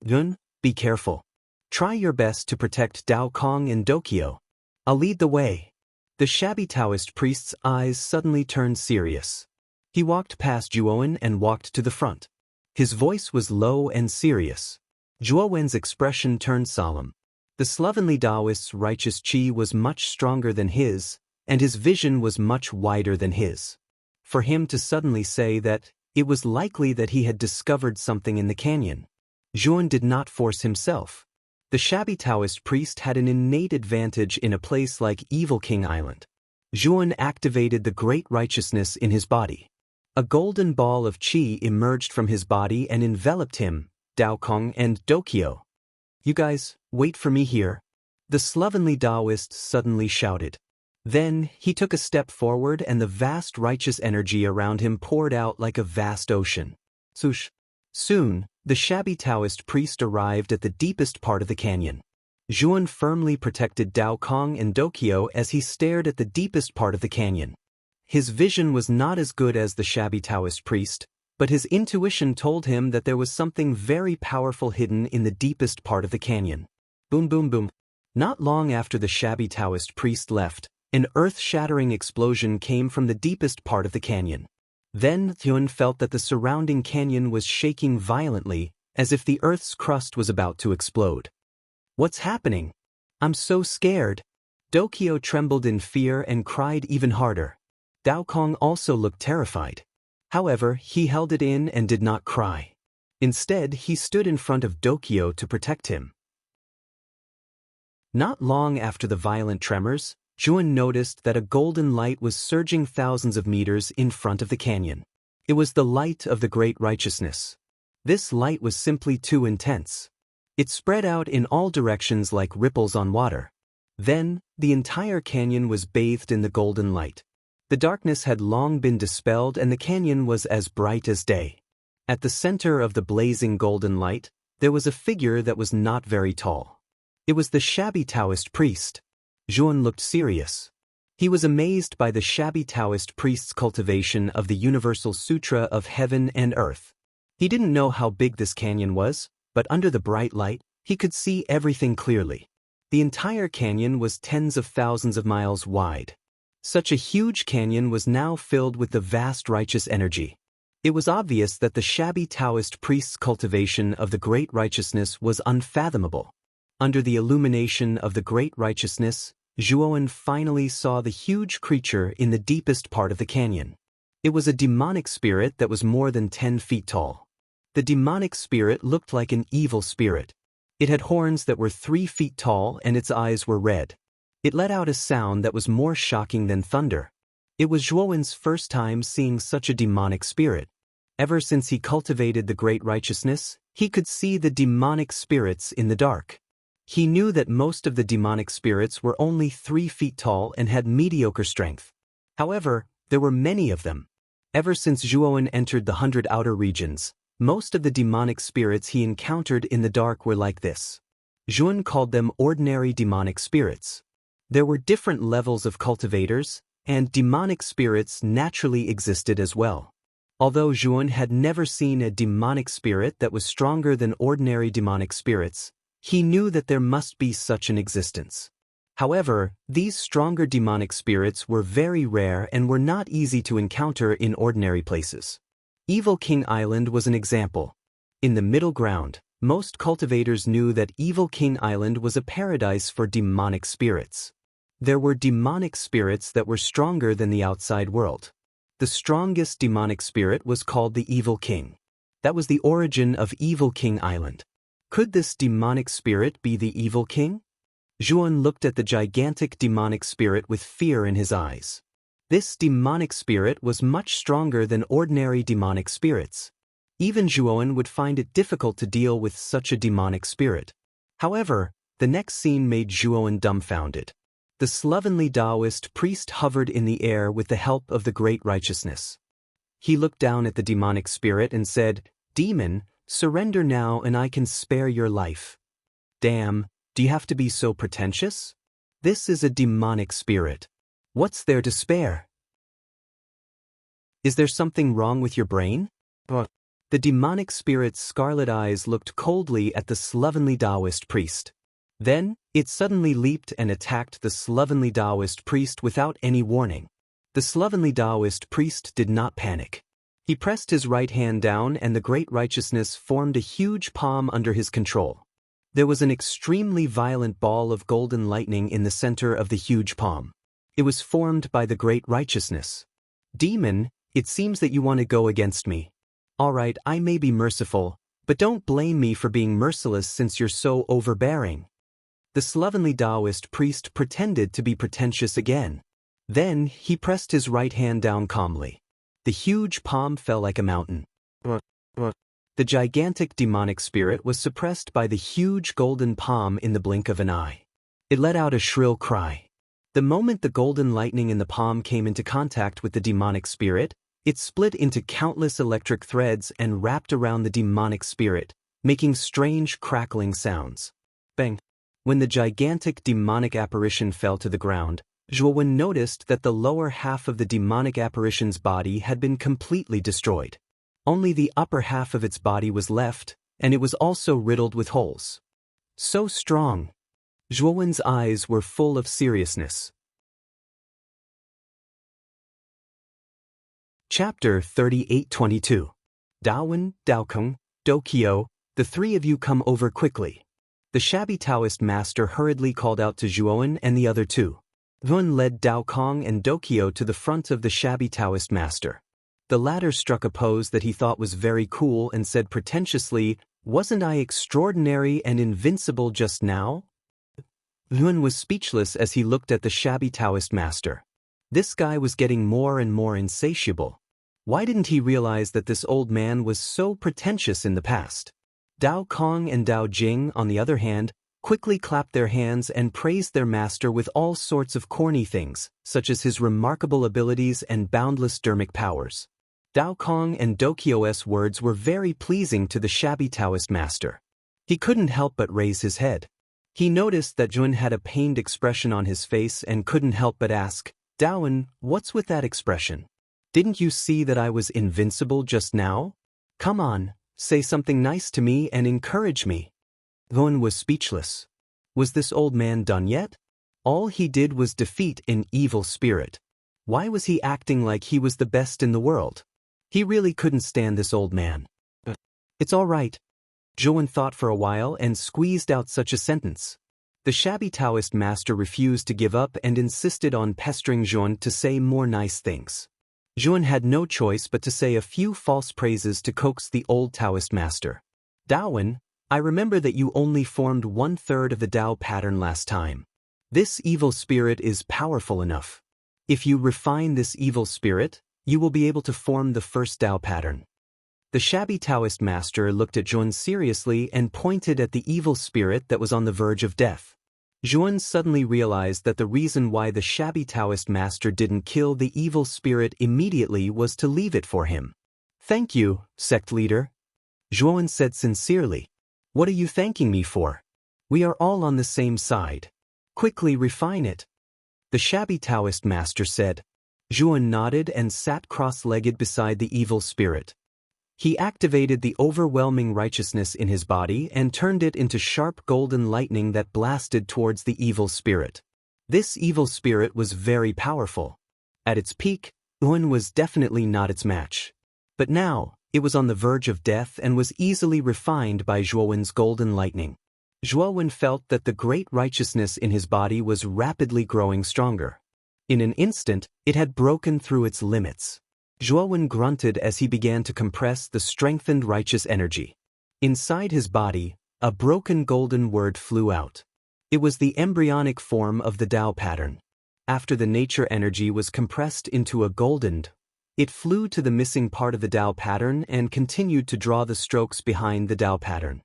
Yun, be careful. Try your best to protect Dao Kong and Dokyo. I'll lead the way. The shabby Taoist priest's eyes suddenly turned serious. He walked past Zhuowen and walked to the front. His voice was low and serious. Zhuowen's expression turned solemn. The slovenly Taoist's righteous qi was much stronger than his, and his vision was much wider than his. For him to suddenly say that, it was likely that he had discovered something in the canyon. Zhuan did not force himself. The shabby Taoist priest had an innate advantage in a place like Evil King Island. Zhuan activated the great righteousness in his body. A golden ball of qi emerged from his body and enveloped him, Dao Kong and Dokyo. You guys, wait for me here. The slovenly Taoist suddenly shouted. Then, he took a step forward and the vast righteous energy around him poured out like a vast ocean. Swoosh. Soon, the shabby Taoist priest arrived at the deepest part of the canyon. Zhuan firmly protected Dao Kong and Dokyo as he stared at the deepest part of the canyon. His vision was not as good as the shabby Taoist priest, but his intuition told him that there was something very powerful hidden in the deepest part of the canyon. Boom boom boom. Not long after the shabby Taoist priest left, an earth-shattering explosion came from the deepest part of the canyon. Then Yun felt that the surrounding canyon was shaking violently, as if the earth's crust was about to explode. What's happening? I'm so scared. Dokyo trembled in fear and cried even harder. Dao Kong also looked terrified. However, he held it in and did not cry. Instead, he stood in front of Dokyo to protect him. Not long after the violent tremors, Zhuan noticed that a golden light was surging thousands of meters in front of the canyon. It was the light of the great righteousness. This light was simply too intense. It spread out in all directions like ripples on water. Then, the entire canyon was bathed in the golden light. The darkness had long been dispelled and the canyon was as bright as day. At the center of the blazing golden light, there was a figure that was not very tall. It was the shabby Taoist priest. Zhuan looked serious. He was amazed by the shabby Taoist priest's cultivation of the Universal Sutra of Heaven and Earth. He didn't know how big this canyon was, but under the bright light, he could see everything clearly. The entire canyon was tens of thousands of miles wide. Such a huge canyon was now filled with the vast righteous energy. It was obvious that the shabby Taoist priest's cultivation of the great righteousness was unfathomable. Under the illumination of the great righteousness, Zhuowen finally saw the huge creature in the deepest part of the canyon. It was a demonic spirit that was more than 10 feet tall. The demonic spirit looked like an evil spirit. It had horns that were 3 feet tall and its eyes were red. It let out a sound that was more shocking than thunder. It was Zhuowen's first time seeing such a demonic spirit. Ever since he cultivated the great righteousness, he could see the demonic spirits in the dark. He knew that most of the demonic spirits were only 3 feet tall and had mediocre strength. However, there were many of them. Ever since Zhuowen entered the 100 outer regions, most of the demonic spirits he encountered in the dark were like this. Zhuowen called them ordinary demonic spirits. There were different levels of cultivators, and demonic spirits naturally existed as well. Although Zhuowen had never seen a demonic spirit that was stronger than ordinary demonic spirits, he knew that there must be such an existence. However, these stronger demonic spirits were very rare and were not easy to encounter in ordinary places. Evil King Island was an example. In the middle ground, most cultivators knew that Evil King Island was a paradise for demonic spirits. There were demonic spirits that were stronger than the outside world. The strongest demonic spirit was called the Evil King. That was the origin of Evil King Island. Could this demonic spirit be the Evil King? Zhuowen looked at the gigantic demonic spirit with fear in his eyes. This demonic spirit was much stronger than ordinary demonic spirits. Even Zhuowen would find it difficult to deal with such a demonic spirit. However, the next scene made Zhuowen dumbfounded. The slovenly Taoist priest hovered in the air with the help of the great righteousness. He looked down at the demonic spirit and said, "Demon, surrender now and I can spare your life." Damn, do you have to be so pretentious? This is a demonic spirit. What's there to spare? Is there something wrong with your brain? The demonic spirit's scarlet eyes looked coldly at the slovenly Taoist priest. Then, it suddenly leaped and attacked the slovenly Taoist priest without any warning. The slovenly Taoist priest did not panic. He pressed his right hand down and the great righteousness formed a huge palm under his control. There was an extremely violent ball of golden lightning in the center of the huge palm. It was formed by the great righteousness. "Demon, it seems that you want to go against me. All right, I may be merciful, but don't blame me for being merciless since you're so overbearing." The slovenly Taoist priest pretended to be pretentious again. Then, he pressed his right hand down calmly. The huge palm fell like a mountain. The gigantic demonic spirit was suppressed by the huge golden palm in the blink of an eye. It let out a shrill cry. The moment the golden lightning in the palm came into contact with the demonic spirit, it split into countless electric threads and wrapped around the demonic spirit, making strange crackling sounds. Bang! When the gigantic demonic apparition fell to the ground, Zhuowen noticed that the lower half of the demonic apparition's body had been completely destroyed. Only the upper half of its body was left, and it was also riddled with holes. So strong! Zhuowen's eyes were full of seriousness. Chapter 38:22. Daowen, Daokeng, Dokyo, the three of you come over quickly. The shabby Taoist master hurriedly called out to Zhuowen and the other two. Zhuowen led Daokeng and Dokyo to the front of the shabby Taoist master. The latter struck a pose that he thought was very cool and said pretentiously, "Wasn't I extraordinary and invincible just now?" Zhuowen was speechless as he looked at the shabby Taoist master. This guy was getting more and more insatiable. Why didn't he realize that this old man was so pretentious in the past? Dao Kong and Dao Jing, on the other hand, quickly clapped their hands and praised their master with all sorts of corny things, such as his remarkable abilities and boundless dermic powers. Dao Kong and Dokyo's words were very pleasing to the shabby Taoist master. He couldn't help but raise his head. He noticed that Zhuowen had a pained expression on his face and couldn't help but ask, "Daowen, what's with that expression? Didn't you see that I was invincible just now? Come on, say something nice to me and encourage me." Zhuowen was speechless. Was this old man done yet? All he did was defeat an evil spirit. Why was he acting like he was the best in the world? He really couldn't stand this old man. "It's all right." Zhuowen thought for a while and squeezed out such a sentence. The shabby Taoist master refused to give up and insisted on pestering Zhuowen to say more nice things. Zhuowen had no choice but to say a few false praises to coax the old Taoist master. "Daowen, I remember that you only formed 1/3 of the Tao pattern last time. This evil spirit is powerful enough. If you refine this evil spirit, you will be able to form the first Tao pattern. The shabby Taoist master looked at Zhuan seriously and pointed at the evil spirit that was on the verge of death. Zhuan suddenly realized that the reason why the shabby Taoist master didn't kill the evil spirit immediately was to leave it for him. Thank you, sect leader. Zhuan said sincerely. What are you thanking me for? We are all on the same side. Quickly refine it. The shabby Taoist master said. Zhuan nodded and sat cross-legged beside the evil spirit. He activated the overwhelming righteousness in his body and turned it into sharp golden lightning that blasted towards the evil spirit. This evil spirit was very powerful. At its peak, Zhuan was definitely not its match. But now, it was on the verge of death and was easily refined by Zhuowen's golden lightning. Zhuowen felt that the great righteousness in his body was rapidly growing stronger. In an instant, it had broken through its limits. Zhuowen grunted as he began to compress the strengthened righteous energy. Inside his body, a broken golden word flew out. It was the embryonic form of the Tao pattern. After the nature energy was compressed into a golden, it flew to the missing part of the Tao pattern and continued to draw the strokes behind the Tao pattern.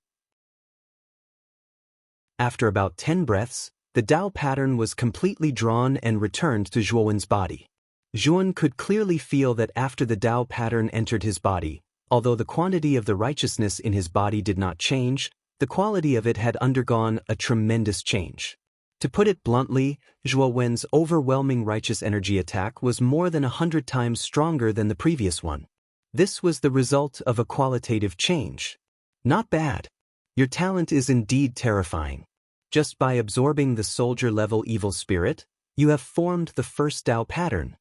After about 10 breaths, the Tao pattern was completely drawn and returned to Zhuowen's body. Zhuan could clearly feel that after the Tao pattern entered his body, although the quantity of the righteousness in his body did not change, the quality of it had undergone a tremendous change. To put it bluntly, Zhuowen's overwhelming righteous energy attack was more than 100 times stronger than the previous one. This was the result of a qualitative change. Not bad. Your talent is indeed terrifying. Just by absorbing the soldier-level evil spirit, you have formed the first Tao pattern.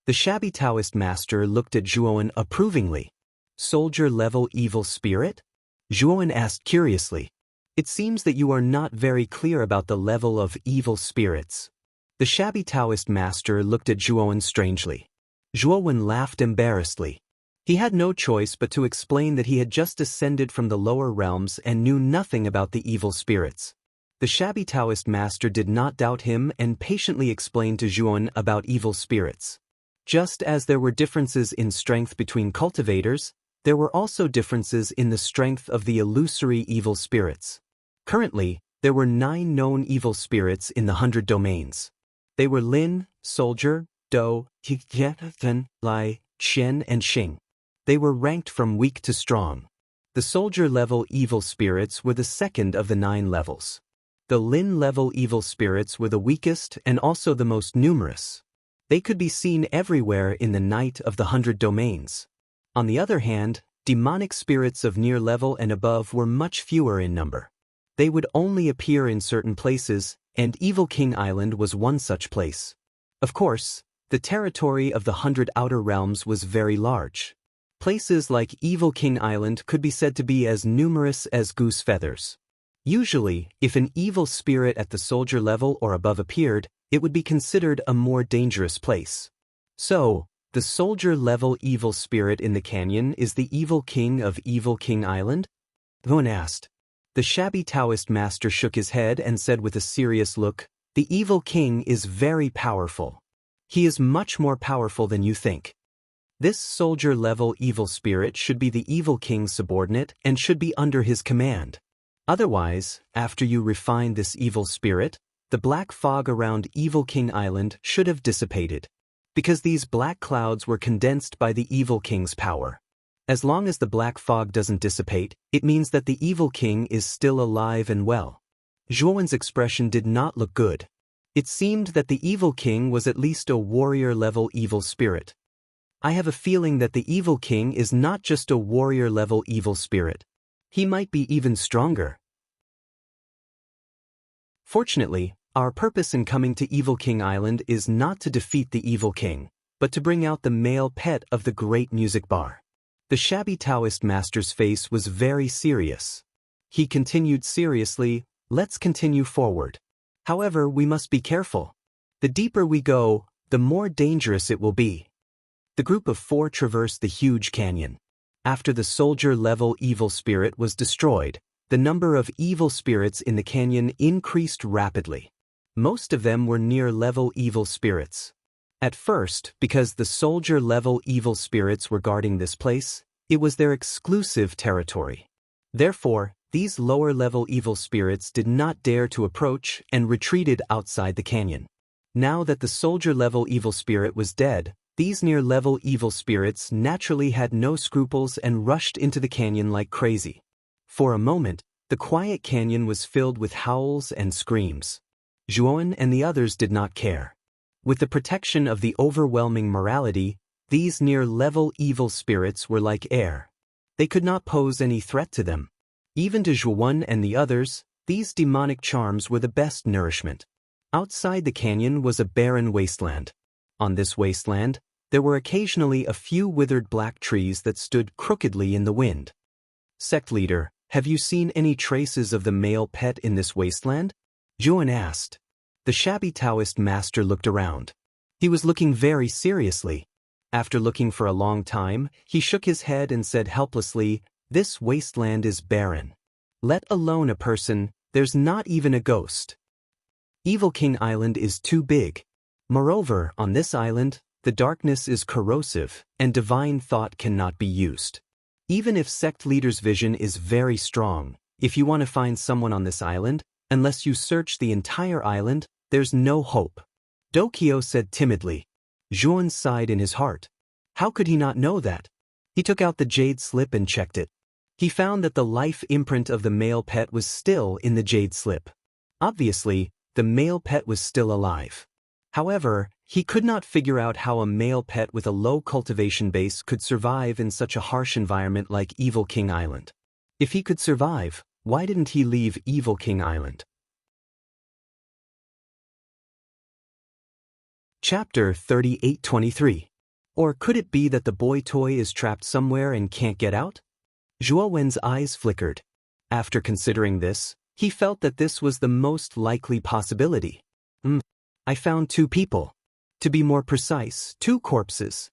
The shabby Taoist master looked at Zhuowen approvingly. Soldier-level evil spirit? Zhuowen asked curiously. It seems that you are not very clear about the level of evil spirits. The shabby Taoist master looked at Zhuowen strangely. Zhuowen laughed embarrassedly. He had no choice but to explain that he had just ascended from the lower realms and knew nothing about the evil spirits. The shabby Taoist master did not doubt him and patiently explained to Zhuowen about evil spirits. Just as there were differences in strength between cultivators, there were also differences in the strength of the illusory evil spirits. Currently, there were 9 known evil spirits in the 100 domains. They were Lin, Soldier, Dou, Fen, Lai, Qian, and Xing. They were ranked from weak to strong. The soldier-level evil spirits were the second of the 9 levels. The Lin-level evil spirits were the weakest and also the most numerous. They could be seen everywhere in the night of the 100 domains. On the other hand, demonic spirits of near level and above were much fewer in number. They would only appear in certain places, and Evil King Island was one such place. Of course, the territory of the 100 outer realms was very large. Places like Evil King Island could be said to be as numerous as goose feathers. Usually, if an evil spirit at the soldier level or above appeared, it would be considered a more dangerous place. So, the soldier-level evil spirit in the canyon is the evil king of Evil King Island? Zhuowen asked. The shabby Taoist master shook his head and said with a serious look, "The evil king is very powerful. He is much more powerful than you think. This soldier-level evil spirit should be the evil king's subordinate and should be under his command. Otherwise, after you refine this evil spirit, the black fog around Evil King Island should have dissipated. Because these black clouds were condensed by the evil king's power. As long as the black fog doesn't dissipate, it means that the evil king is still alive and well." Zhuowen's expression did not look good. It seemed that the evil king was at least a warrior-level evil spirit. I have a feeling that the evil king is not just a warrior-level evil spirit. He might be even stronger. Fortunately, our purpose in coming to Evil King Island is not to defeat the evil king, but to bring out the male pet of the great music bar. The shabby Taoist master's face was very serious. He continued seriously, "Let's continue forward. However, we must be careful. The deeper we go, the more dangerous it will be." The group of 4 traversed the huge canyon. After the soldier-level evil spirit was destroyed, The number of evil spirits in the canyon increased rapidly. Most of them were near-level evil spirits. At first, because the soldier-level evil spirits were guarding this place, it was their exclusive territory. Therefore, these lower-level evil spirits did not dare to approach and retreated outside the canyon. Now that the soldier-level evil spirit was dead, these near-level evil spirits naturally had no scruples and rushed into the canyon like crazy. For a moment, the quiet canyon was filled with howls and screams. Zhuan and the others did not care. With the protection of the overwhelming morality, these near-level evil spirits were like air. They could not pose any threat to them. Even to Zhuan and the others, these demonic charms were the best nourishment. Outside the canyon was a barren wasteland. On this wasteland, there were occasionally a few withered black trees that stood crookedly in the wind. Sect leader, have you seen any traces of the male pet in this wasteland? Zhuan asked. The shabby Taoist master looked around. He was looking very seriously. After looking for a long time, he shook his head and said helplessly, "This wasteland is barren. Let alone a person, there's not even a ghost. Evil King Island is too big. Moreover, on this island, the darkness is corrosive, and divine thought cannot be used. Even if sect leader's vision is very strong, if you want to find someone on this island, unless you search the entire island, there's no hope." Dokyo said timidly. Zhuan sighed in his heart. How could he not know that? He took out the jade slip and checked it. He found that the life imprint of the male pet was still in the jade slip. Obviously, the male pet was still alive. However, he could not figure out how a male pet with a low cultivation base could survive in such a harsh environment like Evil King Island. If he could survive, why didn't he leave Evil King Island? Chapter 38-23. Or could it be that the boy toy is trapped somewhere and can't get out? Zhuo Wen's eyes flickered. After considering this, he felt that this was the most likely possibility. I found 2 people. To be more precise, 2 corpses.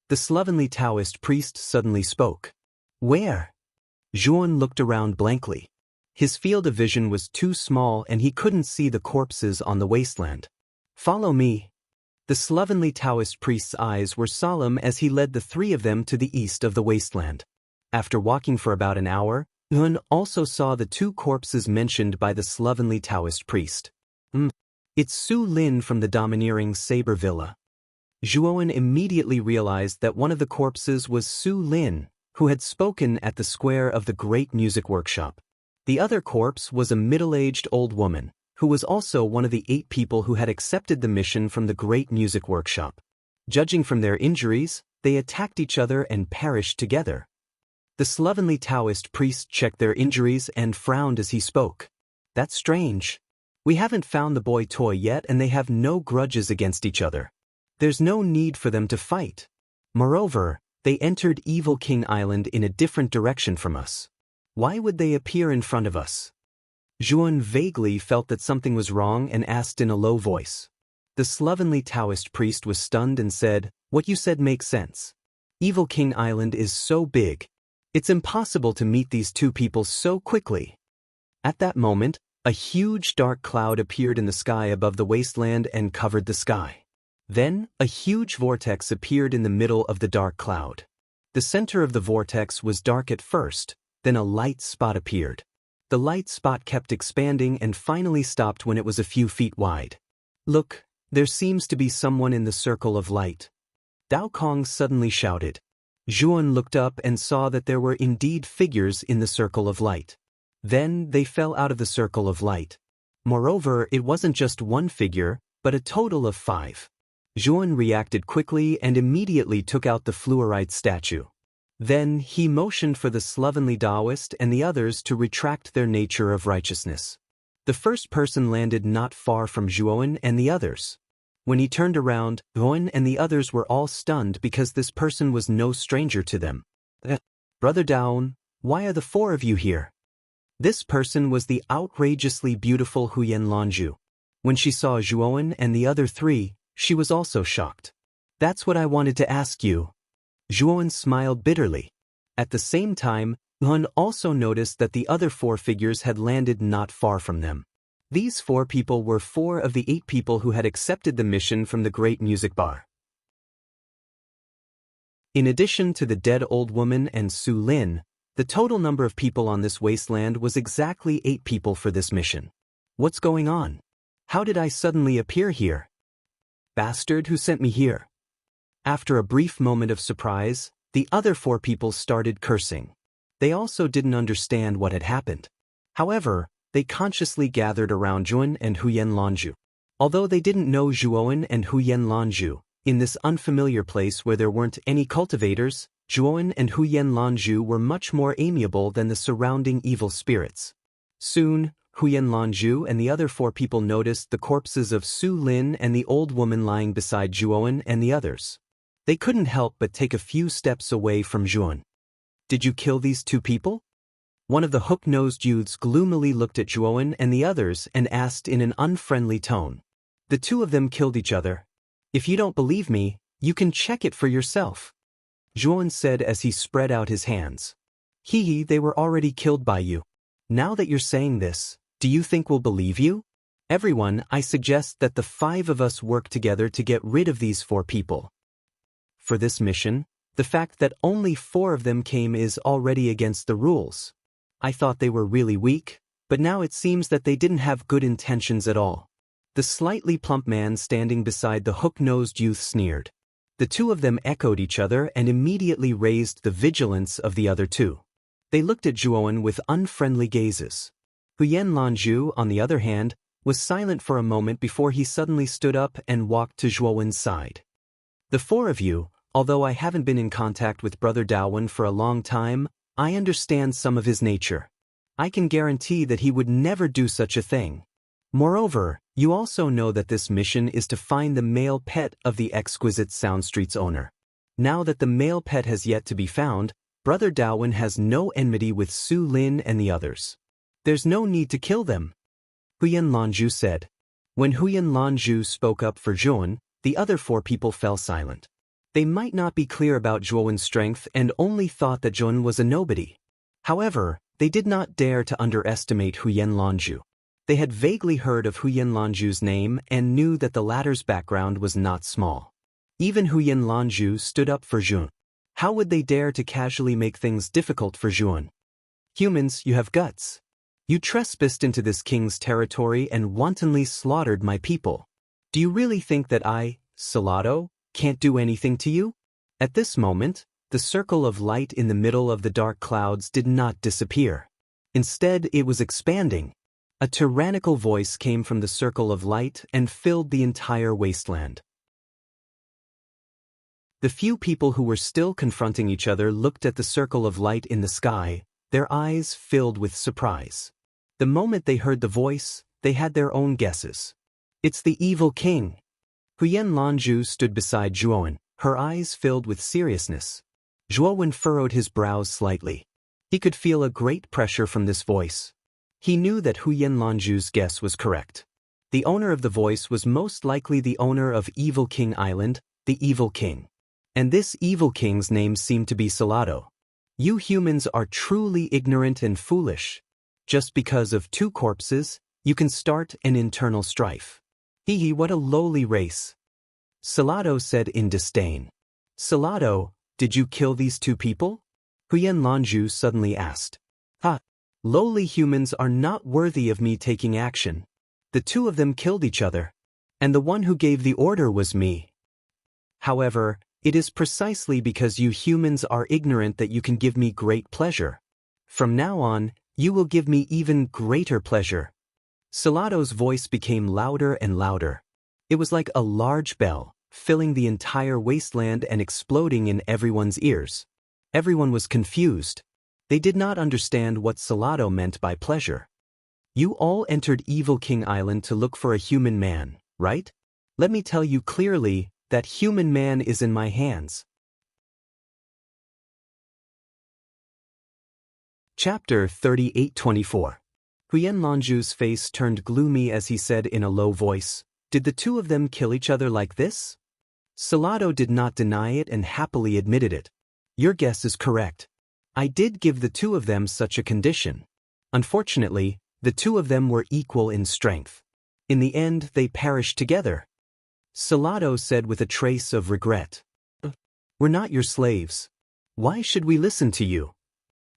The slovenly Taoist priest suddenly spoke. Where? Zhuan looked around blankly. His field of vision was too small and he couldn't see the corpses on the wasteland. Follow me. The slovenly Taoist priest's eyes were solemn as he led the 3 of them to the east of the wasteland. After walking for about an hour, Zhuan also saw the 2 corpses mentioned by the slovenly Taoist priest. It's Su Lin from the domineering Saber Villa. Zhuowen immediately realized that one of the corpses was Su Lin, who had spoken at the square of the Great Music Workshop. The other corpse was a middle-aged old woman, who was also one of the 8 people who had accepted the mission from the Great Music Workshop. Judging from their injuries, they attacked each other and perished together. The slovenly Taoist priest checked their injuries and frowned as he spoke. That's strange. We haven't found the boy toy yet and they have no grudges against each other. There's no need for them to fight. Moreover, they entered Evil King Island in a different direction from us. Why would they appear in front of us? Zhuan vaguely felt that something was wrong and asked in a low voice. The slovenly Taoist priest was stunned and said, "What you said makes sense. Evil King Island is so big. It's impossible to meet these 2 people so quickly." At that moment, a huge dark cloud appeared in the sky above the wasteland and covered the sky. Then, a huge vortex appeared in the middle of the dark cloud. The center of the vortex was dark at first, then a light spot appeared. The light spot kept expanding and finally stopped when it was a few feet wide. "Look, there seems to be someone in the circle of light." Dao Kong suddenly shouted. Zhuan looked up and saw that there were indeed figures in the circle of light. Then they fell out of the circle of light. Moreover, it wasn't just one figure, but a total of 5. Zhuan reacted quickly and immediately took out the fluorite statue. Then he motioned for the slovenly Taoist and the others to retract their nature of righteousness. The first person landed not far from Zhuowen and the others. When he turned around, Zhuowen and the others were all stunned because this person was no stranger to them. "Brother Daon, why are the 4 of you here?" This person was the outrageously beautiful Huyen Lanju. When she saw Zhuowen and the other 3, she was also shocked. "That's what I wanted to ask you." Zhuowen smiled bitterly. At the same time, Hun also noticed that the other 4 figures had landed not far from them. These 4 people were 4 of the 8 people who had accepted the mission from the Great Music Bar. In addition to the dead old woman and Su Lin, the total number of people on this wasteland was exactly 8 people for this mission. What's going on? How did I suddenly appear here? Bastard, who sent me here? After a brief moment of surprise, the other 4 people started cursing. They also didn't understand what had happened. However, they consciously gathered around Zhuan and Huyen Lanju. Although they didn't know Zhuowen and Huyen Lanju, in this unfamiliar place where there weren't any cultivators, Zhuowen and Huyen Lanju were much more amiable than the surrounding evil spirits. Soon, Huyen Lanju and the other 4 people noticed the corpses of Su Lin and the old woman lying beside Zhuowen and the others. They couldn't help but take a few steps away from Zhuowen. Did you kill these 2 people? One of the hook-nosed youths gloomily looked at Zhuowen and the others and asked in an unfriendly tone. The 2 of them killed each other. If you don't believe me, you can check it for yourself. Zhuowen said as he spread out his hands. Hee, they were already killed by you. Now that you're saying this, do you think we'll believe you? Everyone, I suggest that the 5 of us work together to get rid of these 4 people. For this mission, the fact that only 4 of them came is already against the rules. I thought they were really weak, but now it seems that they didn't have good intentions at all. The slightly plump man standing beside the hook-nosed youth sneered. The 2 of them echoed each other and immediately raised the vigilance of the other 2. They looked at Zhuowen with unfriendly gazes. Huyen Lanju, on the other hand, was silent for a moment before he suddenly stood up and walked to Zhuowen's side. The 4 of you, although I haven't been in contact with Brother Daowen for a long time, I understand some of his nature. I can guarantee that he would never do such a thing. Moreover, you also know that this mission is to find the male pet of the exquisite Sound Street's owner. Now that the male pet has yet to be found, Brother Daowen has no enmity with Su Lin and the others. There's no need to kill them, Huyen Lanju said. When Huyen Lanju spoke up for Zhuowen, the other 4 people fell silent. They might not be clear about Zhuowen's strength and only thought that Zhuowen was a nobody. However, they did not dare to underestimate Huyen Lanju. They had vaguely heard of Huyen Lanju's name and knew that the latter's background was not small. Even Huyen Lanju stood up for Zhuowen. How would they dare to casually make things difficult for Zhuowen? Humans, you have guts. You trespassed into this king's territory and wantonly slaughtered my people. Do you really think that I, Salado, can't do anything to you? At this moment, the circle of light in the middle of the dark clouds did not disappear. Instead, it was expanding. A tyrannical voice came from the circle of light and filled the entire wasteland. The few people who were still confronting each other looked at the circle of light in the sky, their eyes filled with surprise. The moment they heard the voice, they had their own guesses. It's the evil king. Huyen Lanju stood beside Zhuowen, her eyes filled with seriousness. Zhuowen furrowed his brows slightly. He could feel a great pressure from this voice. He knew that Huyen Lanju's guess was correct. The owner of the voice was most likely the owner of Evil King Island, the Evil King. And this Evil King's name seemed to be Salado. You humans are truly ignorant and foolish. Just because of 2 corpses, you can start an internal strife. Hee, what a lowly race. Salado said in disdain. Salado, did you kill these 2 people? Huyen Lanju suddenly asked. Lowly humans are not worthy of me taking action. The 2 of them killed each other. And the one who gave the order was me. However, it is precisely because you humans are ignorant that you can give me great pleasure. From now on, you will give me even greater pleasure. Salado's voice became louder and louder. It was like a large bell, filling the entire wasteland and exploding in everyone's ears. Everyone was confused. They did not understand what Salado meant by pleasure. You all entered Evil King Island to look for a human man, right? Let me tell you clearly, that human man is in my hands. Chapter 38:24. Huyen Lanju's face turned gloomy as he said in a low voice, "Did the 2 of them kill each other like this?" Salado did not deny it and happily admitted it. Your guess is correct. I did give the two of them such a condition. Unfortunately, the two of them were equal in strength. In the end, they perished together. Salado said with a trace of regret. We're not your slaves. Why should we listen to you?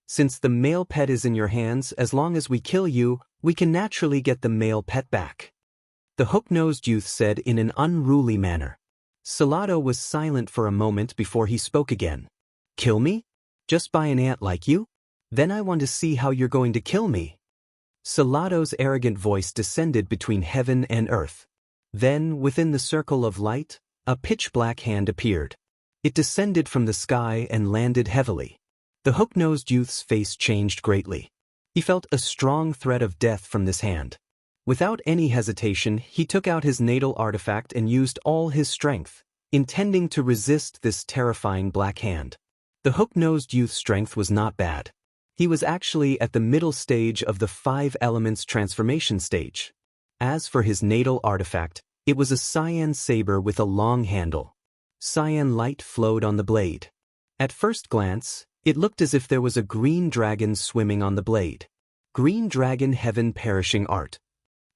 Since the male pet is in your hands, as long as we kill you, we can naturally get the male pet back. The hook-nosed youth said in an unruly manner. Salado was silent for a moment before he spoke again. Kill me? Just by an ant like you? Then I want to see how you're going to kill me. Salado's arrogant voice descended between heaven and earth. Then, within the circle of light, a pitch-black hand appeared. It descended from the sky and landed heavily. The hook-nosed youth's face changed greatly. He felt a strong threat of death from this hand. Without any hesitation, he took out his natal artifact and used all his strength, intending to resist this terrifying black hand. The hook-nosed youth's strength was not bad. He was actually at the middle stage of the 5 elements transformation stage. As for his natal artifact, it was a cyan saber with a long handle. Cyan light flowed on the blade. At first glance, it looked as if there was a green dragon swimming on the blade. Green dragon heaven perishing art.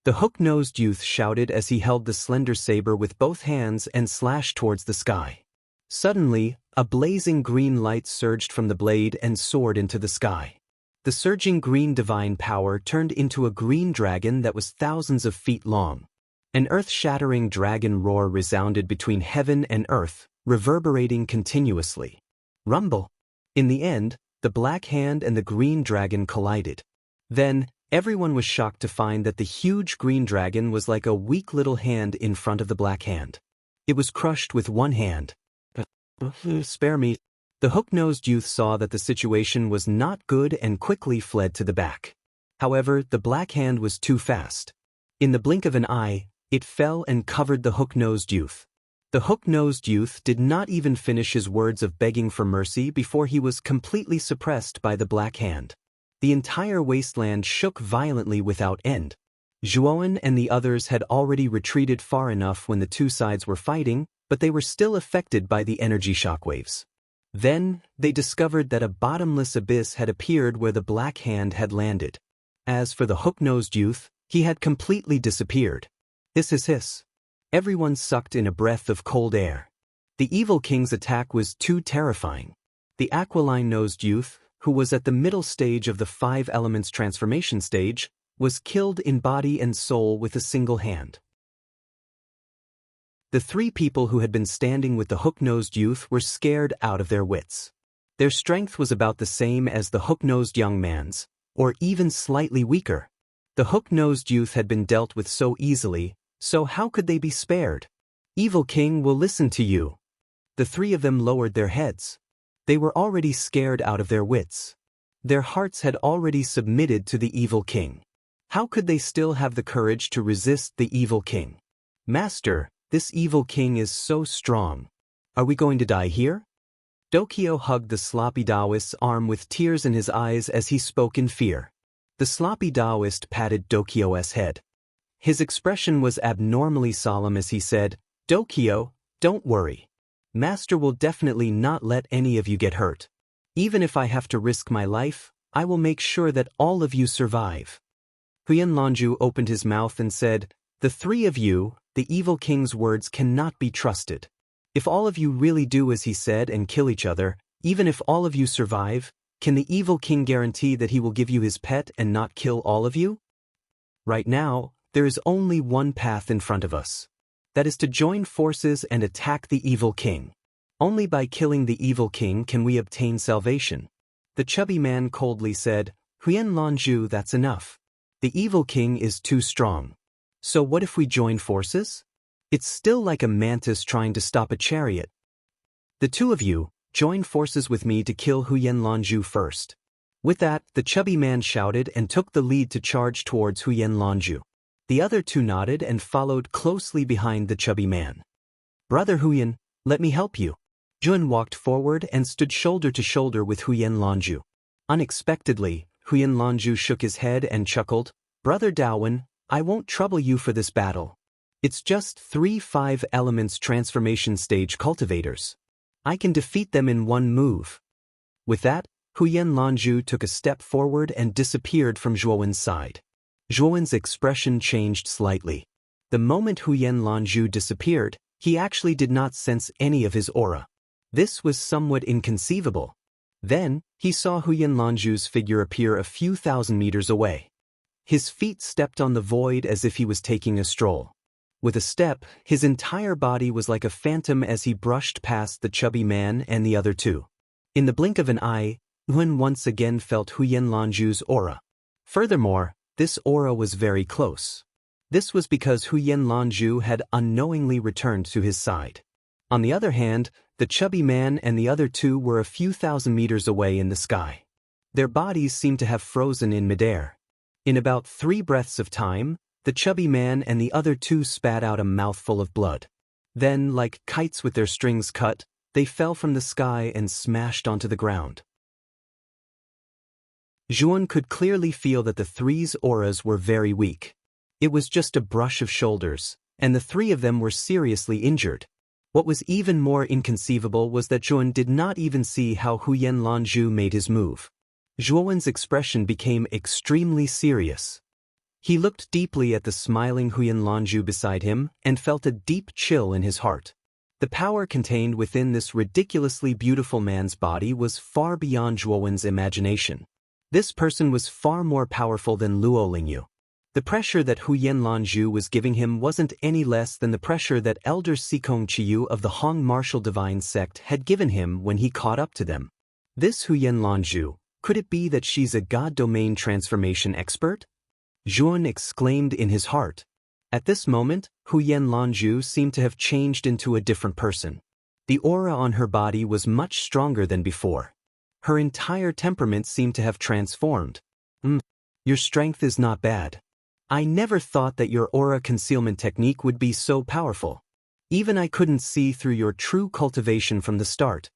The hook-nosed youth shouted as he held the slender saber with both hands and slashed towards the sky. Suddenly, a blazing green light surged from the blade and soared into the sky. The surging green divine power turned into a green dragon that was thousands of feet long. An earth-shattering dragon roar resounded between heaven and earth, reverberating continuously. Rumble! In the end, the black hand and the green dragon collided. Then, everyone was shocked to find that the huge green dragon was like a weak little hand in front of the black hand. It was crushed with one hand. Spare me. The hook-nosed youth saw that the situation was not good and quickly fled to the back. However, the black hand was too fast. In the blink of an eye, it fell and covered the hook-nosed youth. The hook-nosed youth did not even finish his words of begging for mercy before he was completely suppressed by the black hand. The entire wasteland shook violently without end. Zhuoan and the others had already retreated far enough when the two sides were fighting, but they were still affected by the energy shockwaves. Then, they discovered that a bottomless abyss had appeared where the black hand had landed. As for the hook-nosed youth, he had completely disappeared. Hiss. Everyone sucked in a breath of cold air. The evil king's attack was too terrifying. The aquiline-nosed youth, who was at the middle stage of the 5 elements transformation stage, was killed in body and soul with a single hand. The 3 people who had been standing with the hook-nosed youth were scared out of their wits. Their strength was about the same as the hook-nosed young man's, or even slightly weaker. The hook-nosed youth had been dealt with so easily, so how could they be spared? Evil King will listen to you. The 3 of them lowered their heads. They were already scared out of their wits. Their hearts had already submitted to the evil king. How could they still have the courage to resist the evil king? Master, this evil king is so strong. Are we going to die here? Dokyo hugged the sloppy Taoist's arm with tears in his eyes as he spoke in fear. The sloppy Taoist patted Dokyo's head. His expression was abnormally solemn as he said, Dokyo, don't worry. Master will definitely not let any of you get hurt. Even if I have to risk my life, I will make sure that all of you survive. Huyen Lanju opened his mouth and said, the 3 of you, the evil king's words cannot be trusted. If all of you really do as he said and kill each other, even if all of you survive, can the evil king guarantee that he will give you his pet and not kill all of you? Right now, there is only one path in front of us. That is to join forces and attack the evil king. Only by killing the evil king can we obtain salvation. The chubby man coldly said, Huyen Lanju, that's enough. The evil king is too strong. So what if we join forces? It's still like a mantis trying to stop a chariot. The 2 of you, join forces with me to kill Huyen Lanju first. With that, the chubby man shouted and took the lead to charge towards Huyen Lanju. The other 2 nodded and followed closely behind the chubby man. Brother Huyen, let me help you. Jun walked forward and stood shoulder to shoulder with Huyen Lanju. Unexpectedly, Huyen Lanju shook his head and chuckled, Brother Daowen, I won't trouble you for this battle. It's just 3 5 elements transformation stage cultivators. I can defeat them in one move. With that, Huyen Lanju took a step forward and disappeared from Zhuowen's side. Zhuowen's expression changed slightly. The moment Huyen Lanju disappeared, he actually did not sense any of his aura. This was somewhat inconceivable. Then, he saw Huyen Lanju's figure appear a few thousand meters away. His feet stepped on the void as if he was taking a stroll. With a step, his entire body was like a phantom as he brushed past the chubby man and the other two. In the blink of an eye, Yuan once again felt Huyen Lanju's aura. Furthermore, this aura was very close. This was because Huyen Lanju had unknowingly returned to his side. On the other hand, the chubby man and the other two were a few thousand meters away in the sky. Their bodies seemed to have frozen in midair. In about 3 breaths of time, the chubby man and the other two spat out a mouthful of blood. Then, like kites with their strings cut, they fell from the sky and smashed onto the ground. Zhuan could clearly feel that the three's auras were very weak. It was just a brush of shoulders, and the 3 of them were seriously injured. What was even more inconceivable was that Zhuan did not even see how Huyen Lanju made his move. Zhuowen's expression became extremely serious. He looked deeply at the smiling Huyen Lanju beside him and felt a deep chill in his heart. The power contained within this ridiculously beautiful man's body was far beyond Zhuowen's imagination. This person was far more powerful than Luo Lingyu. The pressure that Huyen Lanju was giving him wasn't any less than the pressure that Elder Sikong Chiyu of the Hong Martial Divine Sect had given him when he caught up to them. This Huyen Lanju, could it be that she's a God Domain transformation expert? Zhuan exclaimed in his heart. At this moment, Huyen Lanju seemed to have changed into a different person. The aura on her body was much stronger than before. Her entire temperament seemed to have transformed. Your strength is not bad. I never thought that your aura concealment technique would be so powerful. Even I couldn't see through your true cultivation from the start.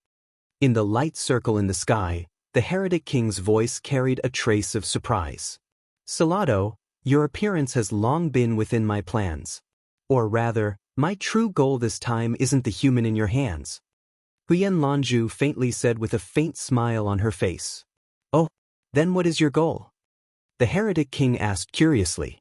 In the light circle in the sky, the Heretic King's voice carried a trace of surprise. Salado, your appearance has long been within my plans. Or rather, my true goal this time isn't the human in your hands. Huyen Lanju faintly said with a faint smile on her face. Oh, then what is your goal? The Heretic King asked curiously.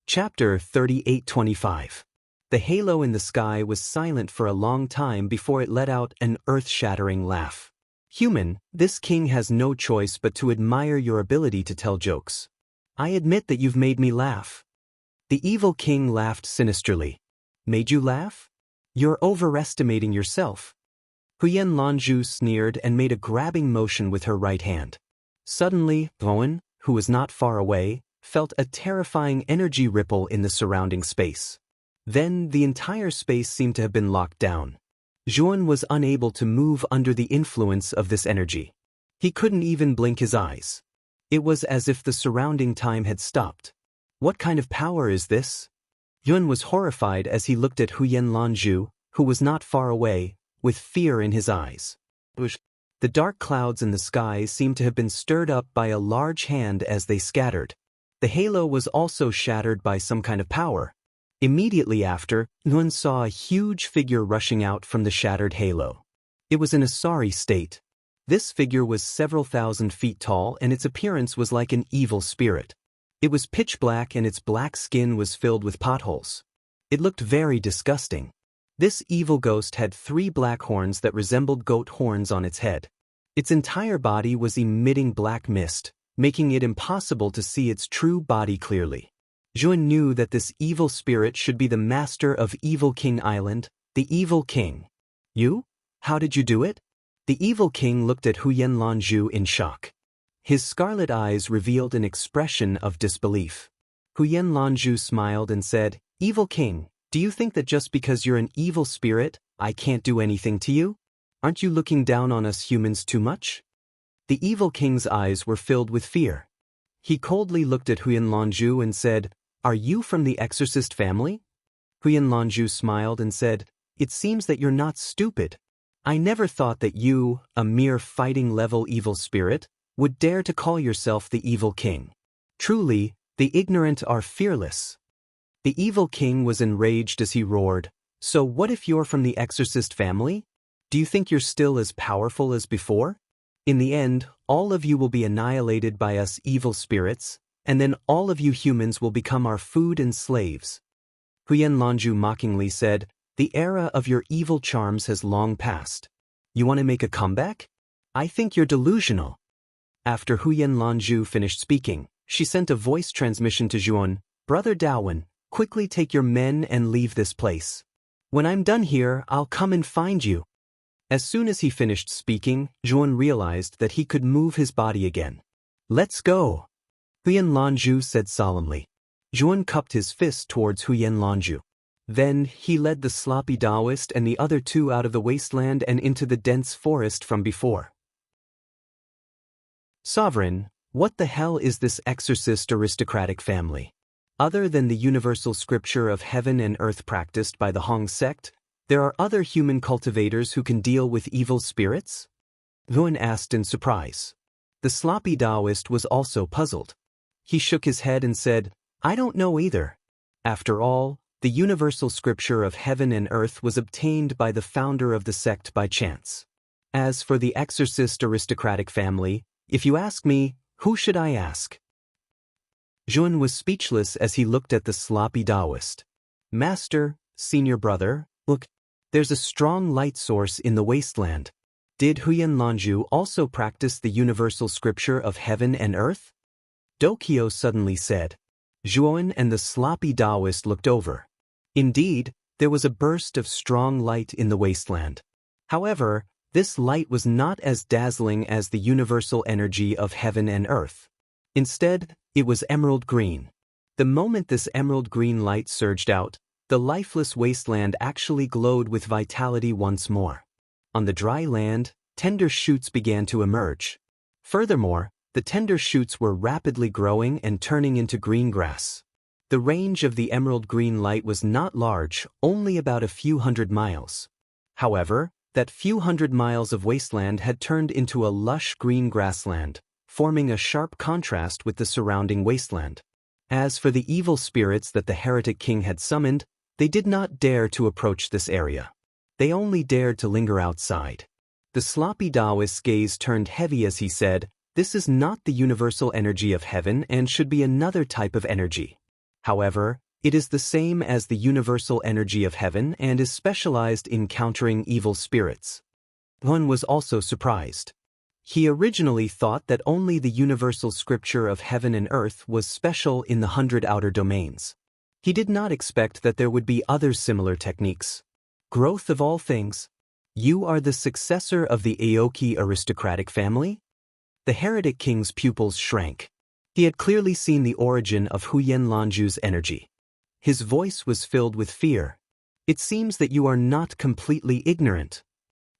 Chapter 38:25. The halo in the sky was silent for a long time before it let out an earth-shattering laugh. Human, this king has no choice but to admire your ability to tell jokes. I admit that you've made me laugh. The evil king laughed sinisterly. Made you laugh? You're overestimating yourself. Huyen Lanju sneered and made a grabbing motion with her right hand. Suddenly, Zhuowen, who was not far away, felt a terrifying energy ripple in the surrounding space. Then the entire space seemed to have been locked down. Zhuan was unable to move under the influence of this energy. He couldn't even blink his eyes. It was as if the surrounding time had stopped. What kind of power is this? Yuan was horrified as he looked at Huyen Lanju, who was not far away, with fear in his eyes. The dark clouds in the sky seemed to have been stirred up by a large hand as they scattered. The halo was also shattered by some kind of power. Immediately after, Yuan saw a huge figure rushing out from the shattered halo. It was in a sorry state. This figure was several thousand feet tall and its appearance was like an evil spirit. It was pitch black and its black skin was filled with potholes. It looked very disgusting. This evil ghost had 3 black horns that resembled goat horns on its head. Its entire body was emitting black mist, making it impossible to see its true body clearly. Zhuan knew that this evil spirit should be the master of Evil King Island, the Evil King. You? How did you do it? The Evil King looked at Huyen Lanju in shock. His scarlet eyes revealed an expression of disbelief. Huyen Lanju smiled and said, Evil King, do you think that just because you're an evil spirit, I can't do anything to you? Aren't you looking down on us humans too much? The Evil King's eyes were filled with fear. He coldly looked at Huyen Lanju and said, Are you from the exorcist family? Huyen Lanju smiled and said, It seems that you're not stupid. I never thought that you, a mere fighting-level evil spirit, would dare to call yourself the Evil King. Truly, the ignorant are fearless. The Evil King was enraged as he roared, So what if you're from the exorcist family? Do you think you're still as powerful as before? In the end, all of you will be annihilated by us evil spirits, and then all of you humans will become our food and slaves. Huyen Lanju mockingly said, "The era of your evil charms has long passed. You want to make a comeback? I think you're delusional." After Huyen Lanju finished speaking, she sent a voice transmission to Zhuan, "Brother Daowen, quickly take your men and leave this place. When I'm done here, I'll come and find you." As soon as he finished speaking, Zhuan realized that he could move his body again. "Let's go," Huyen Lanju said solemnly. Zhuan cupped his fist towards Huyen Lanju. Then he led the sloppy Taoist and the other two out of the wasteland and into the dense forest from before. "Sovereign, what the hell is this exorcist aristocratic family? Other than the universal scripture of heaven and earth practiced by the Hong sect, there are other human cultivators who can deal with evil spirits?" Zhuan asked in surprise. The sloppy Taoist was also puzzled. He shook his head and said, "I don't know either. After all, the universal scripture of heaven and earth was obtained by the founder of the sect by chance. As for the exorcist aristocratic family, if you ask me, who should I ask?" Zhuan was speechless as he looked at the sloppy Taoist. "Master, senior brother, look, there's a strong light source in the wasteland. Did Huyen Lanju also practice the universal scripture of heaven and earth?" Dokyo suddenly said. Zhuan and the sloppy Taoist looked over. Indeed, there was a burst of strong light in the wasteland. However, this light was not as dazzling as the universal energy of heaven and earth. Instead, it was emerald green. The moment this emerald green light surged out, the lifeless wasteland actually glowed with vitality once more. On the dry land, tender shoots began to emerge. Furthermore, the tender shoots were rapidly growing and turning into green grass. The range of the emerald green light was not large, only about a few hundred miles. However, that few hundred miles of wasteland had turned into a lush green grassland, forming a sharp contrast with the surrounding wasteland. As for the evil spirits that the heretic king had summoned, they did not dare to approach this area. They only dared to linger outside. The sloppy Taoist's gaze turned heavy as he said, "This is not the universal energy of heaven and should be another type of energy. However, it is the same as the universal energy of heaven and is specialized in countering evil spirits." Zhuan was also surprised. He originally thought that only the universal scripture of heaven and earth was special in the 100 outer domains. He did not expect that there would be other similar techniques. "Growth of all things. You are the successor of the Aoki aristocratic family?" The heretic king's pupils shrank. He had clearly seen the origin of Huyen Lanju's energy. His voice was filled with fear. "It seems that you are not completely ignorant."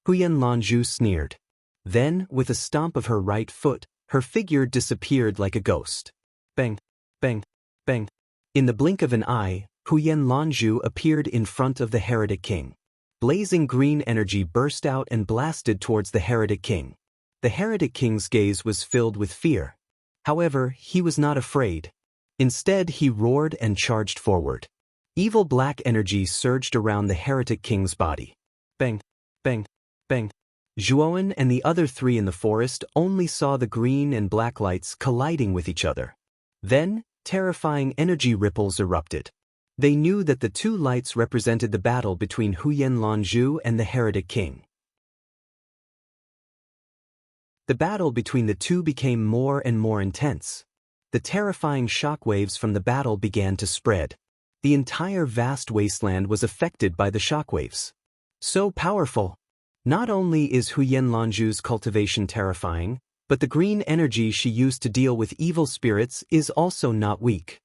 Huyen Lanju sneered. Then, with a stomp of her right foot, her figure disappeared like a ghost. Bang, bang, bang. In the blink of an eye, Huyen Lanju appeared in front of the heretic king. Blazing green energy burst out and blasted towards the heretic king. The heretic king's gaze was filled with fear. However, he was not afraid. Instead, he roared and charged forward. Evil black energy surged around the heretic king's body. Bang, bang, bang. Zhuan and the other three in the forest only saw the green and black lights colliding with each other. Then, terrifying energy ripples erupted. They knew that the two lights represented the battle between Huyen Lanju and the heretic king. The battle between the two became more and more intense. The terrifying shockwaves from the battle began to spread. The entire vast wasteland was affected by the shockwaves. So powerful! Not only is Huyen Lanju's cultivation terrifying, but the green energy she used to deal with evil spirits is also not weak.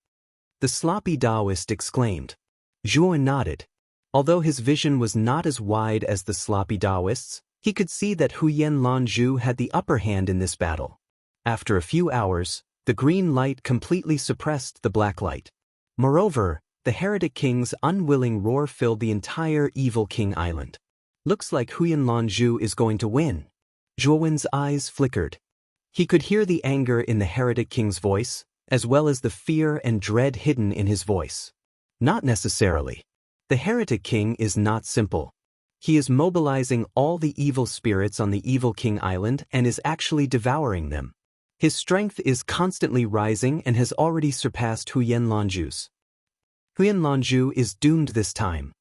The sloppy Taoist exclaimed. Zhuan nodded. Although his vision was not as wide as the sloppy Taoist's, he could see that Huyen Lanju had the upper hand in this battle. After a few hours, the green light completely suppressed the black light. Moreover, the heretic king's unwilling roar filled the entire evil king island. "Looks like Huyen Lanju is going to win." Zhuan's eyes flickered. He could hear the anger in the heretic king's voice, as well as the fear and dread hidden in his voice. Not necessarily. The heretic king is not simple. He is mobilizing all the evil spirits on the Evil King Island and is actually devouring them. His strength is constantly rising and has already surpassed Huyen Lanju's. Huyen Lanju is doomed this time.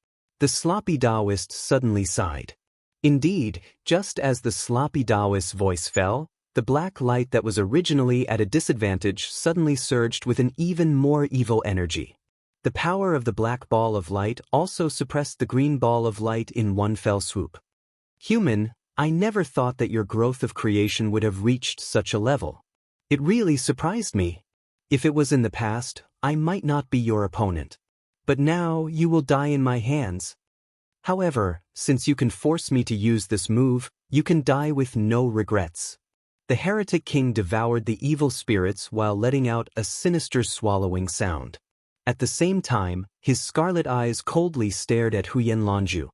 The sloppy Taoist suddenly sighed. Indeed, just as the sloppy Taoist's voice fell, the black light that was originally at a disadvantage suddenly surged with an even more evil energy. The power of the black ball of light also suppressed the green ball of light in one fell swoop. Human, I never thought that your growth of creation would have reached such a level. It really surprised me. If it was in the past, I might not be your opponent. But now you will die in my hands. However, since you can force me to use this move, you can die with no regrets. The heretic king devoured the evil spirits while letting out a sinister swallowing sound. At the same time, his scarlet eyes coldly stared at Huyen Lanju.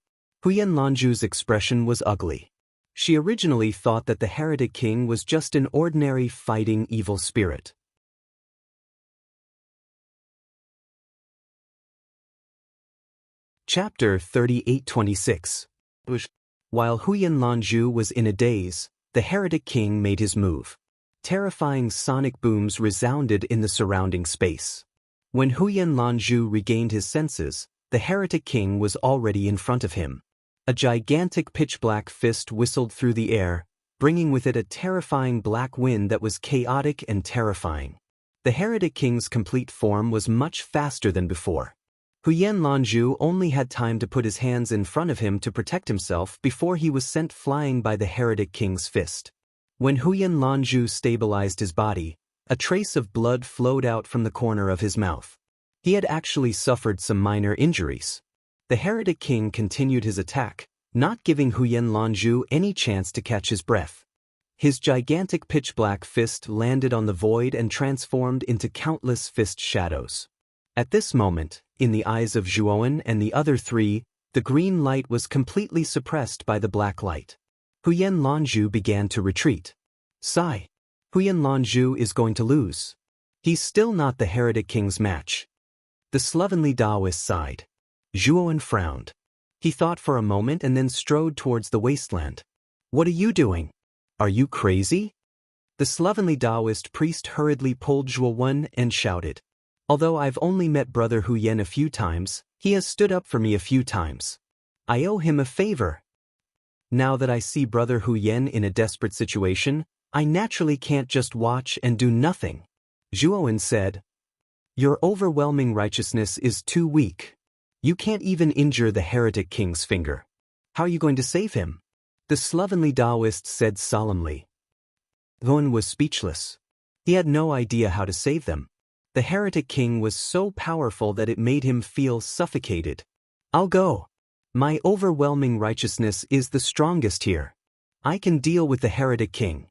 Huyen Lanju's expression was ugly. She originally thought that the heretic king was just an ordinary fighting evil spirit. Chapter 38-26. While Huyen Lanju was in a daze, the heretic king made his move. Terrifying sonic booms resounded in the surrounding space. When Huyen Lanju regained his senses, the heretic king was already in front of him. A gigantic pitch-black fist whistled through the air, bringing with it a terrifying black wind that was chaotic and terrifying. The heretic king's complete form was much faster than before. Huyen Lanju only had time to put his hands in front of him to protect himself before he was sent flying by the heretic king's fist. When Huyen Lanju stabilized his body, a trace of blood flowed out from the corner of his mouth. He had actually suffered some minor injuries. The heretic king continued his attack, not giving Huyen Lanju any chance to catch his breath. His gigantic pitch-black fist landed on the void and transformed into countless fist shadows. At this moment, in the eyes of Zhuowen and the other three, the green light was completely suppressed by the black light. Huyen Lanju began to retreat. Sigh. Huyen Lanju is going to lose. He's still not the heretic king's match. The slovenly Taoist sighed. Zhuowen frowned. He thought for a moment and then strode towards the wasteland. What are you doing? Are you crazy? The slovenly Taoist priest hurriedly pulled Zhuowen and shouted. Although I've only met Brother Huyen a few times, he has stood up for me a few times. I owe him a favor. Now that I see Brother Huyen in a desperate situation, I naturally can't just watch and do nothing. Zhuowen said. Your overwhelming righteousness is too weak. You can't even injure the heretic king's finger. How are you going to save him? The slovenly Taoist said solemnly. Huyen was speechless. He had no idea how to save them. The heretic king was so powerful that it made him feel suffocated. I'll go. My overwhelming righteousness is the strongest here. I can deal with the heretic king.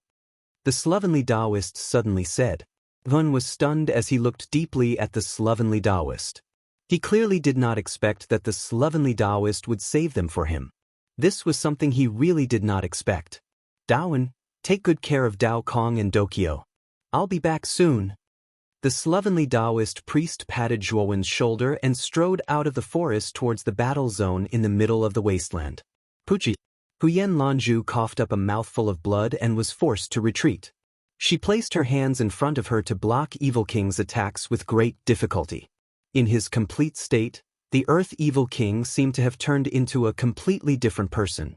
The slovenly Taoist suddenly said. Huyen was stunned as he looked deeply at the slovenly Taoist. He clearly did not expect that the slovenly Taoist would save them for him. This was something he really did not expect. Daowen, take good care of Dao Kong and Dokyo. I'll be back soon. The slovenly Taoist priest patted Zhuowen's shoulder and strode out of the forest towards the battle zone in the middle of the wasteland. Puchi. Huyen Lanju coughed up a mouthful of blood and was forced to retreat. She placed her hands in front of her to block Evil King's attacks with great difficulty. In his complete state, the Earth Evil King seemed to have turned into a completely different person.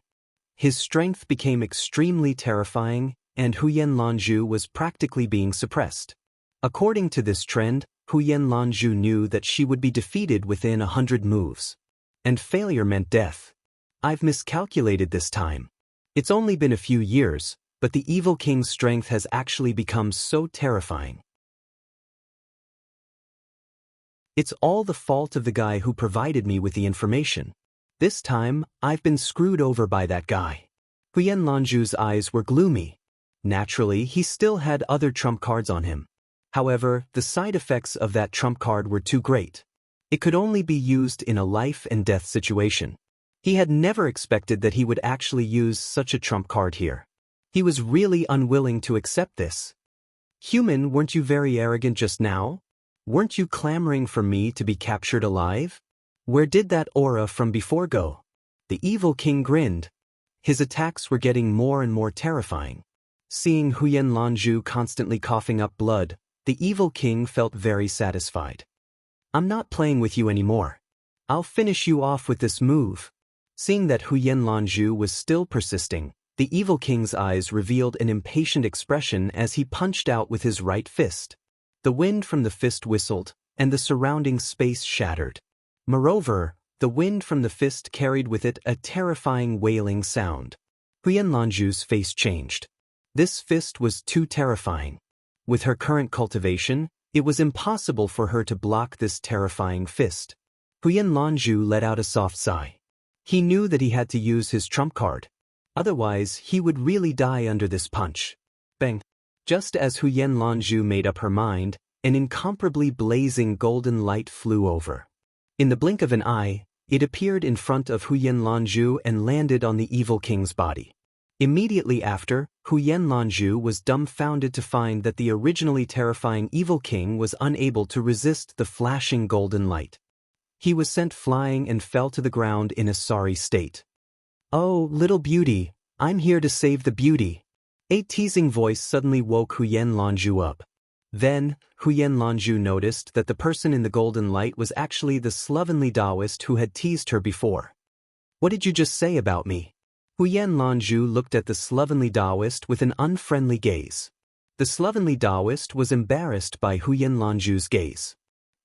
His strength became extremely terrifying, and Huyen Lanju was practically being suppressed. According to this trend, Huyen Lanju knew that she would be defeated within 100 moves. And failure meant death. I've miscalculated this time. It's only been a few years, but the Evil King's strength has actually become so terrifying. It's all the fault of the guy who provided me with the information. This time, I've been screwed over by that guy. Huyen Lanju's eyes were gloomy. Naturally, he still had other trump cards on him. However, the side effects of that trump card were too great. It could only be used in a life and death situation. He had never expected that he would actually use such a trump card here. He was really unwilling to accept this. Human, weren't you very arrogant just now? Weren't you clamoring for me to be captured alive? Where did that aura from before go? The evil king grinned. His attacks were getting more and more terrifying. Seeing Huyen Lanzhu constantly coughing up blood, the evil king felt very satisfied. I'm not playing with you anymore. I'll finish you off with this move. Seeing that Huyen Lanzhu was still persisting, the evil king's eyes revealed an impatient expression as he punched out with his right fist. The wind from the fist whistled, and the surrounding space shattered. Moreover, the wind from the fist carried with it a terrifying wailing sound. Huyen Lanzhu's face changed. This fist was too terrifying. With her current cultivation, it was impossible for her to block this terrifying fist. Huyen Lanzhu let out a soft sigh. He knew that he had to use his trump card. Otherwise, he would really die under this punch. Bang! Just as Huyen Lanzhu made up her mind, an incomparably blazing golden light flew over. In the blink of an eye, it appeared in front of Huyen Lanzhu and landed on the evil king's body. Immediately after, Huyen Lanzhu was dumbfounded to find that the originally terrifying evil king was unable to resist the flashing golden light. He was sent flying and fell to the ground in a sorry state. "Oh, little beauty, I'm here to save the beauty." A teasing voice suddenly woke Huyen Lanzhu up. Then, Huyen Lanzhu noticed that the person in the golden light was actually the slovenly Taoist who had teased her before. "What did you just say about me?" Huyen Lanzhu looked at the slovenly Taoist with an unfriendly gaze. The slovenly Taoist was embarrassed by Huyen Lanzhu's gaze.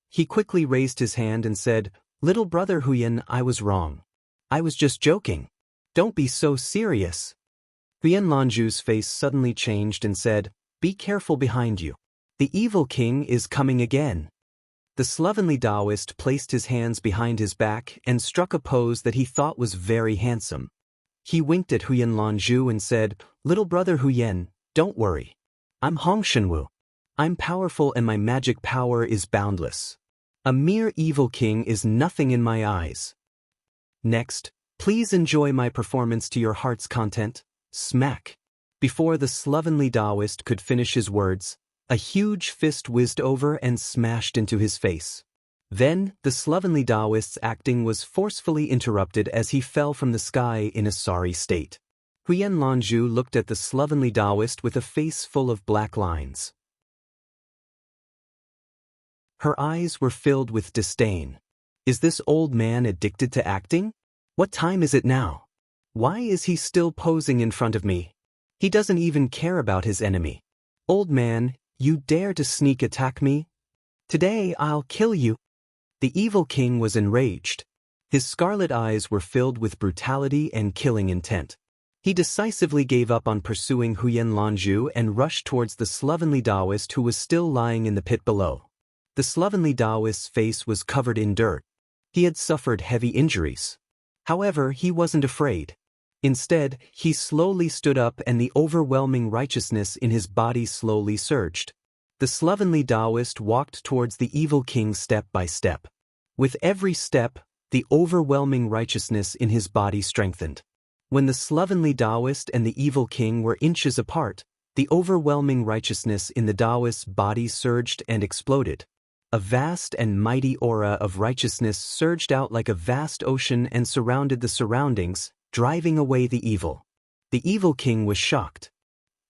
He quickly raised his hand and said, "Little brother Huyen, I was wrong. I was just joking. Don't be so serious." Huyen Lanzhu's face suddenly changed and said, "Be careful behind you. The evil king is coming again." The slovenly Taoist placed his hands behind his back and struck a pose that he thought was very handsome. He winked at Huyen Lanzhu and said, "Little brother Huyen, don't worry. I'm Hong Shenwu. I'm powerful and my magic power is boundless. A mere evil king is nothing in my eyes. Next, please enjoy my performance to your heart's content." Smack! Before the slovenly Taoist could finish his words, a huge fist whizzed over and smashed into his face. Then, the slovenly Taoist's acting was forcefully interrupted as he fell from the sky in a sorry state. Huyen Lanzhu looked at the slovenly Taoist with a face full of black lines. Her eyes were filled with disdain. Is this old man addicted to acting? What time is it now? Why is he still posing in front of me? He doesn't even care about his enemy. Old man, you dare to sneak attack me? Today I'll kill you. The evil king was enraged. His scarlet eyes were filled with brutality and killing intent. He decisively gave up on pursuing Huyen Lanzhu and rushed towards the slovenly Taoist who was still lying in the pit below. The slovenly Taoist's face was covered in dirt. He had suffered heavy injuries. However, he wasn't afraid. Instead, he slowly stood up and the overwhelming righteousness in his body slowly surged. The slovenly Taoist walked towards the evil king step by step. With every step, the overwhelming righteousness in his body strengthened. When the slovenly Taoist and the evil king were inches apart, the overwhelming righteousness in the Taoist's body surged and exploded. A vast and mighty aura of righteousness surged out like a vast ocean and surrounded the surroundings, driving away the evil. The evil king was shocked.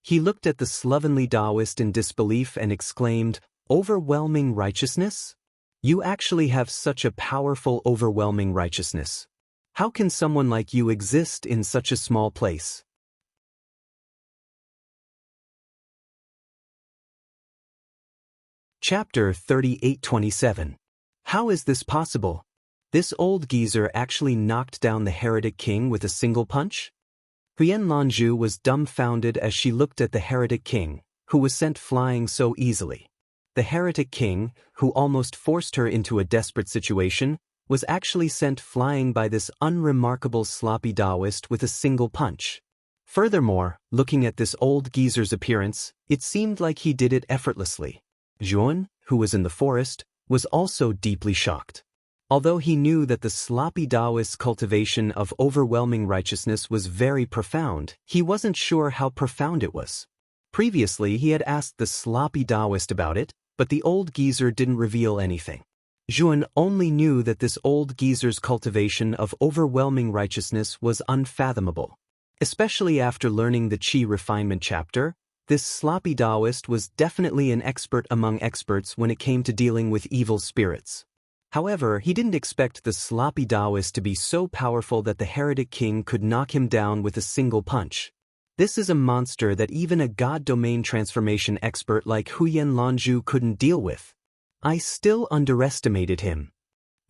He looked at the slovenly Taoist in disbelief and exclaimed, "Overwhelming righteousness? You actually have such a powerful overwhelming righteousness. How can someone like you exist in such a small place?" Chapter 38:27. How is this possible? This old geezer actually knocked down the heretic king with a single punch? Huyen Lanzhu was dumbfounded as she looked at the heretic king, who was sent flying so easily. The heretic king, who almost forced her into a desperate situation, was actually sent flying by this unremarkable sloppy Taoist with a single punch. Furthermore, looking at this old geezer's appearance, it seemed like he did it effortlessly. Juan, who was in the forest, was also deeply shocked. Although he knew that the sloppy Taoist's cultivation of overwhelming righteousness was very profound, he wasn't sure how profound it was. Previously he had asked the sloppy Taoist about it, but the old geezer didn't reveal anything. Zhuan only knew that this old geezer's cultivation of overwhelming righteousness was unfathomable. Especially after learning the Qi refinement chapter, this sloppy Taoist was definitely an expert among experts when it came to dealing with evil spirits. However, he didn't expect the sloppy Taoist to be so powerful that the heretic king could knock him down with a single punch. This is a monster that even a god domain transformation expert like Huyen Lanzhu couldn't deal with. I still underestimated him.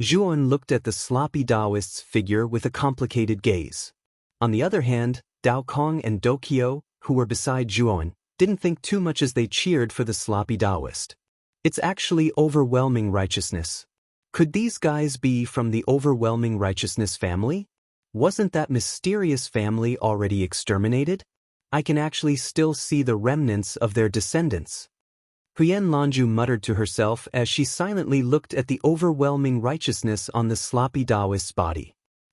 Zhuan looked at the sloppy Taoist's figure with a complicated gaze. On the other hand, Dao Kong and Dokyo, who were beside Zhuan, didn't think too much as they cheered for the sloppy Taoist. It's actually overwhelming righteousness. Could these guys be from the overwhelming righteousness family? Wasn't that mysterious family already exterminated? I can actually still see the remnants of their descendants. Huyen Lanzhu muttered to herself as she silently looked at the overwhelming righteousness on the sloppy Taoist's body.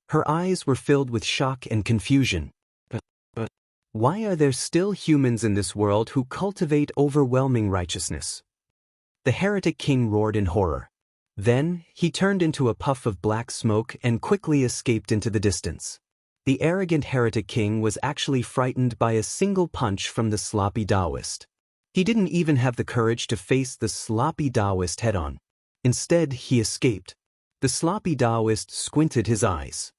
Her eyes were filled with shock and confusion. But why are there still humans in this world who cultivate overwhelming righteousness? The heretic king roared in horror. Then, he turned into a puff of black smoke and quickly escaped into the distance. The arrogant heretic king was actually frightened by a single punch from the sloppy Taoist. He didn't even have the courage to face the sloppy Taoist head-on. Instead, he escaped. The sloppy Taoist squinted his eyes.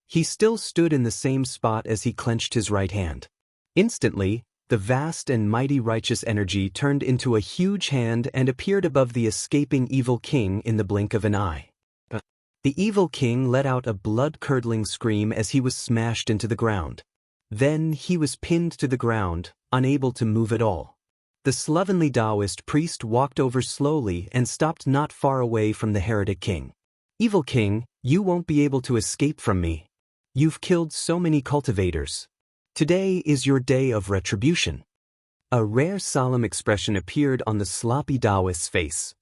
He still stood in the same spot as he clenched his right hand. Instantly, the vast and mighty righteous energy turned into a huge hand and appeared above the escaping evil king in the blink of an eye. The evil king let out a blood-curdling scream as he was smashed into the ground. Then he was pinned to the ground, unable to move at all. The slovenly Taoist priest walked over slowly and stopped not far away from the heretic king. "Evil king, you won't be able to escape from me. You've killed so many cultivators. Today is your day of retribution." A rare solemn expression appeared on the sloppy Taoist's face.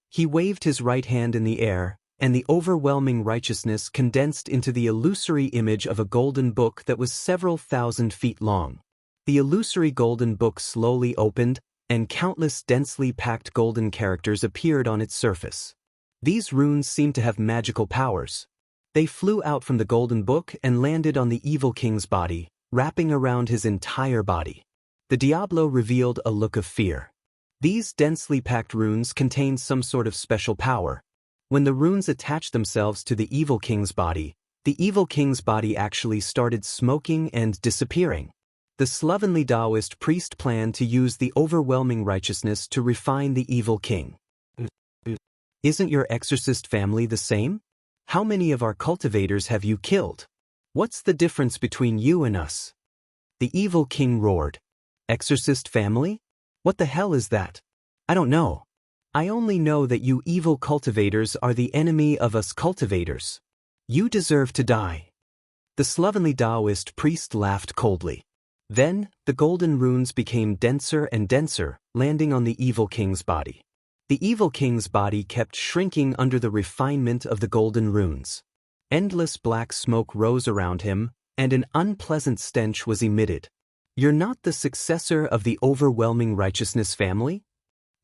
He waved his right hand in the air, and the overwhelming righteousness condensed into the illusory image of a golden book that was several thousand feet long. The illusory golden book slowly opened, and countless densely packed golden characters appeared on its surface. These runes seemed to have magical powers. They flew out from the golden book and landed on the evil king's body, wrapping around his entire body. The Diablo revealed a look of fear. These densely packed runes contained some sort of special power. When the runes attached themselves to the evil king's body actually started smoking and disappearing. The slovenly Taoist priest planned to use the overwhelming righteousness to refine the evil king. "Isn't your exorcist family the same? How many of our cultivators have you killed? What's the difference between you and us?" The evil king roared. "Exorcist family? What the hell is that? I don't know. I only know that you evil cultivators are the enemy of us cultivators. You deserve to die." The slovenly Taoist priest laughed coldly. Then, the golden runes became denser and denser, landing on the evil king's body. The evil king's body kept shrinking under the refinement of the golden runes. Endless black smoke rose around him, and an unpleasant stench was emitted. "You're not the successor of the overwhelming righteousness family?"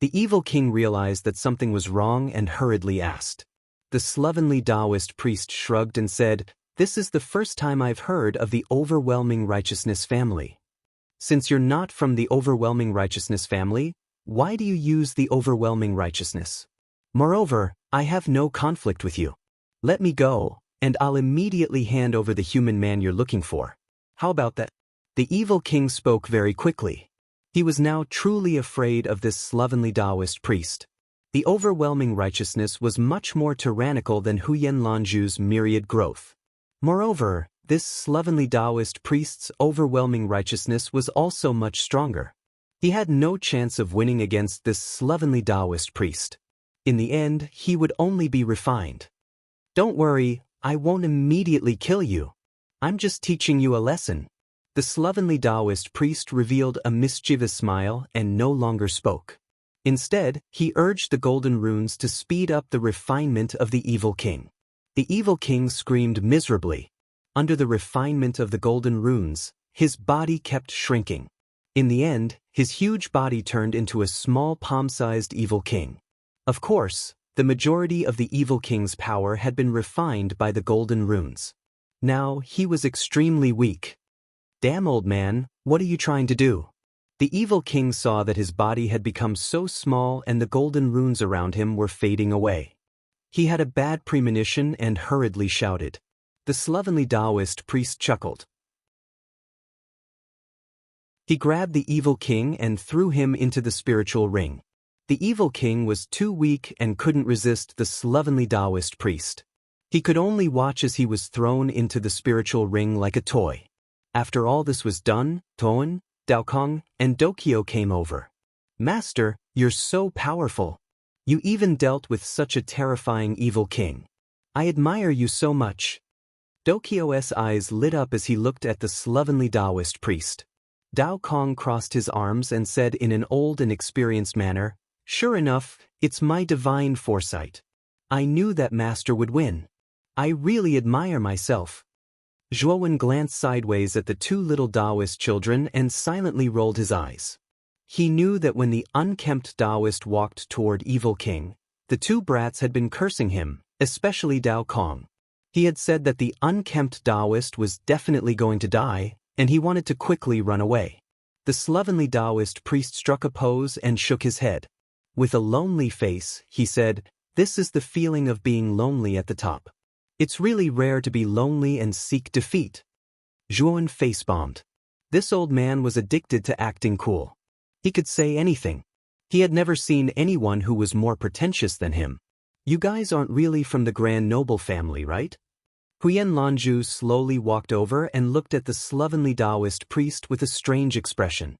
The evil king realized that something was wrong and hurriedly asked. The slovenly Taoist priest shrugged and said, "This is the first time I've heard of the overwhelming righteousness family." "Since you're not from the overwhelming righteousness family, why do you use the overwhelming righteousness? Moreover, I have no conflict with you. Let me go, and I'll immediately hand over the human man you're looking for. How about that?" The evil king spoke very quickly. He was now truly afraid of this slovenly Taoist priest. The overwhelming righteousness was much more tyrannical than Huyen Lanzhu's myriad growth. Moreover, this slovenly Taoist priest's overwhelming righteousness was also much stronger. He had no chance of winning against this slovenly Taoist priest. In the end, he would only be refined. "Don't worry, I won't immediately kill you. I'm just teaching you a lesson." The slovenly Taoist priest revealed a mischievous smile and no longer spoke. Instead, he urged the golden runes to speed up the refinement of the evil king. The evil king screamed miserably. Under the refinement of the golden runes, his body kept shrinking. In the end, his huge body turned into a small palm-sized evil king. Of course, the majority of the evil king's power had been refined by the golden runes. Now, he was extremely weak. Damn, old man, what are you trying to do? The evil king saw that his body had become so small and the golden runes around him were fading away. He had a bad premonition and hurriedly shouted. The slovenly Taoist priest chuckled. He grabbed the evil king and threw him into the spiritual ring. The evil king was too weak and couldn't resist the slovenly Taoist priest. He could only watch as he was thrown into the spiritual ring like a toy. After all this was done, Toan, Daokong, and Dokyo came over. Master, you're so powerful. You even dealt with such a terrifying evil king. I admire you so much. Dokyo's eyes lit up as he looked at the slovenly Taoist priest. Daokong crossed his arms and said in an old and experienced manner, Sure enough, it's my divine foresight. I knew that master would win. I really admire myself. Zhuowen glanced sideways at the two little Taoist children and silently rolled his eyes. He knew that when the unkempt Taoist walked toward Evil King, the two brats had been cursing him, especially Daokong. He had said that the unkempt Taoist was definitely going to die, and he wanted to quickly run away. The slovenly Taoist priest struck a pose and shook his head. With a lonely face, he said, This is the feeling of being lonely at the top. It's really rare to be lonely and seek defeat. Zhuowen face-bombed. This old man was addicted to acting cool. He could say anything. He had never seen anyone who was more pretentious than him. You guys aren't really from the Grand Noble family, right? Huyen Lanju slowly walked over and looked at the slovenly Taoist priest with a strange expression.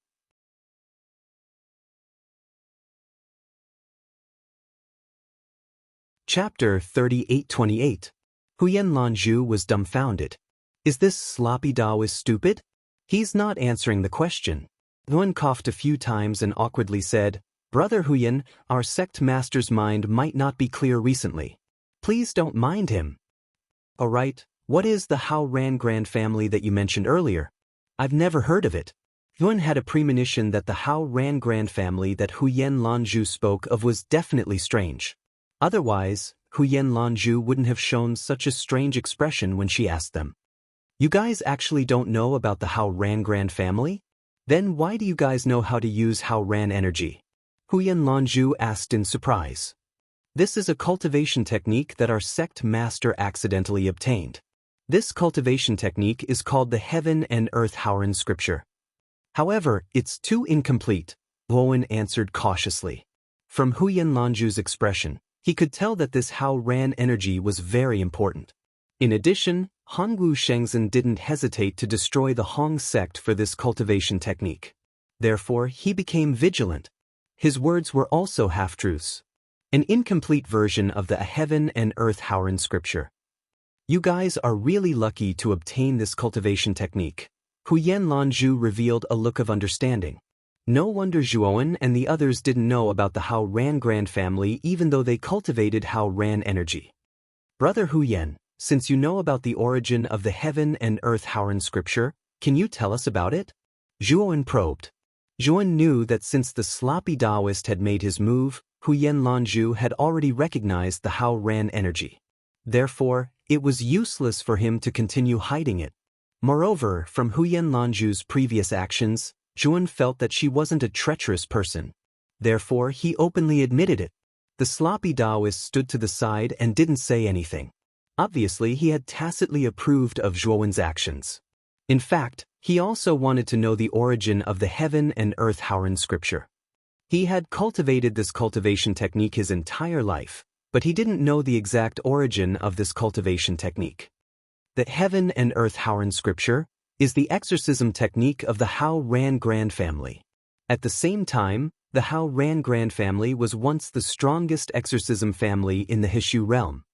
Chapter 38-28. Huyen Lanju was dumbfounded. Is this sloppy Taoist stupid? He's not answering the question. Huyen coughed a few times and awkwardly said, Brother Huyen, our sect master's mind might not be clear recently. Please don't mind him. Alright, what is the Hao Ran Grand family that you mentioned earlier? I've never heard of it. Huyen had a premonition that the Hao Ran Grand family that Huyen Lanju spoke of was definitely strange. Otherwise, Huyen Lanju wouldn't have shown such a strange expression when she asked them. You guys actually don't know about the Hao Ran Grand family? Then why do you guys know how to use Hao Ran energy? Huyen Lanju asked in surprise. This is a cultivation technique that our sect master accidentally obtained. This cultivation technique is called the Heaven and Earth Haoran scripture. However, it's too incomplete, Zhuowen answered cautiously. From Huyen Lanju's expression, he could tell that this Hao Ran energy was very important. In addition, Hongwu Shengzhen didn't hesitate to destroy the Hong sect for this cultivation technique. Therefore, he became vigilant. His words were also half-truths. An incomplete version of the Heaven and Earth Haoran scripture. You guys are really lucky to obtain this cultivation technique. Huyen Lanju revealed a look of understanding. No wonder Zhuowen and the others didn't know about the Hao Ran Grand family even though they cultivated Hao Ran energy. Brother Huyen, since you know about the origin of the Heaven and Earth Haoran scripture, can you tell us about it? Zhuowen probed. Zhuowen knew that since the sloppy Taoist had made his move, Huyen Lanju had already recognized the Hao Ran energy. Therefore, it was useless for him to continue hiding it. Moreover, from Huyen Lanju's previous actions, Zhuowen felt that she wasn't a treacherous person. Therefore, he openly admitted it. The sloppy Taoist stood to the side and didn't say anything. Obviously, he had tacitly approved of Zhuowen's actions. In fact, he also wanted to know the origin of the Heaven and Earth Haoran scripture. He had cultivated this cultivation technique his entire life, but he didn't know the exact origin of this cultivation technique. The Heaven and Earth Haoran scripture is the exorcism technique of the Hao Ran Grand family. At the same time, the Hao Ran Grand family was once the strongest exorcism family in the Hishu realm.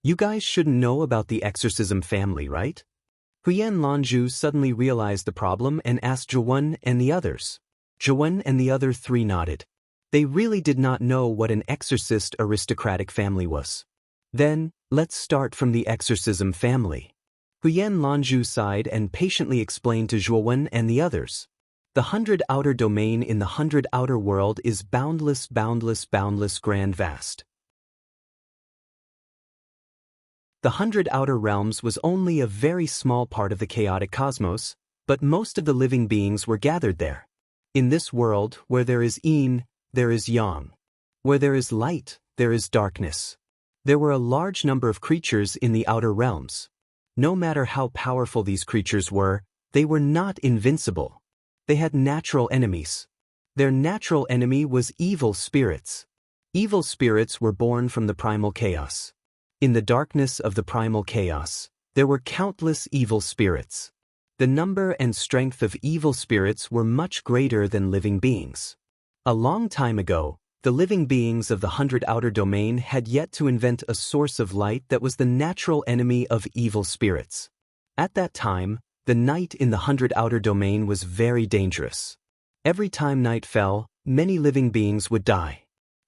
You guys shouldn't know about the exorcism family, right? Huyen Lanju suddenly realized the problem and asked Zhuowen and the others. Zhuowen and the other three nodded. They really did not know what an exorcist aristocratic family was. Then, let's start from the exorcism family. Huyen Lanju sighed and patiently explained to Zhuowen and the others. The 100 outer domain in the 100 outer world is boundless, boundless, boundless, grand, vast. The 100 outer realms was only a very small part of the chaotic cosmos, but most of the living beings were gathered there. In this world, where there is yin, there is yang. Where there is light, there is darkness. There were a large number of creatures in the outer realms. No matter how powerful these creatures were, they were not invincible. They had natural enemies. Their natural enemy was evil spirits. Evil spirits were born from the primal chaos. In the darkness of the primal chaos, there were countless evil spirits. The number and strength of evil spirits were much greater than living beings. A long time ago, the living beings of the 100 outer domain had yet to invent a source of light that was the natural enemy of evil spirits. At that time, the night in the 100 outer domain was very dangerous. Every time night fell, many living beings would die.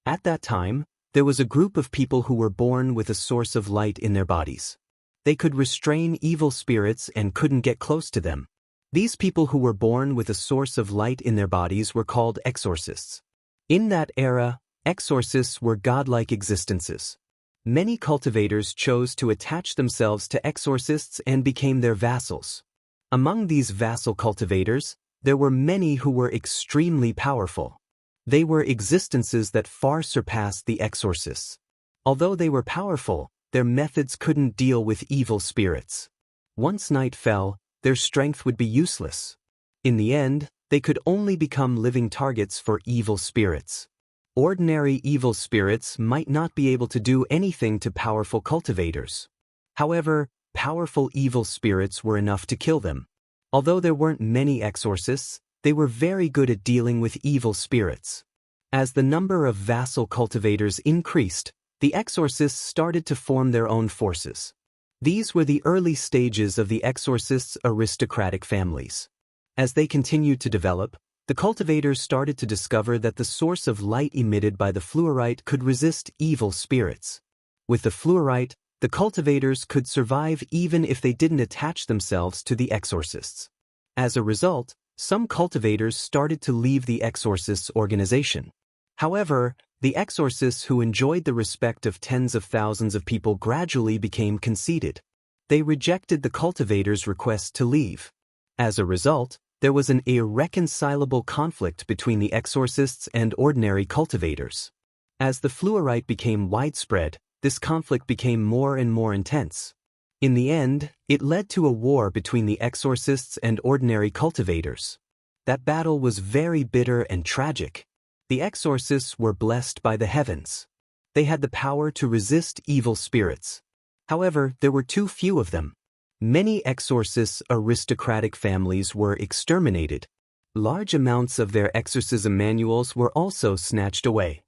At that time, there was a group of people who were born with a source of light in their bodies. They could restrain evil spirits and couldn't get close to them. These people who were born with a source of light in their bodies were called exorcists. In that era, exorcists were godlike existences. Many cultivators chose to attach themselves to exorcists and became their vassals. Among these vassal cultivators, there were many who were extremely powerful. They were existences that far surpassed the exorcists. Although they were powerful, their methods couldn't deal with evil spirits. Once night fell, their strength would be useless. In the end, they could only become living targets for evil spirits. Ordinary evil spirits might not be able to do anything to powerful cultivators. However, powerful evil spirits were enough to kill them. Although there weren't many exorcists, they were very good at dealing with evil spirits. As the number of vassal cultivators increased, the exorcists started to form their own forces. These were the early stages of the exorcists' aristocratic families. As they continued to develop, the cultivators started to discover that the source of light emitted by the fluorite could resist evil spirits. With the fluorite, the cultivators could survive even if they didn't attach themselves to the exorcists. As a result, some cultivators started to leave the exorcists' organization. However, the exorcists who enjoyed the respect of tens of thousands of people gradually became conceited. They rejected the cultivators' request to leave. As a result, there was an irreconcilable conflict between the exorcists and ordinary cultivators. As the fluorite became widespread, this conflict became more and more intense. In the end, it led to a war between the exorcists and ordinary cultivators. That battle was very bitter and tragic. The exorcists were blessed by the heavens. They had the power to resist evil spirits. However, there were too few of them. Many exorcists' aristocratic families were exterminated. Large amounts of their exorcism manuals were also snatched away.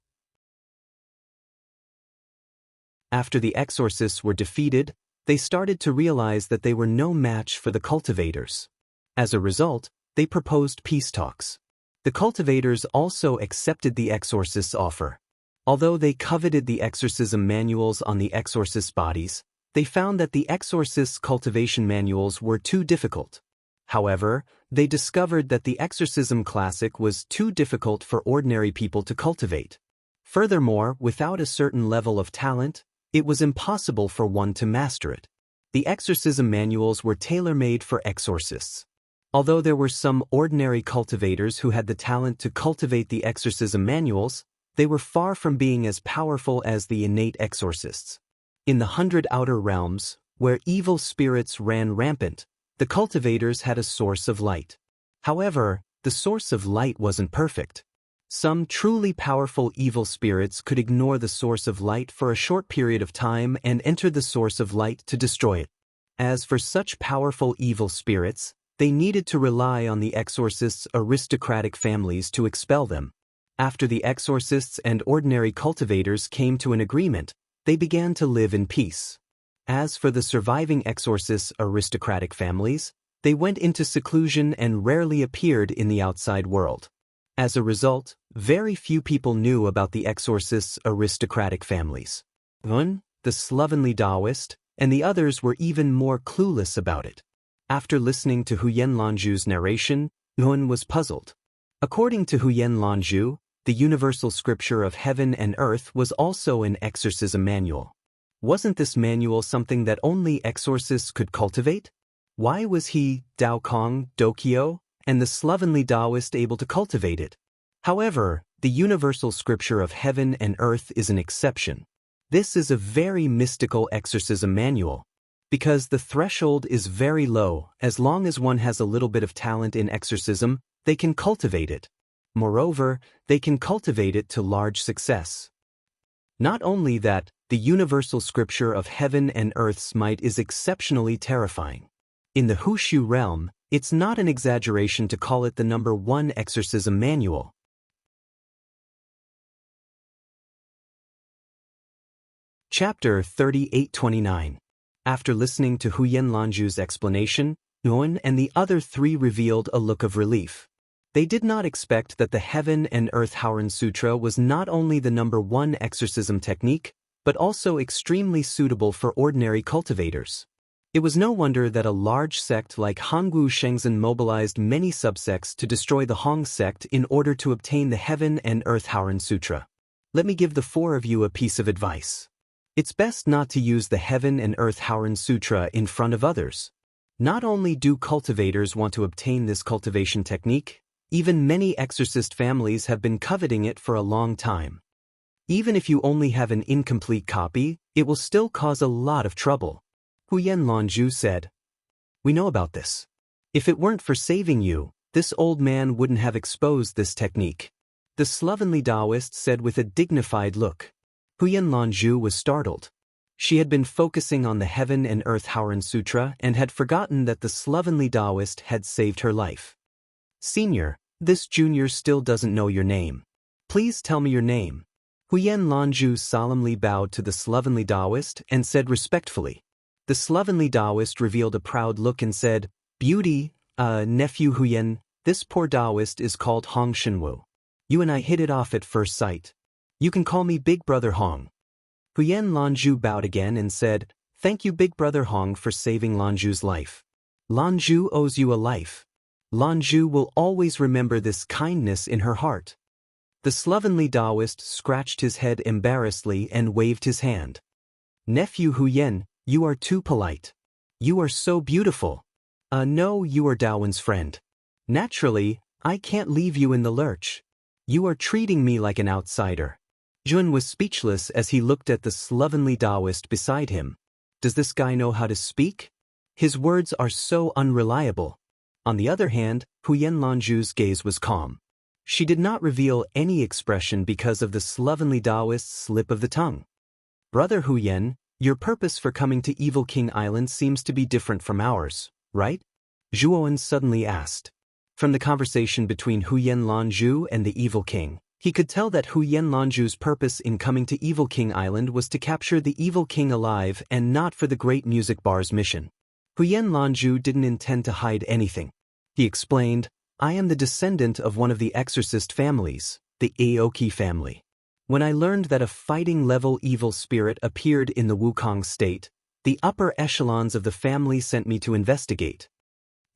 After the exorcists were defeated, they started to realize that they were no match for the cultivators. As a result, they proposed peace talks. The cultivators also accepted the exorcists' offer. Although they coveted the exorcism manuals on the exorcists' bodies, they found that the exorcists' cultivation manuals were too difficult. However, they discovered that the exorcism classic was too difficult for ordinary people to cultivate. Furthermore, without a certain level of talent, it was impossible for one to master it. The exorcism manuals were tailor-made for exorcists. Although there were some ordinary cultivators who had the talent to cultivate the exorcism manuals, they were far from being as powerful as the innate exorcists. In the 100 outer realms, where evil spirits ran rampant, the cultivators had a source of light. However, the source of light wasn't perfect. Some truly powerful evil spirits could ignore the source of light for a short period of time and enter the source of light to destroy it. As for such powerful evil spirits, they needed to rely on the exorcists' aristocratic families to expel them. After the exorcists and ordinary cultivators came to an agreement, they began to live in peace. As for the surviving exorcists' aristocratic families, they went into seclusion and rarely appeared in the outside world. As a result, very few people knew about the exorcists' aristocratic families. One, the slovenly Taoist, and the others were even more clueless about it. After listening to Huyen Lanju's narration, Yuan was puzzled. According to Huyen Lanzhu, the universal scripture of heaven and earth was also an exorcism manual. Wasn't this manual something that only exorcists could cultivate? Why was he, Dao Kong, Dokyo, and the slovenly Taoist able to cultivate it? However, the universal scripture of heaven and earth is an exception. This is a very mystical exorcism manual, because the threshold is very low. As long as one has a little bit of talent in exorcism, they can cultivate it. Moreover, they can cultivate it to large success. Not only that, the universal scripture of heaven and earth's might is exceptionally terrifying. In the Hushu realm, it's not an exaggeration to call it the #1 exorcism manual. Chapter 38-29. After listening to Huyen Lanzhu's explanation, Yuan and the other three revealed a look of relief. They did not expect that the Heaven and Earth Howren Sutra was not only the #1 exorcism technique, but also extremely suitable for ordinary cultivators. It was no wonder that a large sect like Hongwu Shengzhen mobilized many subsects to destroy the Hong sect in order to obtain the Heaven and Earth Howren Sutra. Let me give the four of you a piece of advice. It's best not to use the Heaven and Earth Howren Sutra in front of others. Not only do cultivators want to obtain this cultivation technique, even many exorcist families have been coveting it for a long time. Even if you only have an incomplete copy, it will still cause a lot of trouble. Huyen Lanzhu said, "We know about this. If it weren't for saving you, this old man wouldn't have exposed this technique." The slovenly Taoist said with a dignified look. Huyen Lanzhu was startled. She had been focusing on the Heaven and Earth Howren Sutra and had forgotten that the slovenly Taoist had saved her life. "Senior, this junior still doesn't know your name. Please tell me your name." Huyen Lanzhu solemnly bowed to the slovenly Taoist and said respectfully. The slovenly Taoist revealed a proud look and said, "Beauty, nephew Huyen, this poor Taoist is called Hong Shenwu. You and I hit it off at first sight. You can call me Big Brother Hong." Huyen Lanzhu bowed again and said, "Thank you Big Brother Hong for saving Lanzhu's life. Lanzhu owes you a life. Lanzhu will always remember this kindness in her heart." The slovenly Taoist scratched his head embarrassedly and waved his hand. "Nephew Huyen, you are too polite. You are so beautiful. No, you are Daowen's friend. Naturally, I can't leave you in the lurch. You are treating me like an outsider." Jun was speechless as he looked at the slovenly Taoist beside him. Does this guy know how to speak? His words are so unreliable. On the other hand, Huyen Lanzhu's gaze was calm. She did not reveal any expression because of the slovenly Taoist's slip of the tongue. "Brother Huyen, your purpose for coming to Evil King Island seems to be different from ours, right?" Zhuowen suddenly asked. From the conversation between Huyen Lanzhu and the Evil King, he could tell that Huyen Lanzhu's purpose in coming to Evil King Island was to capture the Evil King alive and not for the Great Music Bar's mission. Huyen Lanzhu didn't intend to hide anything. He explained, "I am the descendant of one of the exorcist families, the Aoki family. When I learned that a fighting-level evil spirit appeared in the Wukong state, the upper echelons of the family sent me to investigate.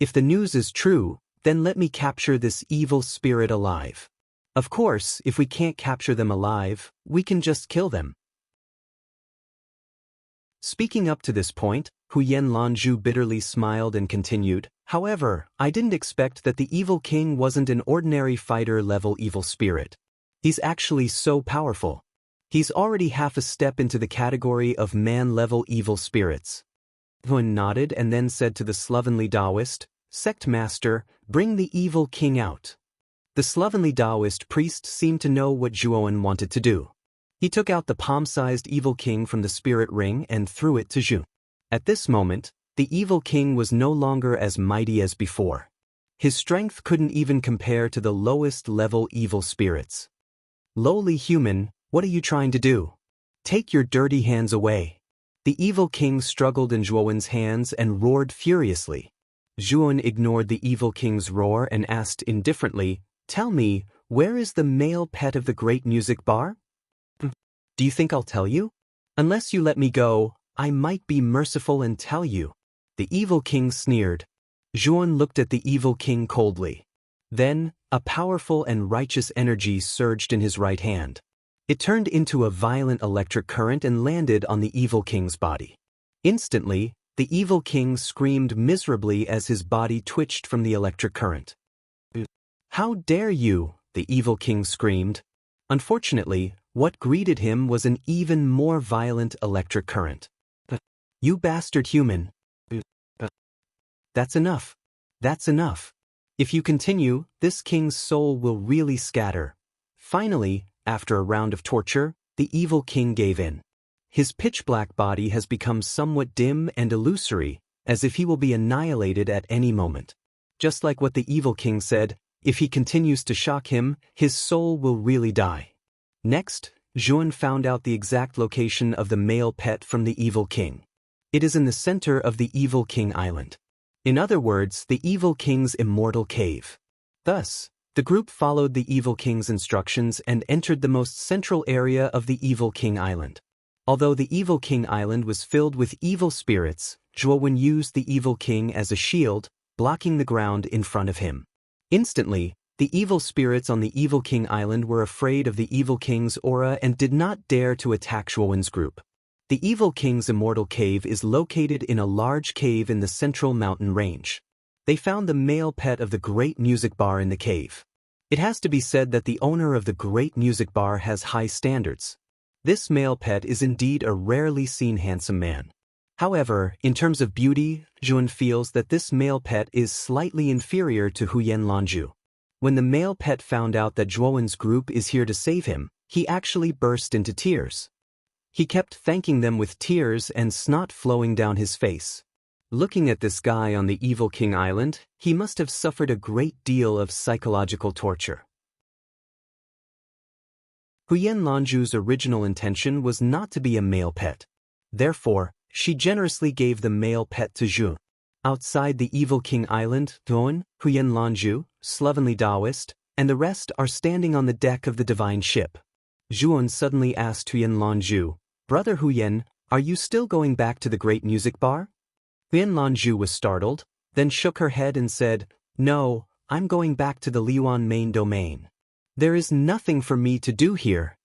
If the news is true, then let me capture this evil spirit alive. Of course, if we can't capture them alive, we can just kill them." Speaking up to this point, Huyen Lanzhu bitterly smiled and continued, "However, I didn't expect that the Evil King wasn't an ordinary fighter-level evil spirit. He's actually so powerful. He's already half a step into the category of man-level evil spirits." Huyen nodded and then said to the slovenly Taoist, "Sect Master, bring the Evil King out." The slovenly Taoist priest seemed to know what Zhuowen wanted to do. He took out the palm-sized Evil King from the spirit ring and threw it to Zhu. At this moment, the Evil King was no longer as mighty as before. His strength couldn't even compare to the lowest-level evil spirits. "Lowly human, what are you trying to do? Take your dirty hands away." The Evil King struggled in Zhuowen's hands and roared furiously. Zhuowen ignored the Evil King's roar and asked indifferently, "Tell me, where is the male pet of the Great Music Bar?" "Do you think I'll tell you? Unless you let me go, I might be merciful and tell you." The Evil King sneered. Zhuowen looked at the Evil King coldly. Then, a powerful and righteous energy surged in his right hand. It turned into a violent electric current and landed on the evil king's body. Instantly, the evil king screamed miserably as his body twitched from the electric current. "How dare you?" the evil king screamed. Unfortunately, what greeted him was an even more violent electric current. "You bastard human. That's enough. That's enough. If you continue, this king's soul will really scatter." Finally, after a round of torture, the evil king gave in. His pitch-black body has become somewhat dim and illusory, as if he will be annihilated at any moment. Just like what the evil king said, if he continues to shock him, his soul will really die. Next, Juan found out the exact location of the male pet from the evil king. It is in the center of the evil king island. In other words, the evil king's immortal cave. Thus, the group followed the evil king's instructions and entered the most central area of the evil king island. Although the evil king island was filled with evil spirits, Juan used the evil king as a shield, blocking the ground in front of him. Instantly, the evil spirits on the evil king island were afraid of the evil king's aura and did not dare to attack Juan's group. The evil king's immortal cave is located in a large cave in the central mountain range. They found the male pet of the great music bar in the cave. It has to be said that the owner of the great music bar has high standards. This male pet is indeed a rarely seen handsome man. However, in terms of beauty, Juan feels that this male pet is slightly inferior to Huyen Lanju. When the male pet found out that Juan's group is here to save him, he actually burst into tears. He kept thanking them with tears and snot flowing down his face. Looking at this guy on the evil king island, he must have suffered a great deal of psychological torture. Huyen Lanju's original intention was not to be a male pet. Therefore, she generously gave the male pet to Zhu. Outside the evil king island, Duan, Huyen Lanju, slovenly Taoist, and the rest are standing on the deck of the divine ship. Zhuan suddenly asked Huyen Lanju, "Brother Huyen, are you still going back to the great music bar?" Huyen Lanju was startled, then shook her head and said, "No, I'm going back to the Liuan main domain. There is nothing for me to do here."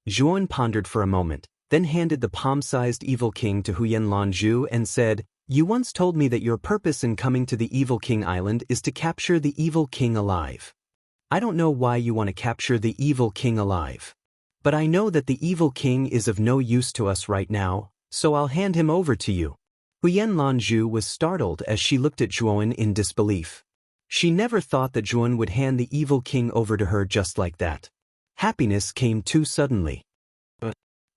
Zhuan pondered for a moment, then handed the palm-sized evil king to Huyen Lanju and said, "You once told me that your purpose in coming to the evil king island is to capture the evil king alive. I don't know why you want to capture the evil king alive. But I know that the evil king is of no use to us right now, so I'll hand him over to you." Huyen Lanju was startled as she looked at Zhuan in disbelief. She never thought that Zhuan would hand the evil king over to her just like that. Happiness came too suddenly.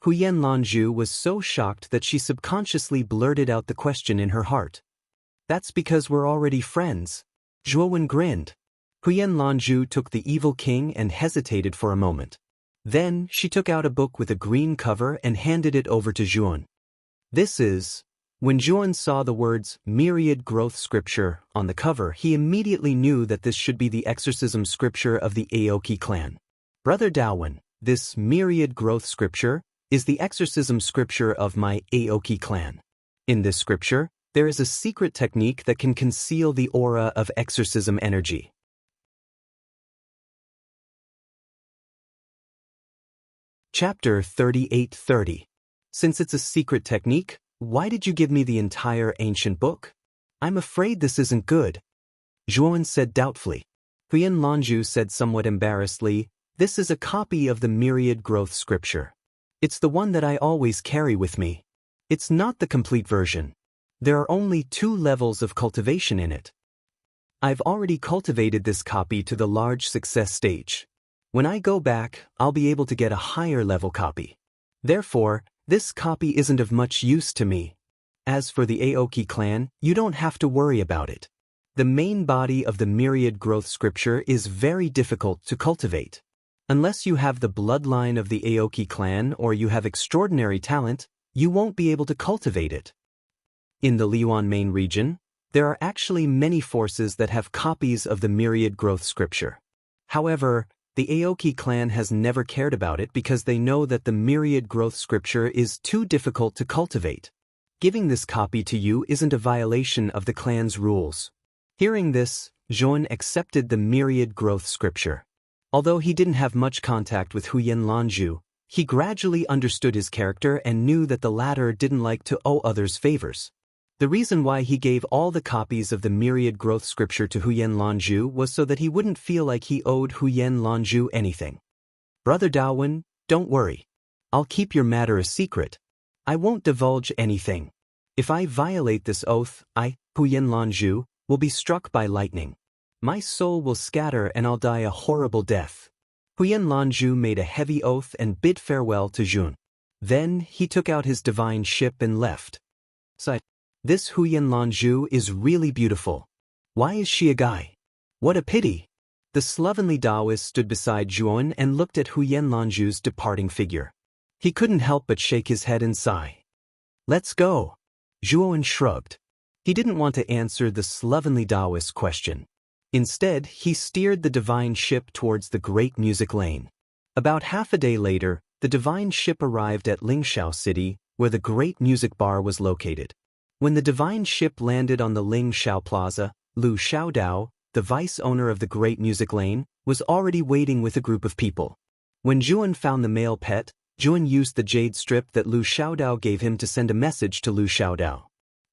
Huyen Lanju was so shocked that she subconsciously blurted out the question in her heart. "That's because we're already friends." Zhuan grinned. Huyen Lanju took the evil king and hesitated for a moment. Then, she took out a book with a green cover and handed it over to Zhuan. This is... When Zhuan saw the words Myriad Growth Scripture on the cover, he immediately knew that this should be the exorcism scripture of the Aoki clan. "Brother Dawan, this Myriad Growth Scripture is the exorcism scripture of my Aoki clan. In this scripture, there is a secret technique that can conceal the aura of exorcism energy." Chapter 3830. Since it's a secret technique, why did you give me the entire ancient book? I'm afraid this isn't good. Zhuan said doubtfully. Huyen Lanju said somewhat embarrassedly, "This is a copy of the Myriad Growth Scripture. It's the one that I always carry with me. It's not the complete version. There are only 2 levels of cultivation in it. I've already cultivated this copy to the large success stage. When I go back, I'll be able to get a higher level copy. Therefore, this copy isn't of much use to me. As for the Aoki clan, you don't have to worry about it. The main body of the Myriad Growth Scripture is very difficult to cultivate. Unless you have the bloodline of the Aoki clan or you have extraordinary talent, you won't be able to cultivate it. In the Liuan main region, there are actually many forces that have copies of the Myriad Growth Scripture. However, the Aoki clan has never cared about it because they know that the Myriad Growth Scripture is too difficult to cultivate. Giving this copy to you isn't a violation of the clan's rules. Hearing this, Zhuan accepted the myriad growth scripture. Although he didn't have much contact with Huyen Lanzhu, he gradually understood his character and knew that the latter didn't like to owe others favors. The reason why he gave all the copies of the myriad growth scripture to Huyen Lanzhu was so that he wouldn't feel like he owed Huyen Lanzhu anything. Brother Daowen, don't worry. I'll keep your matter a secret. I won't divulge anything. If I violate this oath, I, Huyen Lanzhu, will be struck by lightning. My soul will scatter and I'll die a horrible death. Huyen Lanzhu made a heavy oath and bid farewell to Zhuan. Then he took out his divine ship and left. This Huyen Lanzhu is really beautiful. Why is she a guy? What a pity. The slovenly Taoist stood beside Zhuan and looked at Huyen Lanzhu's departing figure. He couldn't help but shake his head and sigh. Let's go. Zhuan shrugged. He didn't want to answer the slovenly Taoist's question. Instead, he steered the divine ship towards the Great Music Lane. About half a day later, the divine ship arrived at Lingshao City, where the Great Music Bar was located. When the divine ship landed on the Lingshao Plaza, Lu Xiaodao, the vice owner of the Great Music Lane, was already waiting with a group of people. When Zhuan found the male pet, Zhuan used the jade strip that Lu Xiaodao gave him to send a message to Lu Xiaodao.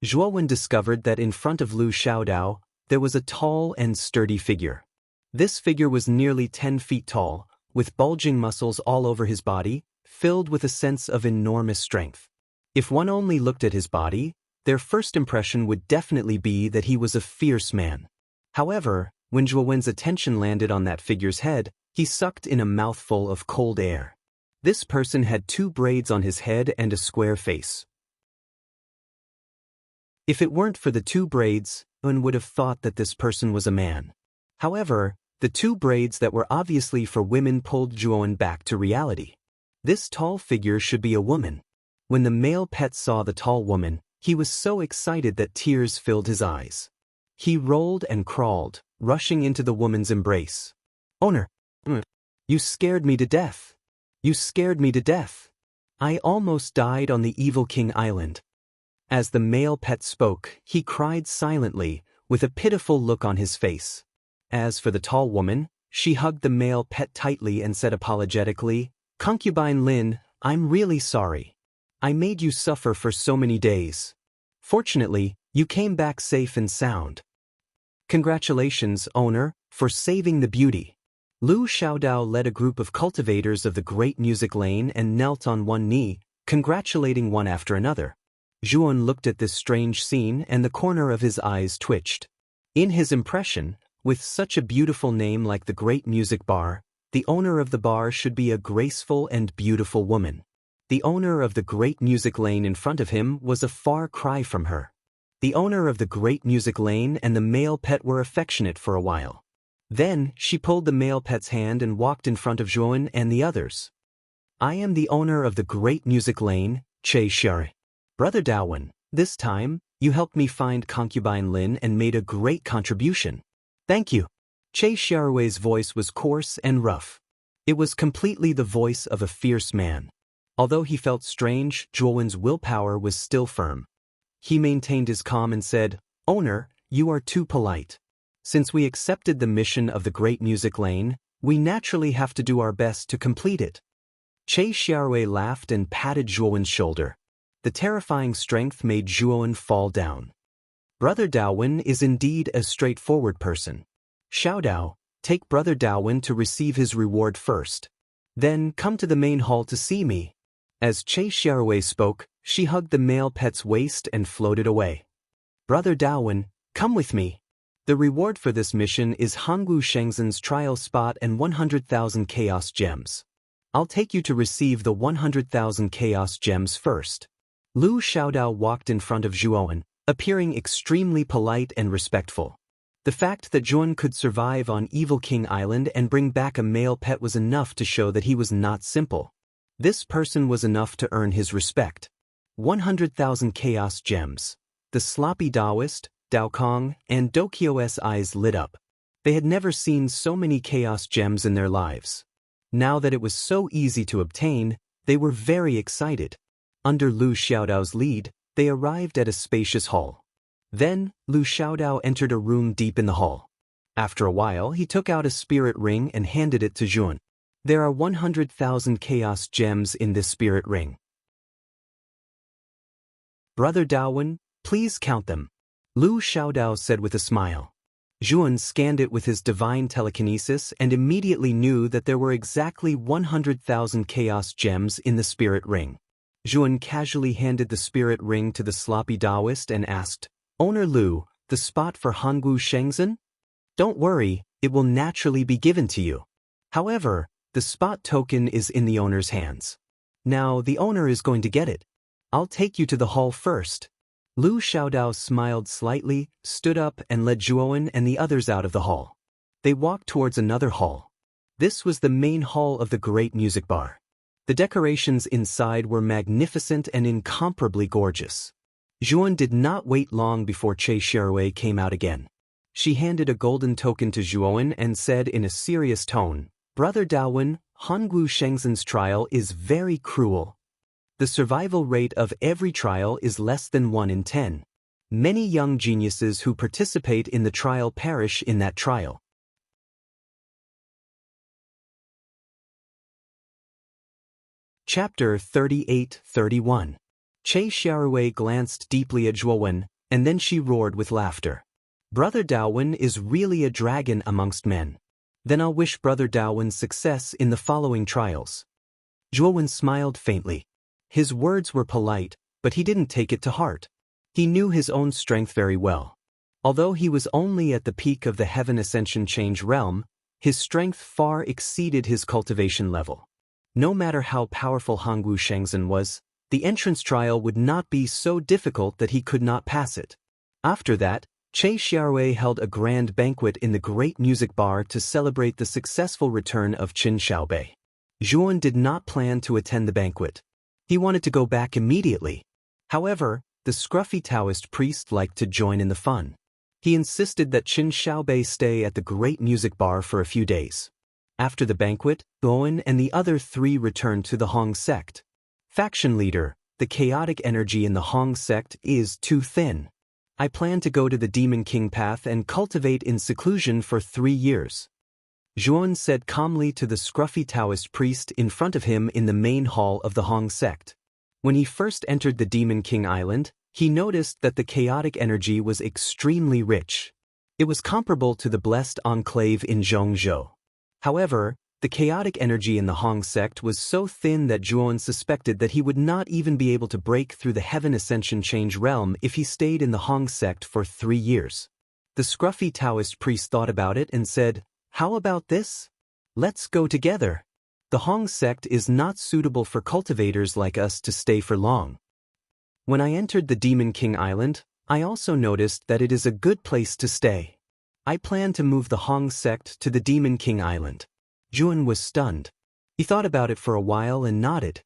Zhuan discovered that in front of Lu Xiaodao, there was a tall and sturdy figure. This figure was nearly 10 feet tall, with bulging muscles all over his body, filled with a sense of enormous strength. If one only looked at his body, their first impression would definitely be that he was a fierce man. However, when Zhuan's attention landed on that figure's head, he sucked in a mouthful of cold air. This person had 2 braids on his head and a square face. If it weren't for the 2 braids, one would have thought that this person was a man. However, the 2 braids that were obviously for women pulled Zhuan back to reality. This tall figure should be a woman. When the male pet saw the tall woman, he was so excited that tears filled his eyes. He rolled and crawled, rushing into the woman's embrace. Owner, you scared me to death. You scared me to death. I almost died on the Evil King Island. As the male pet spoke, he cried silently, with a pitiful look on his face. As for the tall woman, she hugged the male pet tightly and said apologetically, Concubine Lin, I'm really sorry. I made you suffer for so many days. Fortunately, you came back safe and sound. Congratulations, owner, for saving the beauty. Lu Xiaodao led a group of cultivators of the Great Music Lane and knelt on one knee, congratulating one after another. Zhuan looked at this strange scene and the corner of his eyes twitched. In his impression, with such a beautiful name like the Great Music Bar, the owner of the bar should be a graceful and beautiful woman. The owner of the Great Music Lane in front of him was a far cry from her. The owner of the Great Music Lane and the male pet were affectionate for a while. Then, she pulled the male pet's hand and walked in front of Zhuan and the others. I am the owner of the Great Music Lane, Che Xiare. Brother Daowen, this time, you helped me find Concubine Lin and made a great contribution. Thank you. Che Xiaorui's voice was coarse and rough. It was completely the voice of a fierce man. Although he felt strange, Zhuan's willpower was still firm. He maintained his calm and said, Owner, you are too polite. Since we accepted the mission of the Great Music Lane, we naturally have to do our best to complete it. Che Xiaorui laughed and patted Zhuan's shoulder. The terrifying strength made Zhuan fall down. Brother Daowen is indeed a straightforward person. Xiaodao, take Brother Daowen to receive his reward first. Then come to the main hall to see me. As Che Xiaorui spoke, she hugged the male pet's waist and floated away. Brother Daowen, come with me. The reward for this mission is Hangwu Shengzhen's trial spot and 100,000 chaos gems. I'll take you to receive the 100,000 chaos gems first. Lu Xiaodao walked in front of Zhuan, appearing extremely polite and respectful. The fact that Zhuan could survive on Evil King Island and bring back a male pet was enough to show that he was not simple. This person was enough to earn his respect. 100,000 chaos gems. The sloppy Taoist, Dao Kong, and Dokyo's eyes lit up. They had never seen so many chaos gems in their lives. Now that it was so easy to obtain, they were very excited. Under Lu Xiaodao's lead, they arrived at a spacious hall. Then, Lu Xiaodao entered a room deep in the hall. After a while, he took out a spirit ring and handed it to Zhuan. There are 100,000 chaos gems in this spirit ring. Brother Daowen, please count them. Lu Xiaodao said with a smile. Zhuan scanned it with his divine telekinesis and immediately knew that there were exactly 100,000 chaos gems in the spirit ring. Zhuan casually handed the spirit ring to the sloppy Taoist and asked, Owner Lu, the spot for Hongwu Shengzhen? Don't worry, it will naturally be given to you. However, the spot token is in the owner's hands. Now the owner is going to get it. I'll take you to the hall first. Lu Xiaodao smiled slightly, stood up and led Zhuan and the others out of the hall. They walked towards another hall. This was the main hall of the great music bar. The decorations inside were magnificent and incomparably gorgeous. Zhuan did not wait long before Che Xiaorui came out again. She handed a golden token to Zhuan and said in a serious tone, Brother Daowen, Hongwu Shengzhen's trial is very cruel. The survival rate of every trial is less than 1 in 10. Many young geniuses who participate in the trial perish in that trial. Chapter 38-31. Che Xiaorui glanced deeply at Zhuan, and then she roared with laughter. Brother Daowen is really a dragon amongst men. Then I'll wish Brother Daowen success in the following trials. Zhuan smiled faintly. His words were polite, but he didn't take it to heart. He knew his own strength very well. Although he was only at the peak of the Heaven Ascension Change realm, his strength far exceeded his cultivation level. No matter how powerful Hongwu Shengzhen was, the entrance trial would not be so difficult that he could not pass it. After that, Che Xiaorui held a grand banquet in the great music bar to celebrate the successful return of Qin Xiaobei. Zhuan did not plan to attend the banquet. He wanted to go back immediately. However, the scruffy Taoist priest liked to join in the fun. He insisted that Qin Xiaobei stay at the great music bar for a few days. After the banquet, Bowen and the other 3 returned to the Hong sect. Faction leader, the chaotic energy in the Hong sect is too thin. I plan to go to the Demon King path and cultivate in seclusion for 3 years. Zhuan said calmly to the scruffy Taoist priest in front of him in the main hall of the Hong sect. When he first entered the Demon King Island, he noticed that the chaotic energy was extremely rich. It was comparable to the blessed enclave in Zhongzhou. However, the chaotic energy in the Hong sect was so thin that Zhuan suspected that he would not even be able to break through the Heaven Ascension Change realm if he stayed in the Hong sect for 3 years. The scruffy Taoist priest thought about it and said, How about this? Let's go together. The Hong sect is not suitable for cultivators like us to stay for long. When I entered the Demon King Island, I also noticed that it is a good place to stay. I plan to move the Hong sect to the Demon King Island. Zhuan was stunned. He thought about it for a while and nodded.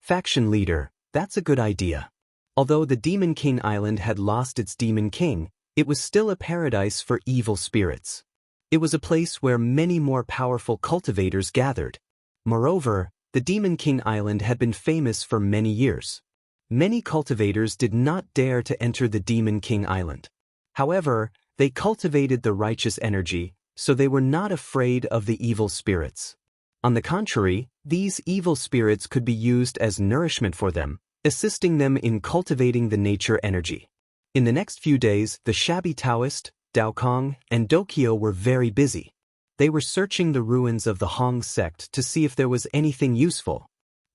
Faction leader, that's a good idea. Although the Demon King Island had lost its Demon King, it was still a paradise for evil spirits. It was a place where many more powerful cultivators gathered. Moreover, the Demon King Island had been famous for many years. Many cultivators did not dare to enter the Demon King Island. However, they cultivated the righteous energy, so they were not afraid of the evil spirits. On the contrary, these evil spirits could be used as nourishment for them, assisting them in cultivating the nature energy. In the next few days, the shabby Taoist, Daokong, and Dokyo were very busy. They were searching the ruins of the Hong sect to see if there was anything useful.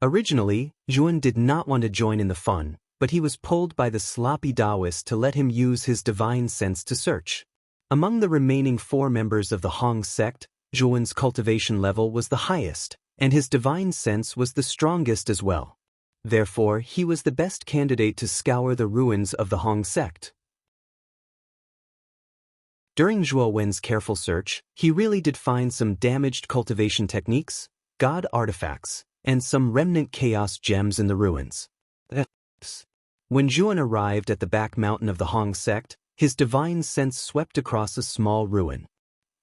Originally, Zhuan did not want to join in the fun, but he was pulled by the sloppy Taoist to let him use his divine sense to search. Among the remaining 4 members of the Hong sect, Zhuan's cultivation level was the highest, and his divine sense was the strongest as well. Therefore, he was the best candidate to scour the ruins of the Hong sect. During Zhuo Wen's careful search, he really did find some damaged cultivation techniques, god artifacts, and some remnant chaos gems in the ruins. When Zhuan arrived at the back mountain of the Hong sect, his divine sense swept across a small ruin.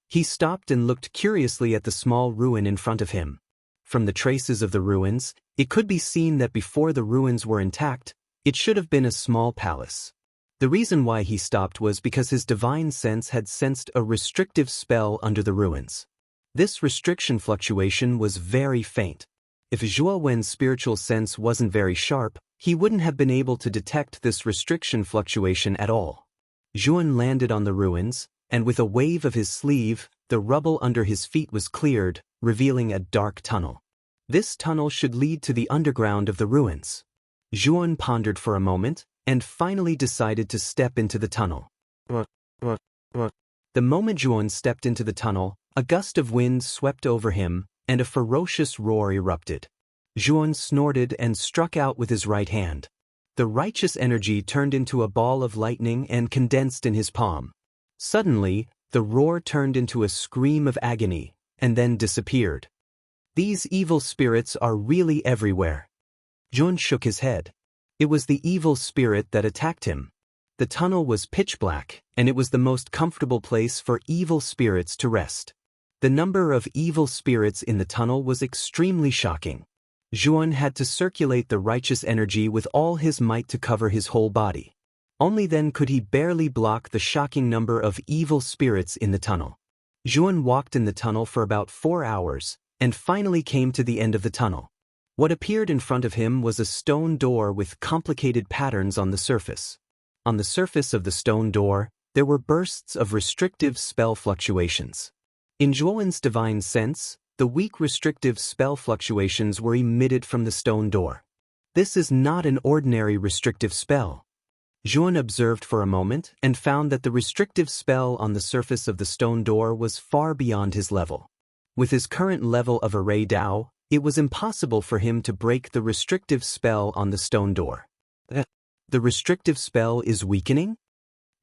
He stopped and looked curiously at the small ruin in front of him. From the traces of the ruins, it could be seen that before the ruins were intact, it should have been a small palace. The reason why he stopped was because his divine sense had sensed a restrictive spell under the ruins. This restriction fluctuation was very faint. If Zhuo Wen's spiritual sense wasn't very sharp, he wouldn't have been able to detect this restriction fluctuation at all. Zhuan landed on the ruins, and with a wave of his sleeve, the rubble under his feet was cleared, revealing a dark tunnel. This tunnel should lead to the underground of the ruins. Zhuan pondered for a moment, and finally decided to step into the tunnel. The moment Zhuan stepped into the tunnel, a gust of wind swept over him, and a ferocious roar erupted. Zhuan snorted and struck out with his right hand. The righteous energy turned into a ball of lightning and condensed in his palm. Suddenly, the roar turned into a scream of agony, and then disappeared. These evil spirits are really everywhere. Zhuan shook his head. It was the evil spirit that attacked him. The tunnel was pitch black, and it was the most comfortable place for evil spirits to rest. The number of evil spirits in the tunnel was extremely shocking. Zhuan had to circulate the righteous energy with all his might to cover his whole body. Only then could he barely block the shocking number of evil spirits in the tunnel. Zhuan walked in the tunnel for about 4 hours, and finally came to the end of the tunnel. What appeared in front of him was a stone door with complicated patterns on the surface. On the surface of the stone door, there were bursts of restrictive spell fluctuations. In Zhuowen's divine sense, the weak restrictive spell fluctuations were emitted from the stone door. This is not an ordinary restrictive spell. Zhuan observed for a moment and found that the restrictive spell on the surface of the stone door was far beyond his level. With his current level of array Dao, it was impossible for him to break the restrictive spell on the stone door. The restrictive spell is weakening?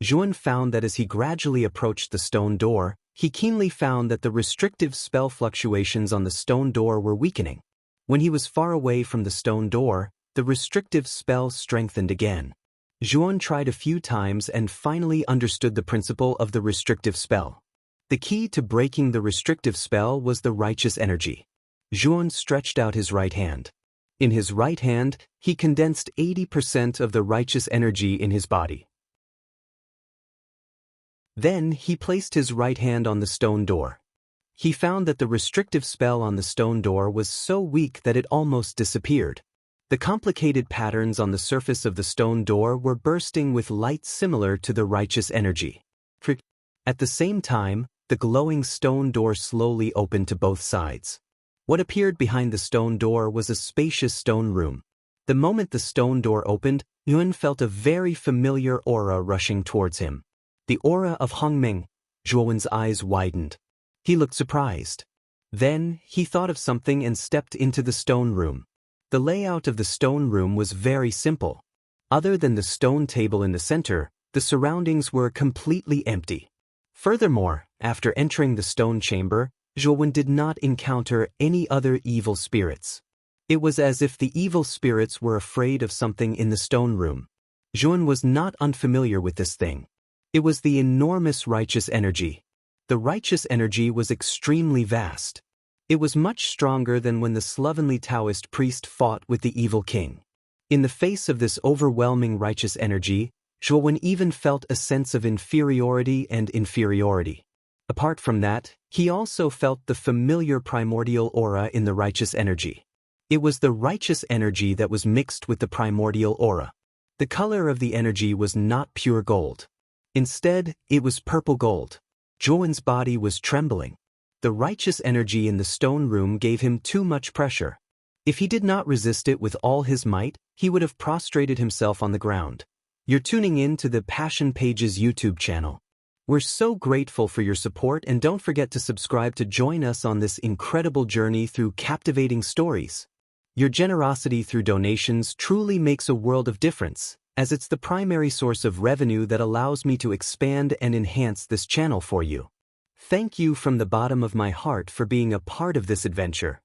Zhuan found that as he gradually approached the stone door, he keenly found that the restrictive spell fluctuations on the stone door were weakening. When he was far away from the stone door, the restrictive spell strengthened again. Zhuan tried a few times and finally understood the principle of the restrictive spell. The key to breaking the restrictive spell was the righteous energy. Zhuan stretched out his right hand. In his right hand, he condensed 80% of the righteous energy in his body. Then he placed his right hand on the stone door. He found that the restrictive spell on the stone door was so weak that it almost disappeared. The complicated patterns on the surface of the stone door were bursting with light similar to the righteous energy. At the same time, the glowing stone door slowly opened to both sides. What appeared behind the stone door was a spacious stone room. The moment the stone door opened, Yuan felt a very familiar aura rushing towards him. The aura of Hongming. Zhuowen's eyes widened. He looked surprised. Then, he thought of something and stepped into the stone room. The layout of the stone room was very simple. Other than the stone table in the center, the surroundings were completely empty. Furthermore, after entering the stone chamber, Zhuowen did not encounter any other evil spirits. It was as if the evil spirits were afraid of something in the stone room. Zhuowen was not unfamiliar with this thing. It was the enormous righteous energy. The righteous energy was extremely vast. It was much stronger than when the slovenly Taoist priest fought with the evil king. In the face of this overwhelming righteous energy, Zhuowen even felt a sense of inferiority. Apart from that, he also felt the familiar primordial aura in the righteous energy. It was the righteous energy that was mixed with the primordial aura. The color of the energy was not pure gold. Instead, it was purple gold. Zhuowen's body was trembling. The righteous energy in the stone room gave him too much pressure. If he did not resist it with all his might, he would have prostrated himself on the ground. You're tuning in to the Passion Pages YouTube channel. We're so grateful for your support, and don't forget to subscribe to join us on this incredible journey through captivating stories. Your generosity through donations truly makes a world of difference, as it's the primary source of revenue that allows me to expand and enhance this channel for you. Thank you from the bottom of my heart for being a part of this adventure.